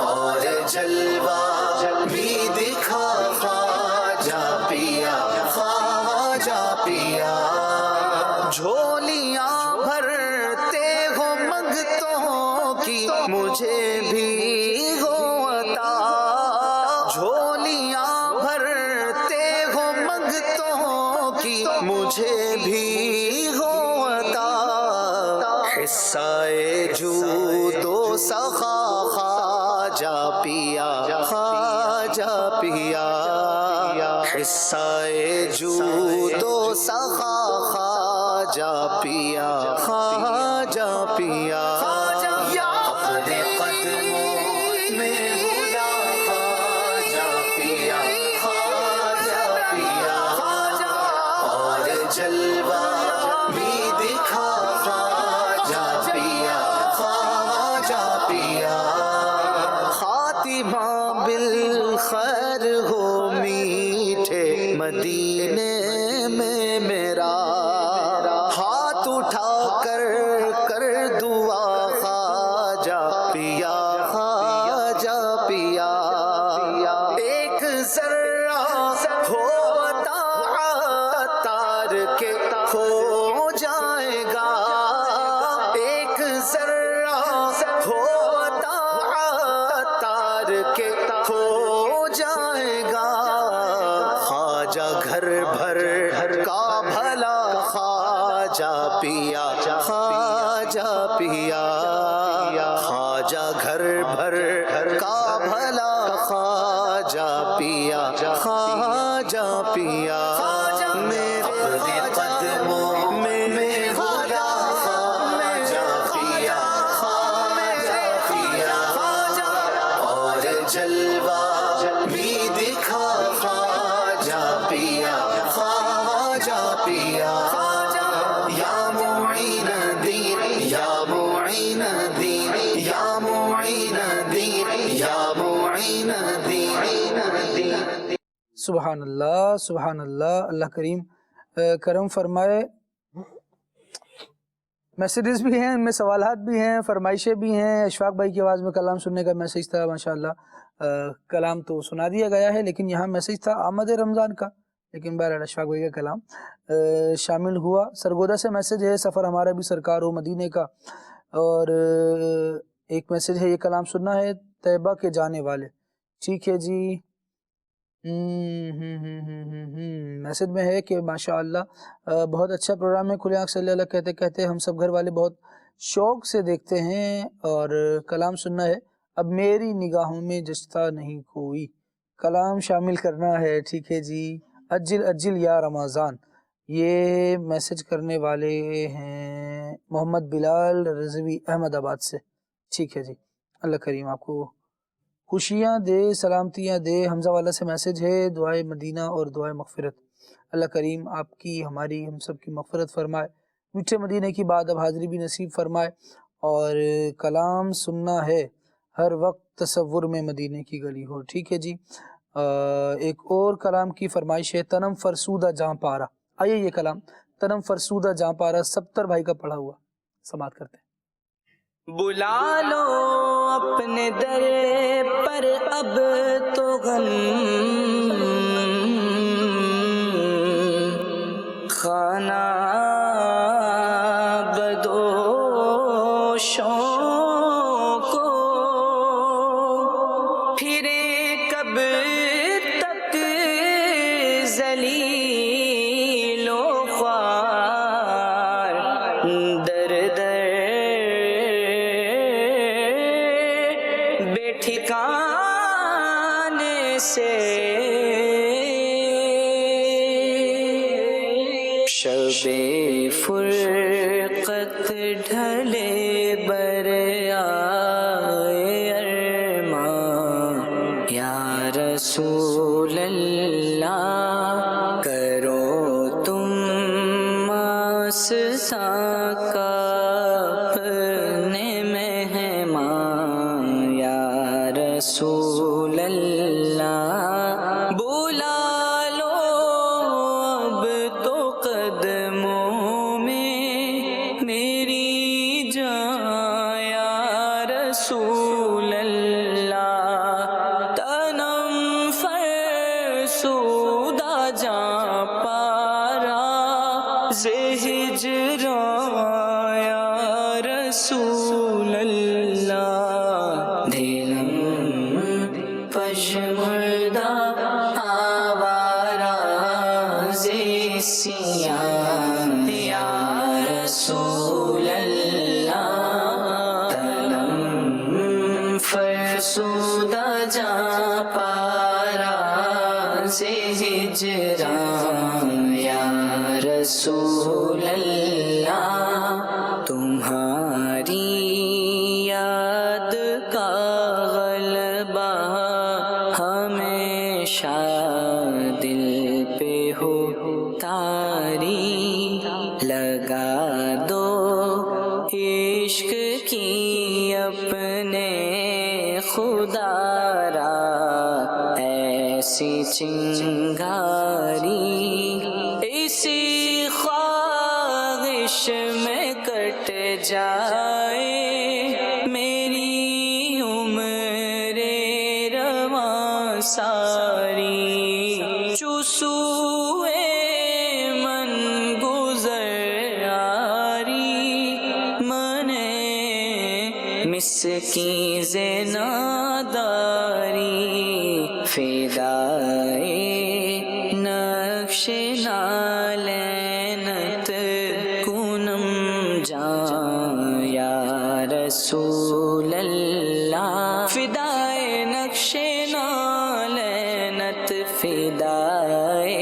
اور جلوہ بھی دکھا خواجہ پیا، خواجہ پیا، جھولیاں بھرتے ہو منگتوں کی مجھے بھی ہو عطا، جھولیاں بھرتے ہو منگتوں کی مجھے بھی ہو عطا، حصہ جود و سخا خواجہ پیا، خواجہ پیا، قصہ جود و سخا خواجہ پیا خواجہ پیا اپنے قدموں میں بلا خواجہ پیا خواجہ پیا اور جلوہ بھی دکھا خواجہ پیا خواجہ پیا خاتمہ بالخیر ہو میٹھے مدینے میں میرا ہاتھ اٹھا کر دعا خواجہ پیا خواجہ پیا ایک ذرہ ہو تار کے کھو جائے گا ایک ذرہ ہو تار کے کھو جائے گا خواجہ گھر بھر کا بھلا خواجہ پیا خواجہ پیا خواجہ گھر بھر کا بھلا خواجہ پیا خواجہ پیا میرے قدموں میں بھلا خواجہ پیا خواجہ پیا اور جلوہ بھی دکھا خواجہ پیا خواجہ پیا یا معین دین یا معین دین یا معین دین یا معین دین سبحان اللہ سبحان اللہ. اللہ کریم کرم فرمائے. میسیجز بھی ہیں، ان میں سوالات بھی ہیں، فرمائشیں بھی ہیں. اشفاق بھائی کی آواز میں کلام سننے کا میسیج تھا، ماشاءاللہ کلام تو سنا دیا گیا ہے، لیکن یہاں میسیج تھا آمد رمضان کا، لیکن بہرحال اشفاق بھائی کا کلام شامل ہوا. سرگودا سے میسیج ہے سفر ہمارا بھی سرکار ہو مدینے کا، اور ایک میسیج ہے یہ کلام سننا ہے طیبہ کے جانے والے. ٹھیک ہے جی. میسیج میں ہے کہ ماشاءاللہ بہت اچھا پروگرام ہے، کھلے آنکھ صلی اللہ کہتے کہتے ہم سب گھر والے بہت شوق سے دیکھتے ہیں، اور کلام سننا ہے اب میری نگاہوں میں جچتا نہیں کوئی، کلام شامل کرنا ہے. ٹھیک ہے جی. اجل اجل یا رمضان. یہ میسیج کرنے والے ہیں محمد بلال رضوی احمد آباد سے. ٹھیک ہے جی. اللہ کریم آپ کو خوشیاں دے، سلامتیاں دے. حمزہ والا سے میسیج ہے دعائے مدینہ اور دعائے مغفرت. اللہ کریم آپ کی ہماری ہم سب کی مغفرت فرمائے، میٹھے مدینہ کی بعد اب حاضری بھی نصیب فرمائے. اور کلام سننا ہے ہر وقت تصور میں مدینے کی گلی ہو. ٹھیک ہے جی. ایک اور کلام کی فرمائش ہے تنم فرسودہ جہاں پارا. آئیے یہ کلام تنم فرسودہ جہاں پارا 70 بھائی کا پڑھا ہوا سماعت کرتے ہیں. بلا لو اپنے در پر اب تو غم خانہ بدوشوں کو، پھرے کب تک ذلیل و خوار در در بے ٹھکانے سے شب فرقت ڈھلے بر آئے ارمان یا رسول اللہ کرو تم آساں کا اپنے مہمان یا رسول اللہ بلا لو اب تو قدموں میں میری جان یا رسول اللہ تنم فرسودہ جاں پارا ہجراں یا رسول اللہ دلم پشمردہ آوارہ زیسیاں یا رسول اللہ تنم فرسودہ جاں پارا ہجراں جان یا رسول اللہ، تمہاری یاد کا غلبہ ہمیشہ دل پہ ہو تاری، لگا دو عشق کی اپنے خدا را ایسی چنگاری، اسی خواہش میں کٹ جائے میری عمر رواں ساری، چسوئے من گزر آری، من مسکین زناداری، فدائے نقش نالینت کنم جان یا رسول اللہ، فدائے نقش نالینت، فدائے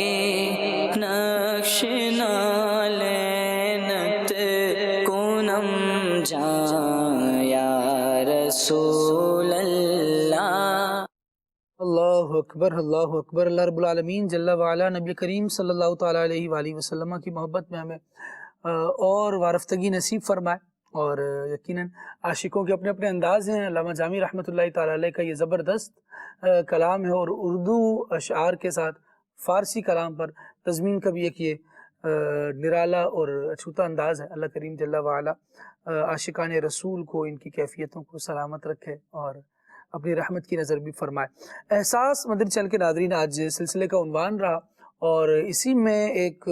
نقش نالینت کنم جان یا رسول اللہ۔ اللہ اکبر، اللہ اکبر۔ اللہ رب العالمین جل وعلا نبی کریم صلی اللہ تعالیٰ علیہ وآلہ وسلم کی محبت میں ہمیں اور وارفتگی نصیب فرمائے، اور یقیناً عاشقوں کے اپنے اپنے انداز ہیں۔ علامہ جامی رحمۃ اللہ تعالیٰ علیہ کا یہ زبردست کلام ہے، اور اردو اشعار کے ساتھ فارسی کلام پر تضمین کا بھی ایک یہ نرالا اور اچھوتا انداز ہے۔ اللہ کریم جل وعلا عاشقان رسول کو، ان کی کیفیتوں کو سلامت رکھے اور اپنی رحمت کی نظر بھی فرمائے۔ احساس مدنی چینل کے ناظرین، آج سلسلے کا عنوان رہا، اور اسی میں ایک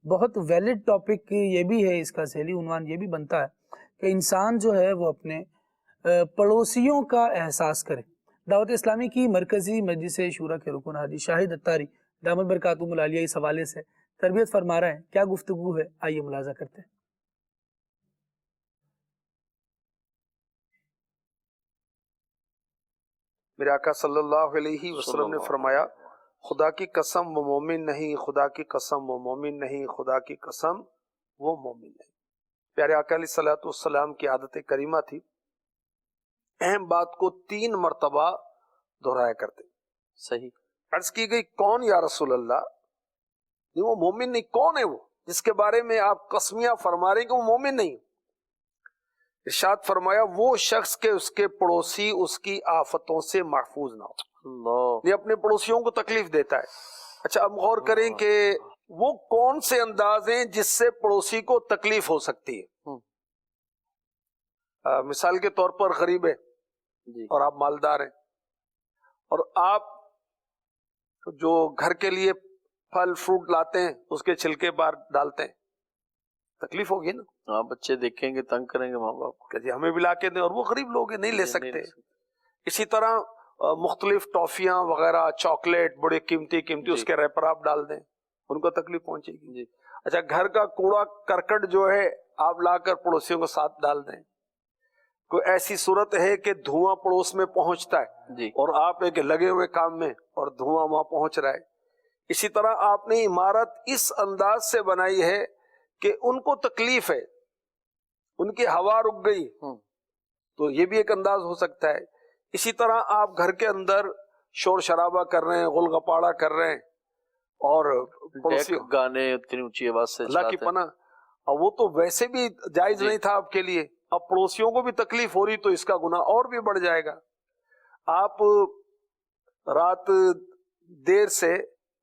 بہت ویلڈ ٹاپک یہ بھی ہے، اس کا ذیلی عنوان یہ بھی بنتا ہے کہ انسان جو ہے وہ اپنے پڑوسیوں کا احساس کرے۔ دعوت اسلامی کی مرکزی مجلس شورا کے رکن حاجی شاہد اتاری دامت برکاتہم العالیہ اس حوالے سے تربیت فرما رہے ہیں۔ کیا گفتگو ہے، آئیے ملاحظہ کرتے ہیں۔ میرے آقا صلی اللہ علیہ وسلم نے فرمایا، خدا کی قسم وہ مومن نہیں، خدا کی قسم وہ مومن نہیں، خدا کی قسم وہ مومن نہیں۔ پیارے آقا علیہ الصلوۃ والسلام کی عادت کریمہ تھی، اہم بات کو 3 مرتبہ دہرایا کرتے۔ صحیح۔ عرض کی گئی کون یا رسول اللہ؟ نہیں وہ مومن نہیں، کون ہے وہ جس کے بارے میں آپ قسمیاں فرما رہے ہیں کہ وہ مومن نہیں؟ ارشاد فرمایا وہ شخص کے اس کے پڑوسی اس کی آفتوں سے محفوظ نہ ہو، یہ اپنے پڑوسیوں کو تکلیف دیتا ہے۔ اچھا اب غور کریں کہ وہ کون سے انداز ہیں جس سے پڑوسی کو تکلیف ہو سکتی ہے۔ مثال کے طور پر غریب ہے اور آپ مالدار ہیں، اور آپ جو گھر کے لیے پھل فروٹ لاتے ہیں اس کے چھلکے باہر ڈالتے ہیں، تکلیف ہوگی نا؟ ہاں، بچے دیکھیں گے، تنگ کریں گے ماں باپ کو کہ جی ہمیں بھی لا کے دیں، اور وہ غریب لوگ ہیں نہیں لے سکتے۔ اسی طرح مختلف ٹافیاں وغیرہ، چاکلیٹ بڑے قیمتی اس کے ریپر آپ ڈال دیں، ان کو تکلیف پہنچے گی۔ اچھا گھر کا کوڑا کرکٹ جو ہے آپ لا کر پڑوسیوں کو ساتھ ڈال دیں۔ کوئی ایسی صورت ہے کہ دھواں پڑوس میں پہنچتا ہے اور آپ ایک لگے ہوئے کام میں اور دھواں وہاں پہنچ رہا ہے۔ اسی طرح آپ نے عمارت اس انداز سے بنائی ہے کہ ان کو تکلیف ہے، ان کی ہوا رک گئی، تو یہ بھی ایک انداز ہو سکتا ہے۔ اسی طرح آپ گھر کے اندر شور شرابہ کر رہے ہیں، غل غپاڑا کر رہے ہیں، اور گانے اتنی اونچی آواز سے اللہ کی پناہ، اور وہ تو ویسے بھی جائز نہیں تھا آپ کے لیے، اب پڑوسیوں کو بھی تکلیف ہو رہی تو اس کا گناہ اور بھی بڑھ جائے گا۔ آپ رات دیر سے،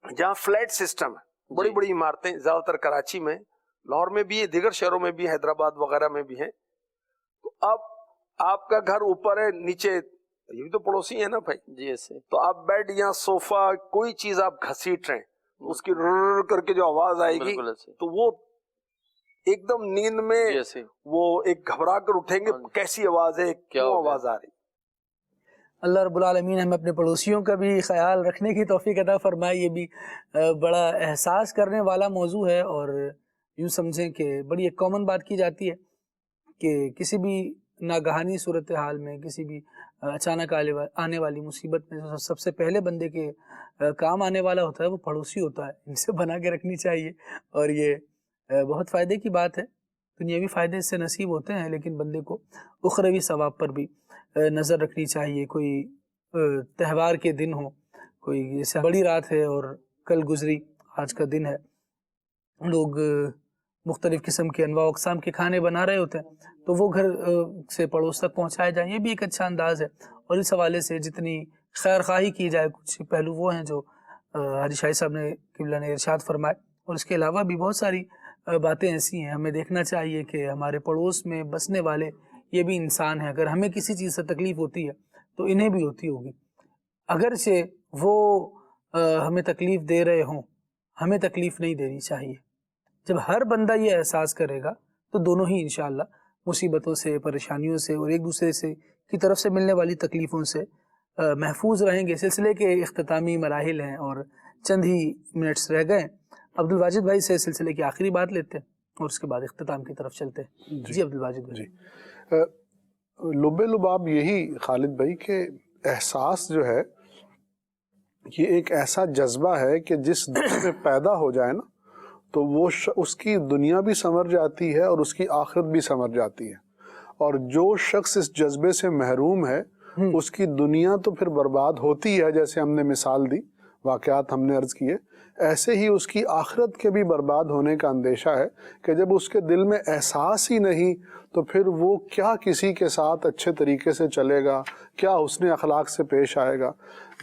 جہاں فلیٹ سسٹم ہے، بڑی بڑی عمارتیں زیادہ تر کراچی میں، لاہور میں بھی ہے، دیگر شہروں میں بھی، حیدرآباد وغیرہ میں بھی ہیں، تو اب آپ کا گھر اوپر ہے، نیچے یہ بھی تو پڑوسی ہیں نا بھائی جی، ایسے تو آپ بیڈ یا صوفہ کوئی چیز آپ گھسیٹ رہے ہیں، اس کی رر کر کے جو آواز آئے گی تو وہ ایک دم نیند میں وہ ایک گھبرا کر اٹھیں گے، کیسی آواز ہے، کیوں آواز آ رہی۔ اللہ رب العالمین ہمیں اپنے پڑوسیوں کا بھی خیال رکھنے کی توفیق عطا فرمائے۔ یہ بھی بڑا احساس کرنے والا موضوع ہے، اور یوں سمجھیں کہ بڑی ایک کامن بات کی جاتی ہے کہ کسی بھی ناگہانی صورتحال میں، کسی بھی اچانک آنے والی مصیبت میں سب سے پہلے بندے کے کام آنے والا ہوتا ہے وہ پڑوسی ہوتا ہے. ان سے بنا کے رکھنی چاہیے، اور یہ بہت فائدے کی بات ہے. دنیاوی فائدے اس سے نصیب ہوتے ہیں، لیکن بندے کو اخروی ثواب پر بھی نظر رکھنی چاہیے. کوئی تہوار کے دن ہو، کوئی جیسے بڑی رات ہے اور کل گزری، آج کا دن ہے، لوگ مختلف قسم کے انواع و اقسام کے کھانے بنا رہے ہوتے ہیں، تو وہ گھر سے پڑوس تک پہنچائے جائیں. یہ بھی ایک اچھا انداز ہے. اور اس حوالے سے جتنی خیر خواہی کی جائے، کچھ پہلو وہ ہیں جو حاجی شاہی صاحب نے قبلہ نے ارشاد فرمائے. اور اس کے علاوہ بھی بہت ساری باتیں ایسی ہیں. ہمیں دیکھنا چاہیے کہ ہمارے پڑوس میں بسنے والے یہ بھی انسان ہیں. اگر ہمیں کسی چیز سے تکلیف ہوتی ہے تو انہیں بھی ہوتی ہوگی، اگرچہ وہ ہمیں تکلیف دے رہے ہوں. ہمیں تکلیف نہیں دینی چاہیے. جب ہر بندہ یہ احساس کرے گا تو دونوں ہی انشاءاللہ مصیبتوں سے، پریشانیوں سے اور ایک دوسرے سے کی طرف سے ملنے والی تکلیفوں سے محفوظ رہیں گے. سلسلے کے اختتامی مراحل ہیں اور چند ہی منٹس رہ گئے. عبد الواجد بھائی سے سلسلے کی آخری بات لیتے ہیں اور اس کے بعد اختتام کی طرف چلتے ہیں. جی عبد الواجد بھائی. لب لباب یہی خالد بھائی کہ احساس جو ہے یہ ایک ایسا جذبہ ہے کہ جس دل میں پیدا ہو جائے نا تو وہ اس کی دنیا بھی سنور جاتی ہے اور اس کی آخرت بھی سنور جاتی ہے. اور جو شخص اس جذبے سے محروم ہے اس کی دنیا تو پھر برباد ہوتی ہے، جیسے ہم نے مثال دی، واقعات ہم نے عرض کیے. ایسے ہی اس کی آخرت کے بھی برباد ہونے کا اندیشہ ہے کہ جب اس کے دل میں احساس ہی نہیں تو پھر وہ کیا کسی کے ساتھ اچھے طریقے سے چلے گا، کیا حسن اخلاق سے پیش آئے گا.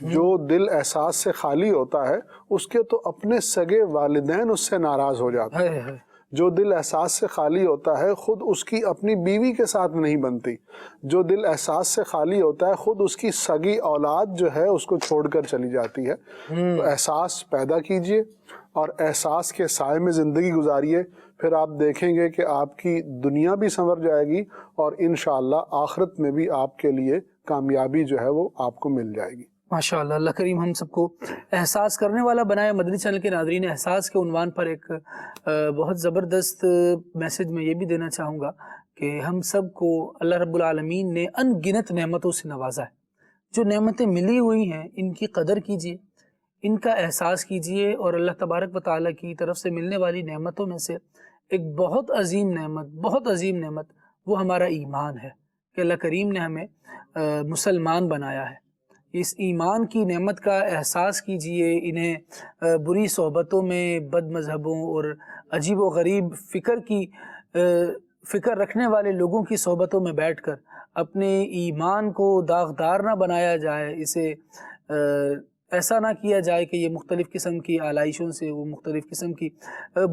جو دل احساس سے خالی ہوتا ہے اس کے تو اپنے سگے والدین اس سے ناراض ہو جاتے ہیں. جو دل احساس سے خالی ہوتا ہے خود اس کی اپنی بیوی کے ساتھ نہیں بنتی. جو دل احساس سے خالی ہوتا ہے خود اس کی سگی اولاد جو ہے اس کو چھوڑ کر چلی جاتی ہے. تو احساس پیدا کیجئے اور احساس کے سائے میں زندگی گزاریے. پھر آپ دیکھیں گے کہ آپ کی دنیا بھی سنور جائے گی اور انشاءاللہ آخرت میں بھی آپ کے لیے کامیابی جو ہے وہ آپ کو مل جائے گی. ماشاءاللہ. اللہ کریم ہم سب کو احساس کرنے والا بنائے. مدنی چینل کے ناظرین، احساس کے عنوان پر ایک بہت زبردست میسج میں یہ بھی دینا چاہوں گا کہ ہم سب کو اللہ رب العالمین نے ان گنت نعمتوں سے نوازا ہے. جو نعمتیں ملی ہوئی ہیں ان کی قدر کیجئے، ان کا احساس کیجئے. اور اللہ تبارک و تعالیٰ کی طرف سے ملنے والی نعمتوں میں سے ایک بہت عظیم نعمت وہ ہمارا ایمان ہے کہ اللہ کریم نے ہمیں مسلمان بنایا ہے. اس ایمان کی نعمت کا احساس کیجئے. انہیں بری صحبتوں میں، بد مذہبوں اور عجیب و غریب فکر رکھنے والے لوگوں کی صحبتوں میں بیٹھ کر اپنے ایمان کو داغدار نہ بنایا جائے. اسے ایسا نہ کیا جائے کہ یہ مختلف قسم کی آلائشوں سے، وہ مختلف قسم کی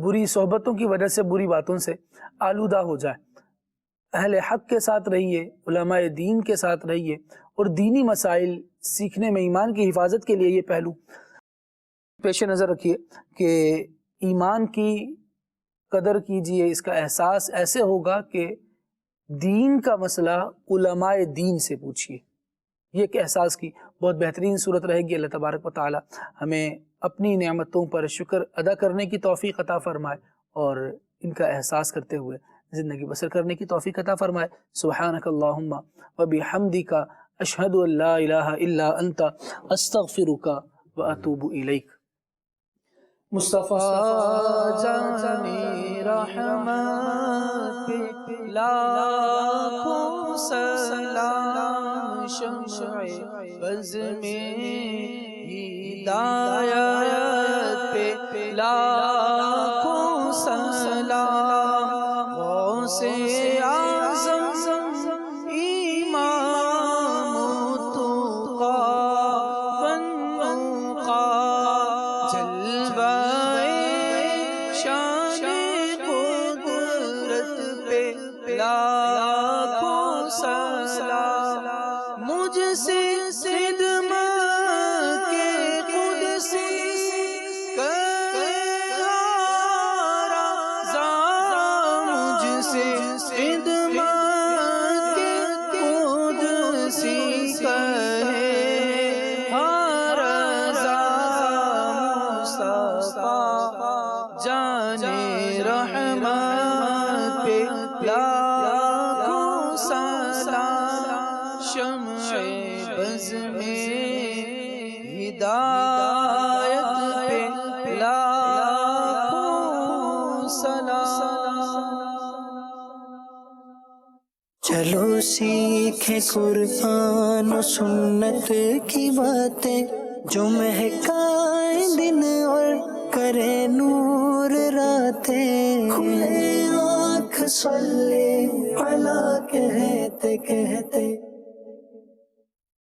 بری صحبتوں کی وجہ سے، بری باتوں سے آلودہ ہو جائے. اہل حق کے ساتھ رہیے، علماء دین کے ساتھ رہیے اور دینی مسائل سیکھنے میں ایمان کی حفاظت کے لیے یہ پہلو پیش نظر رکھیے کہ ایمان کی قدر کیجئے. اس کا احساس ایسے ہوگا کہ دین کا مسئلہ علماء دین سے پوچھیے. یہ ایک احساس کی بہت بہترین صورت رہے گی. اللہ تبارک و تعالی ہمیں اپنی نعمتوں پر شکر ادا کرنے کی توفیق عطا فرمائے اور ان کا احساس کرتے ہوئے زندگی بسر کرنے کی توفیق عطا فرمائے. سبحانک اللہم و بحمدک، اشہد ان لا الہ الا انت، استغفرک و اتوب الیک. مصطفیٰ جان رحمت پہ لاکھوں سلام، شمع بز میں ہدایت پہ لاکھوں سلام. غوث اعظم امام التقا والنقا، جلوہ شان قدرت پہ لاکھوں سلام. مجھ سے خدمت کے قدسی کرے رضا، مجھ سے خدمت کے قدسی کرے رضا. مصطفیٰ جان چلو سیکھیں قرآن و سنت کی باتیں جو مہکائیں دن اور کرے نور راتیں. کھلے آنکھ صلی علی کہتے کہتے